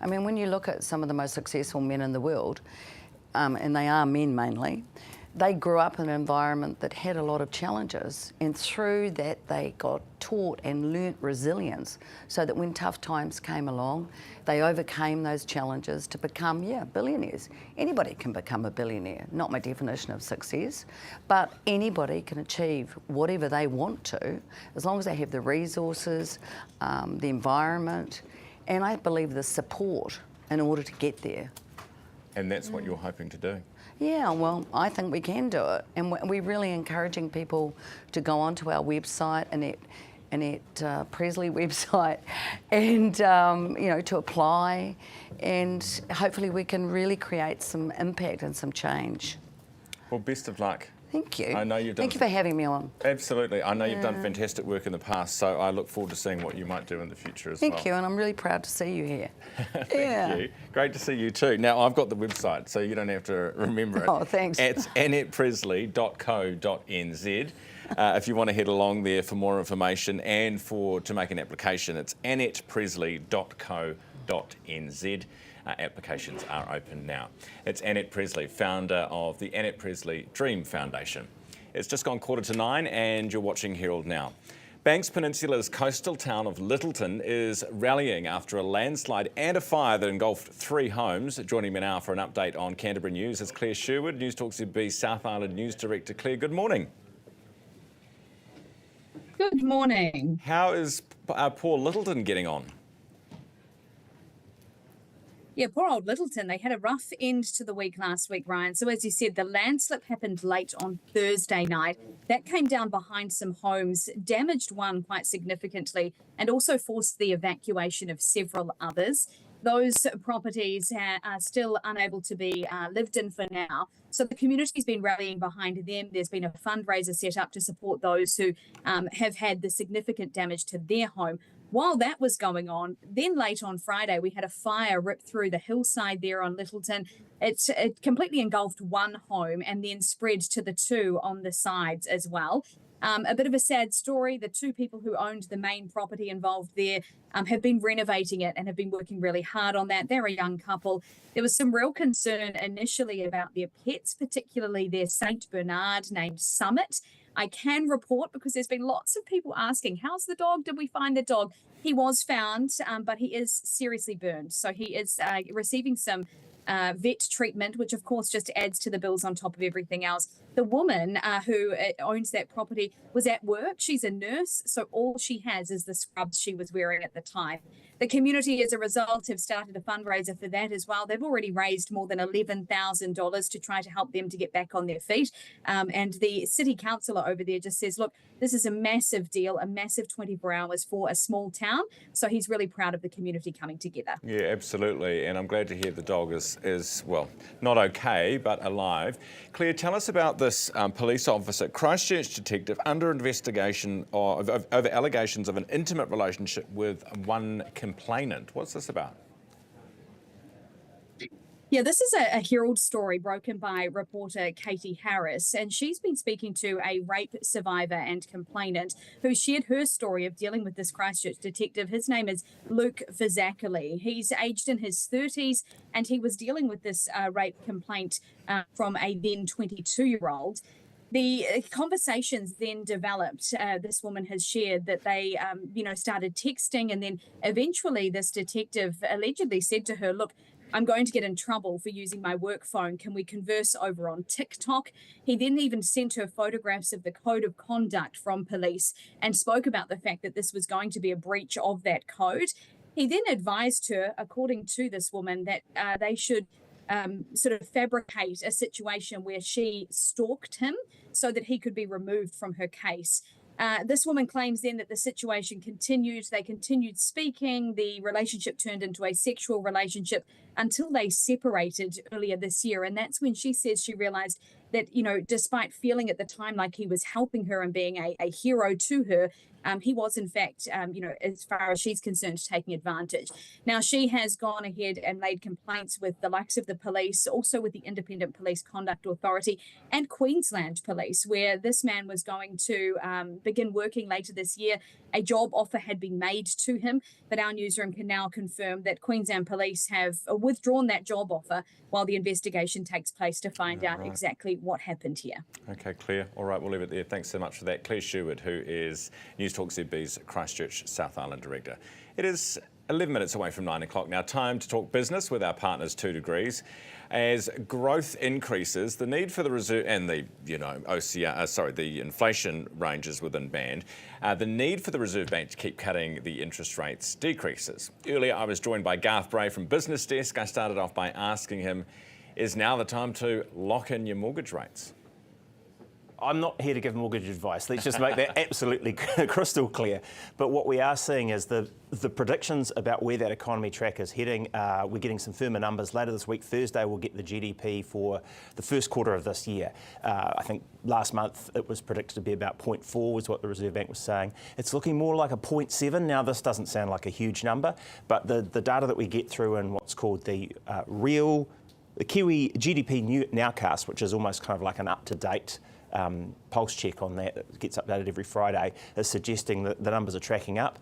I mean, when you look at some of the most successful men in the world, and they are men mainly, they grew up in an environment that had a lot of challenges, and through that they got taught and learnt resilience, so that when tough times came along, they overcame those challenges to become, billionaires. Anybody can become a billionaire, not my definition of success, but anybody can achieve whatever they want to, as long as they have the resources, the environment, and I believe the support in order to get there. And that's what you're hoping to do? Yeah, well, I think we can do it, and we're really encouraging people to go onto our website, Annette Presley website, and you know, to apply, and hopefully we can really create some impact and some change. Well, best of luck. Thank you. I know you've done. Thank you for having me on. Absolutely. I know you've done fantastic work in the past, so I look forward to seeing what you might do in the future as well. Thank you, and I'm really proud to see you here. Thank you. Great to see you too. Now, I've got the website, so you don't have to remember it. Oh, thanks. It's nzherald.co.nz. If you want to head along there for more information and to make an application, it's nzherald.co.nz. Applications are open now. It's Annette Presley, founder of the Annette Presley Dream Foundation. It's just gone 8:45 and you're watching Herald Now. Banks Peninsula's coastal town of Littleton is rallying after a landslide and a fire that engulfed 3 homes. Joining me now for an update on Canterbury News is Claire Sherwood, News Talk ZB South Island News Director. Claire, good morning. Good morning. How is poor Littleton getting on? Yeah, poor old Littleton. They had a rough end to the week last week, Ryan. So as you said, the landslip happened late on Thursday night. That came down behind some homes, damaged one quite significantly, and also forced the evacuation of several others. Those properties are still unable to be lived in for now. So the community's been rallying behind them. There's been a fundraiser set up to support those who have had the significant damage to their home. While that was going on, then late on Friday, we had a fire rip through the hillside there on Littleton. It completely engulfed one home and then spread to the 2 on the sides as well. A bit of a sad story. The 2 people who owned the main property involved there have been renovating it and have been working really hard on that. They're a young couple. There was some real concern initially about their pets, particularly their Saint Bernard named Summit. I can report, because there's been lots of people asking, how's the dog? Did we find the dog? He was found, but he is seriously burned. So he is receiving some vet treatment, which of course just adds to the bills on top of everything else. The woman who owns that property was at work. She's a nurse, so all she has is the scrubs she was wearing at the time. The community, as a result, have started a fundraiser for that as well. They've already raised more than $11,000 to try to help them to get back on their feet. And the city councillor over there just says, look, this is a massive deal, a massive 24 hours for a small town. So he's really proud of the community coming together. Yeah, absolutely. And I'm glad to hear the dog is well, not okay, but alive. Claire, tell us about this police officer, Christchurch detective, under investigation over allegations of an intimate relationship with one complainant. What's this about? Yeah, this is a Herald story broken by reporter Katie Harris, and she's been speaking to a rape survivor and complainant who shared her story of dealing with this Christchurch detective. His name is Luke Vizakali. He's aged in his 30s, and he was dealing with this rape complaint from a then 22-year-old. The conversations then developed. This woman has shared that they, started texting, and then eventually this detective allegedly said to her, look, I'm going to get in trouble for using my work phone. Can we converse over on TikTok? He then even sent her photographs of the code of conduct from police and spoke about the fact that this was going to be a breach of that code. He then advised her, according to this woman, that they should sort of fabricate a situation where she stalked him so that he could be removed from her case. This woman claims then that the situation continued. They continued speaking. The relationship turned into a sexual relationship until they separated earlier this year. And that's when she says she realized that, despite feeling at the time like he was helping her and being a hero to her, he was, in fact, as far as she's concerned, taking advantage. Now, she has gone ahead and made complaints with the likes of the police, also with the Independent Police Conduct Authority and Queensland Police, where this man was going to begin working later this year. A job offer had been made to him, but our newsroom can now confirm that Queensland Police have withdrawn that job offer while the investigation takes place to find out exactly what happened here. Okay, Claire. All right, we'll leave it there. Thanks so much for that. Claire Sherwood, who is News Talk ZB's Christchurch South Island Director. It is 11 minutes away from 9 o'clock now. Time to talk business with our partners 2 Degrees. As growth increases, the need for the reserve and the the inflation ranges within band, the need for the Reserve Bank to keep cutting the interest rates decreases. Earlier, I was joined by Garth Bray from Business Desk. I started off by asking him, is now the time to lock in your mortgage rates? I'm not here to give mortgage advice. Let's just make that absolutely crystal clear. But what we are seeing is the predictions about where that economy track is heading. We're getting some firmer numbers later this week. Thursday, we'll get the GDP for the first quarter of this year. I think last month it was predicted to be about 0.4 was what the Reserve Bank was saying. It's looking more like a 0.7. Now, this doesn't sound like a huge number, but the data that we get through in what's called the Kiwi GDP nowcast, which is almost kind of like an up-to-date pulse check on that, it gets updated every Friday, is suggesting that the numbers are tracking up.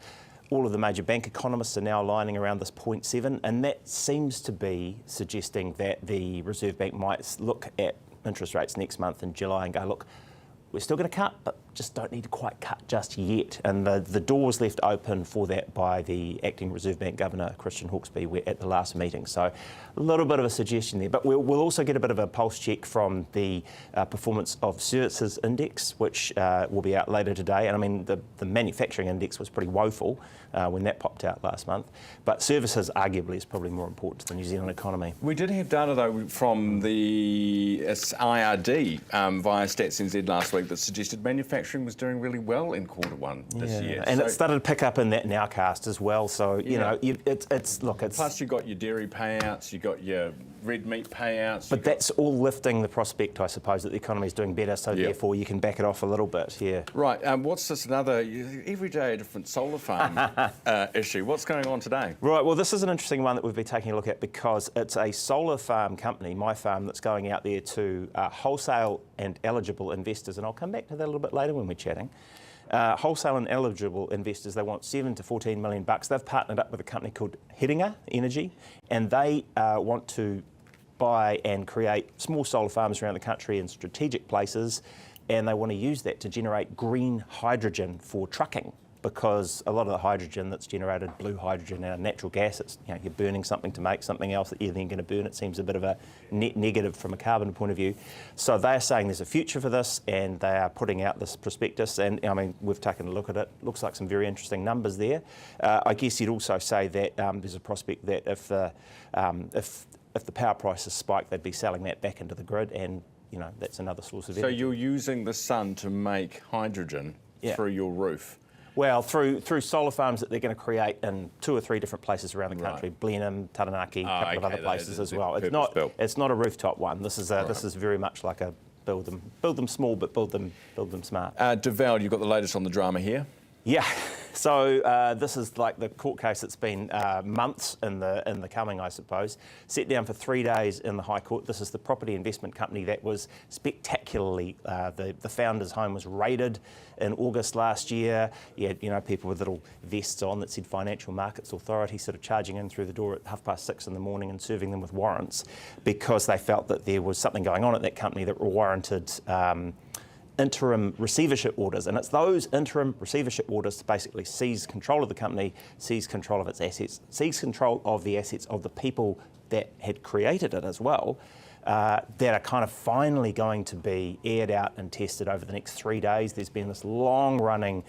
All of the major bank economists are now aligning around this 0.7, and that seems to be suggesting that the Reserve Bank might look at interest rates next month in July and go, look, we're still going to cut, but just don't need to quite cut just yet. And the door was left open for that by the acting Reserve Bank Governor, Christian Hawkesby, at the last meeting. So a little bit of a suggestion there. But we'll also get a bit of a pulse check from the Performance of Services Index, which will be out later today. And I mean, the manufacturing index was pretty woeful when that popped out last month. But services, arguably, is probably more important to the New Zealand economy. We did have data, though, from the IRD via Stats NZ last week that suggested manufacturing was doing really well in Q1 this year. And it started to pick up in that nowcast as well. So, it's Plus, you've got your dairy payouts, you've got your red meat payouts. But that's all lifting the prospect, I suppose, that the economy is doing better, so therefore you can back it off a little bit, Right, what's this another, every day a different solar farm issue. What's going on today? Right, well, this is an interesting one that we've been taking a look at because it's a solar farm company, My Farm, that's going out there to wholesale and eligible investors, and I'll come back to that a little bit later when we're chatting. Wholesale and eligible investors, they want $7 to $14 million. They've partnered up with a company called Herald Energy, and they want to buy and create small solar farms around the country in strategic places, and they want to use that to generate green hydrogen for trucking, because a lot of the hydrogen that's generated, blue hydrogen out of natural gas, it's, you know, you're burning something to make something else that you're then going to burn. It seems a bit of a net negative from a carbon point of view. So they're saying there's a future for this, and they are putting out this prospectus, and I mean, we've taken a look at it. Looks like some very interesting numbers there. I guess you'd also say that there's a prospect that if the power prices spike, they'd be selling that back into the grid, and you know, that's another source of energy. So you're using the sun to make hydrogen through your roof? Well, through solar farms that they're going to create in 2 or 3 different places around the country, Blenheim, Taranaki, a couple of other places as well. It's not a rooftop one. This is very much like a build them small, but build them smart. Deval, you've got the latest on the drama here. Yeah, so this is like the court case that's been months in the coming, I suppose. Set down for 3 days in the High Court. This is the property investment company that was spectacularly, the founder's home was raided in August last year. You had, you know, people with little vests on that said Financial Markets Authority sort of charging in through the door at 6:30 in the morning and serving them with warrants because they felt that there was something going on at that company that warranted interim receivership orders, and it's those interim receivership orders to basically seize control of the company, seize control of its assets, seize control of the assets of the people that had created it as well, that are kind of finally going to be aired out and tested over the next 3 days. There's been this long-running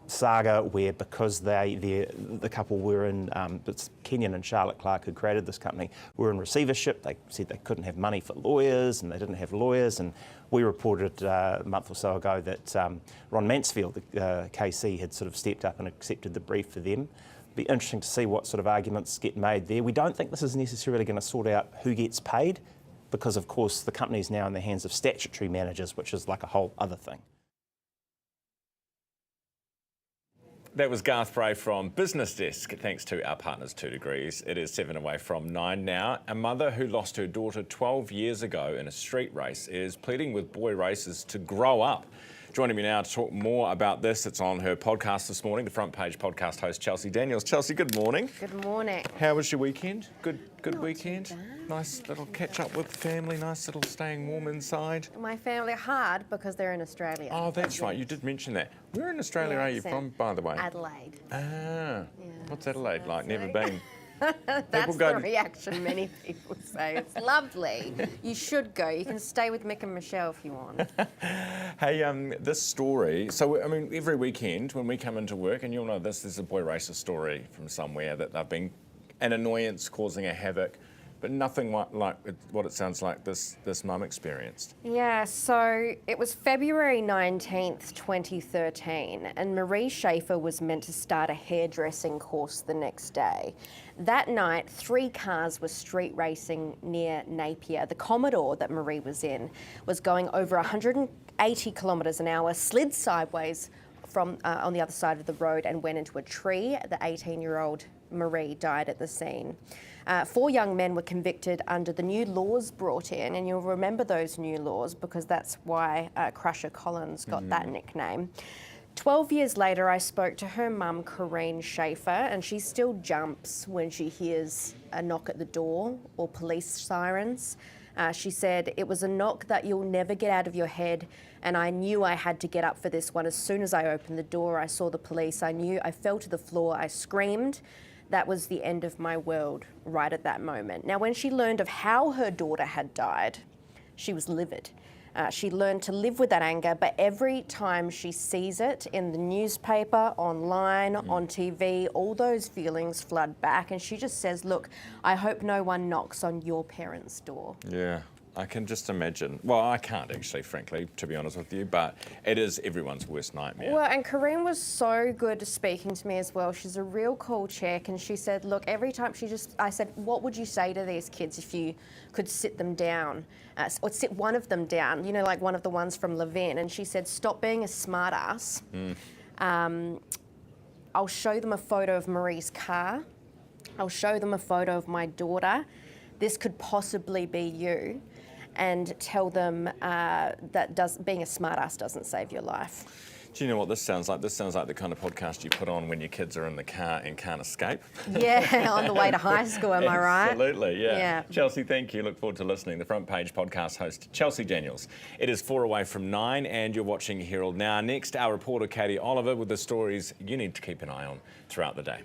saga where, because the couple were in, it's Kenyon and Charlotte Clark who created this company, were in receivership. They said they couldn't have money for lawyers and they didn't have lawyers, and we reported a month or so ago that Ron Mansfield, the KC, had sort of stepped up and accepted the brief for them. Be interesting to see what sort of arguments get made there. We don't think this is necessarily going to sort out who gets paid, because of course the company is now in the hands of statutory managers, which is like a whole other thing. That was Garth Bray from Business Desk. Thanks to our partners 2 Degrees. It is 7 away from 9 now. A mother who lost her daughter 12 years ago in a street race is pleading with boy racers to grow up. Joining me now to talk more about this, it's on her podcast this morning, the Front Page podcast host Chelsea Daniels. Chelsea, good morning. Good morning. How was your weekend? Good weekend? Nice little catch up with the family, nice little staying warm inside. My family are hard because they're in Australia. Oh, that's right, you did mention that. Where in Australia are you from, by the way? Adelaide. What's Adelaide like? Never been. That's the reaction many people say. It's lovely. You should go. You can stay with Mick and Michelle if you want. Hey, this story, so I mean, every weekend when we come into work, and you'll know this, there's a boy racer story from somewhere that they've been an annoyance causing a havoc, but nothing like what it sounds like this mum experienced. Yeah, so it was February 19th, 2013, and Marie Schaefer was meant to start a hairdressing course the next day. That night, 3 cars were street racing near Napier. The Commodore that Marie was in was going over 180 kilometres an hour, slid sideways from on the other side of the road and went into a tree. The 18-year-old Marie died at the scene. 4 young men were convicted under the new laws brought in, and you'll remember those new laws because that's why Crusher Collins got that nickname. 12 years later, I spoke to her mum, Corrine Schaefer, and she still jumps when she hears a knock at the door or police sirens. She said, "It was a knock that you'll never get out of your head, and I knew I had to get up for this one. As soon as I opened the door, I saw the police. I fell to the floor, I screamed. That was the end of my world right at that moment." Now, when she learned of how her daughter had died, she was livid. She learned to live with that anger, but every time she sees it in the newspaper, online, on TV, all those feelings flood back, and she just says, "Look, I hope no one knocks on your parents' door." Yeah, I can just imagine. Well, I can't actually, frankly, to be honest with you, but it is everyone's worst nightmare. Well, and Corrine was so good at speaking to me as well. She's a real cool chick, and she said, look, every time I said, what would you say to these kids if you could sit them down, or sit one of them down, you know, like one of the ones from Levin, and she said, stop being a smart ass. I'll show them a photo of Marie's car. I'll show them a photo of my daughter. This could possibly be you. and tell them that being a smartass doesn't save your life. Do you know what this sounds like? This sounds like the kind of podcast you put on when your kids are in the car and can't escape. Yeah, on the way to high school, am I right? Absolutely, yeah. Chelsea, thank you. Look forward to listening. The Front Page podcast host, Chelsea Daniels. It is 4 away from 9 and you're watching Herald Now. Next, our reporter, Katie Oliver, with the stories you need to keep an eye on throughout the day.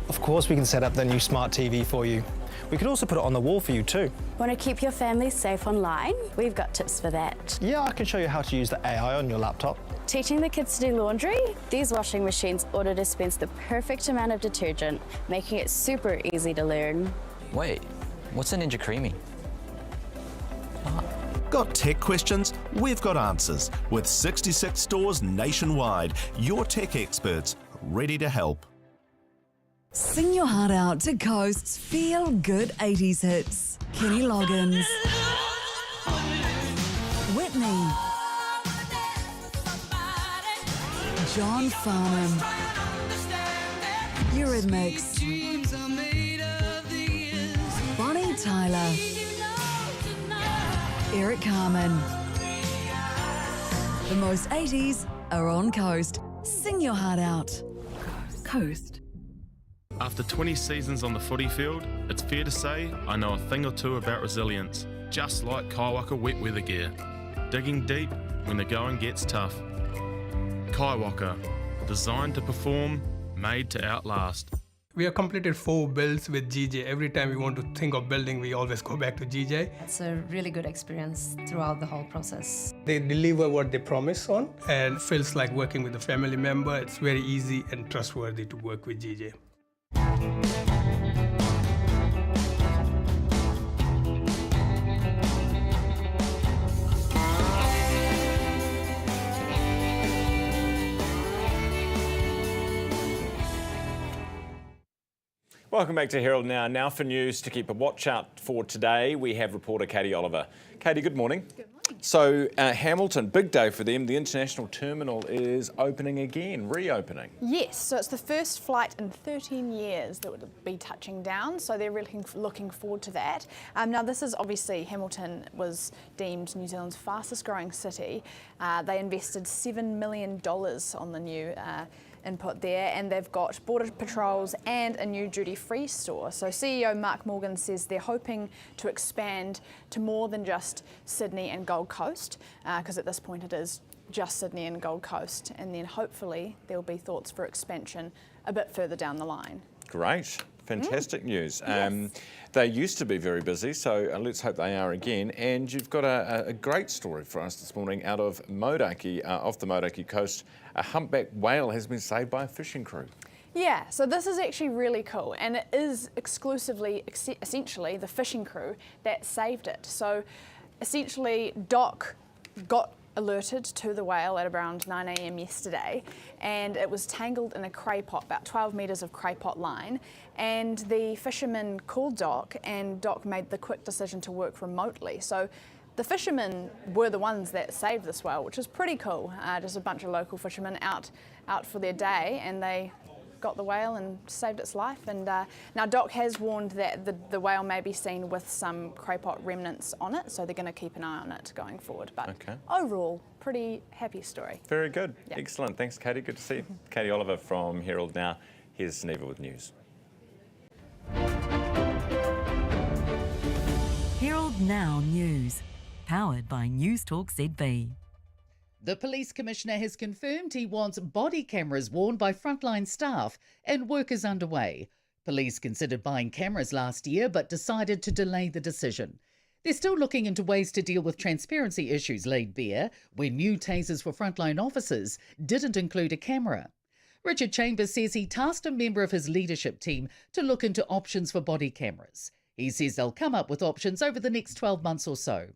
Of course we can set up the new smart TV for you. We could also put it on the wall for you too. Want to keep your family safe online? We've got tips for that. Yeah, I can show you how to use the AI on your laptop. Teaching the kids to do laundry? These washing machines auto-dispense the perfect amount of detergent, making it super easy to learn. Wait, what's a Ninja Creamy? Got tech questions? We've got answers. With 66 stores nationwide, your tech experts ready to help. Sing your heart out to Coast's feel-good 80s hits. Kenny Loggins, Whitney, John Farnham, Eurythmics, Bonnie Tyler, Eric Carmen. The most 80s are on Coast. Sing your heart out. Coast. After 20 seasons on the footy field, it's fair to say I know a thing or two about resilience, just like Kaiwaka wet weather gear. Digging deep when the going gets tough. Kaiwaka, designed to perform, made to outlast. We have completed 4 builds with GJ. Every time we want to think of building, we always go back to GJ. It's a really good experience throughout the whole process. They deliver what they promise on, and it feels like working with a family member. It's very easy and trustworthy to work with GJ. Welcome back to Herald Now. Now for news to keep a watch out for today, we have reporter Katie Oliver. Katie, good morning. Good morning. So Hamilton, big day for them. The international terminal is opening again, reopening. Yes, so it's the first flight in 13 years that would be touching down, so they're really looking forward to that. Now this is obviously, Hamilton was deemed New Zealand's fastest growing city. They invested $7 million on the new input there, and they've got border patrols and a new duty-free store. So CEO Mark Morgan says they're hoping to expand to more than just Sydney and Gold Coast, because at this point it is just Sydney and Gold Coast, and then hopefully there'll be thoughts for expansion a bit further down the line. Great. Fantastic news. Yes. They used to be very busy, so let's hope they are again. And you've got a great story for us this morning out of Modaki, off the Modaki coast. A humpback whale has been saved by a fishing crew. Yeah, so this is actually really cool, and it is exclusively, essentially, the fishing crew that saved it. So essentially, Doc got alerted to the whale at around 9 a.m. yesterday, and it was tangled in a cray pot, about 12 metres of cray pot line, and the fishermen called Doc, and Doc made the quick decision to work remotely. So the fishermen were the ones that saved this whale, which is pretty cool. Just a bunch of local fishermen out for their day, and they got the whale and saved its life. And now Doc has warned that the whale may be seen with some cray pot remnants on it, so they're going to keep an eye on it going forward. But overall, pretty happy story. Very good. Yeah. Excellent. Thanks, Katie. Good to see you. Katie Oliver from Herald Now. Here's Neva with news. Herald Now News, powered by Newstalk ZB. The Police Commissioner has confirmed he wants body cameras worn by frontline staff, and work is underway. Police considered buying cameras last year but decided to delay the decision. They're still looking into ways to deal with transparency issues laid bare when new tasers for frontline officers didn't include a camera. Richard Chambers says he tasked a member of his leadership team to look into options for body cameras. He says they'll come up with options over the next 12 months or so.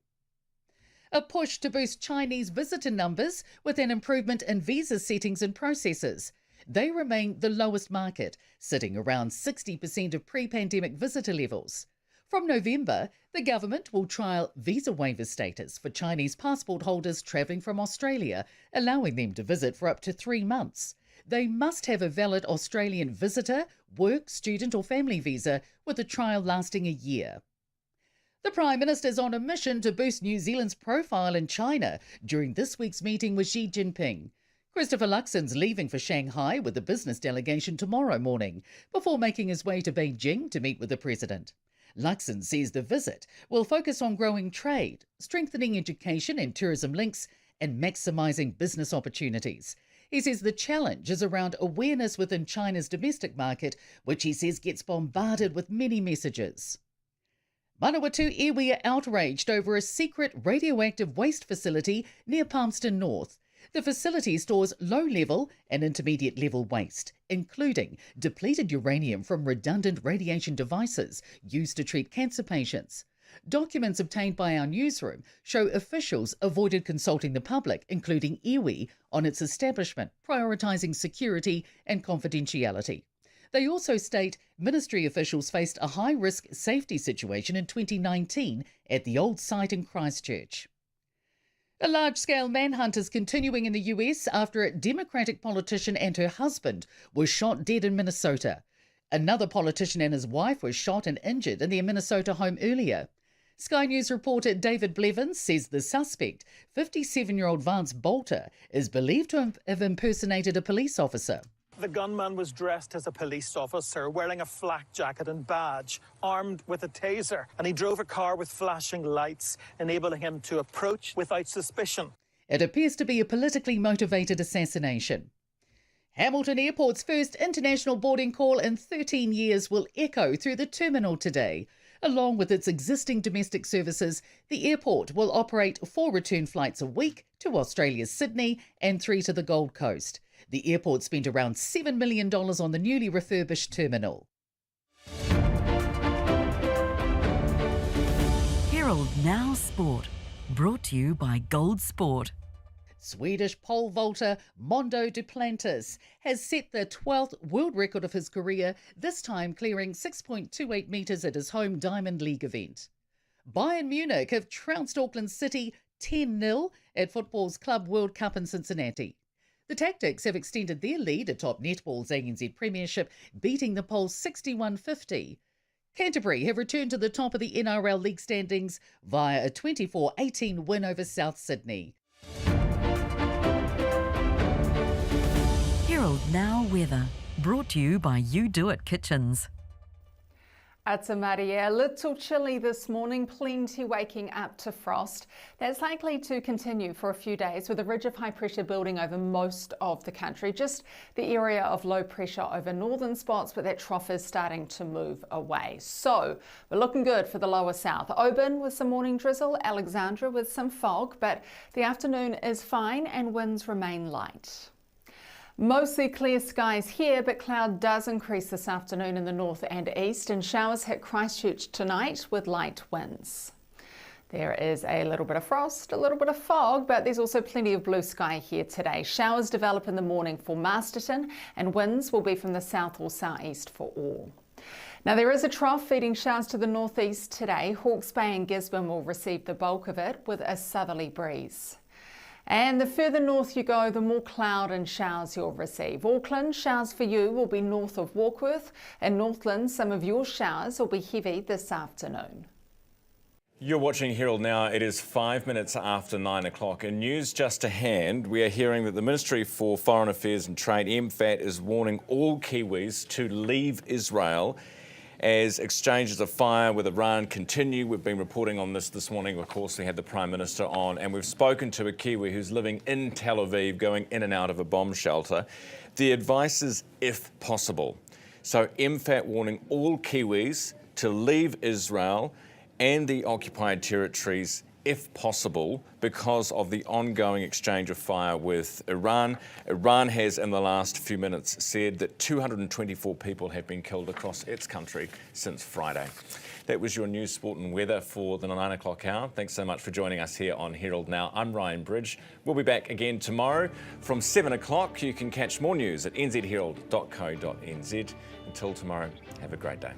A push to boost Chinese visitor numbers with an improvement in visa settings and processes. They remain the lowest market, sitting around 60% of pre-pandemic visitor levels. From November, the government will trial visa waiver status for Chinese passport holders travelling from Australia, allowing them to visit for up to 3 months. They must have a valid Australian visitor, work, student or family visa with a trial lasting a year. The Prime Minister is on a mission to boost New Zealand's profile in China during this week's meeting with Xi Jinping. Christopher Luxon's leaving for Shanghai with the business delegation tomorrow morning before making his way to Beijing to meet with the president. Luxon says the visit will focus on growing trade, strengthening education and tourism links, and maximising business opportunities. He says the challenge is around awareness within China's domestic market, which he says gets bombarded with many messages. Manawatu iwi are outraged over a secret radioactive waste facility near Palmerston North. The facility stores low-level and intermediate-level waste, including depleted uranium from redundant radiation devices used to treat cancer patients. Documents obtained by our newsroom show officials avoided consulting the public, including iwi, on its establishment, prioritising security and confidentiality. They also state ministry officials faced a high-risk safety situation in 2019 at the old site in Christchurch. A large-scale manhunt is continuing in the US after a Democratic politician and her husband were shot dead in Minnesota. Another politician and his wife were shot and injured in their Minnesota home earlier. Sky News reporter David Blevins says the suspect, 57-year-old Vance Bolter, is believed to have impersonated a police officer. The gunman was dressed as a police officer, wearing a flak jacket and badge, armed with a taser, and he drove a car with flashing lights, enabling him to approach without suspicion. It appears to be a politically motivated assassination. Hamilton Airport's first international boarding call in 13 years will echo through the terminal today. Along with its existing domestic services, the airport will operate 4 return flights a week to Australia's Sydney and 3 to the Gold Coast. The airport spent around $7 million on the newly refurbished terminal. Herald Now Sport, brought to you by Gold Sport. Swedish pole vaulter Mondo Duplantis has set the 12th world record of his career, this time clearing 6.28 metres at his home Diamond League event. Bayern Munich have trounced Auckland City 10-0 at football's Club World Cup in Cincinnati. The Tactics have extended their lead atop netball's NZ Premiership, beating the Poles 61-50. Canterbury have returned to the top of the NRL League standings via a 24-18 win over South Sydney. Herald Now Weather, brought to you by You Do It Kitchens. Ata Maria, a little chilly this morning, plenty waking up to frost. That's likely to continue for a few days with a ridge of high pressure building over most of the country. Just the area of low pressure over northern spots, but that trough is starting to move away. So we're looking good for the lower south. Oban with some morning drizzle, Alexandra with some fog, but the afternoon is fine and winds remain light. Mostly clear skies here, but cloud does increase this afternoon in the north and east, and showers hit Christchurch tonight with light winds. There is a little bit of frost, a little bit of fog, but there's also plenty of blue sky here today. Showers develop in the morning for Masterton, and winds will be from the south or southeast for all. Now there is a trough feeding showers to the northeast today. Hawke's Bay and Gisborne will receive the bulk of it with a southerly breeze. And the further north you go, the more cloud and showers you'll receive. Auckland, showers for you will be north of Warkworth, and Northland, some of your showers will be heavy this afternoon. You're watching Herald Now. It is 5 minutes after 9 o'clock. In news just to hand, we are hearing that the Ministry for Foreign Affairs and Trade, MFAT, is warning all Kiwis to leave Israel as exchanges of fire with Iran continue. We've been reporting on this morning. Of course, we had the Prime Minister on, and we've spoken to a Kiwi who's living in Tel Aviv, going in and out of a bomb shelter. The advice is, if possible. So MFAT warning all Kiwis to leave Israel and the occupied territories if possible, because of the ongoing exchange of fire with Iran. Iran has, in the last few minutes, said that 224 people have been killed across its country since Friday. That was your news, sport and weather for the 9 o'clock hour. Thanks so much for joining us here on Herald Now. I'm Ryan Bridge. We'll be back again tomorrow from 7 o'clock. You can catch more news at nzherald.co.nz. Until tomorrow, have a great day.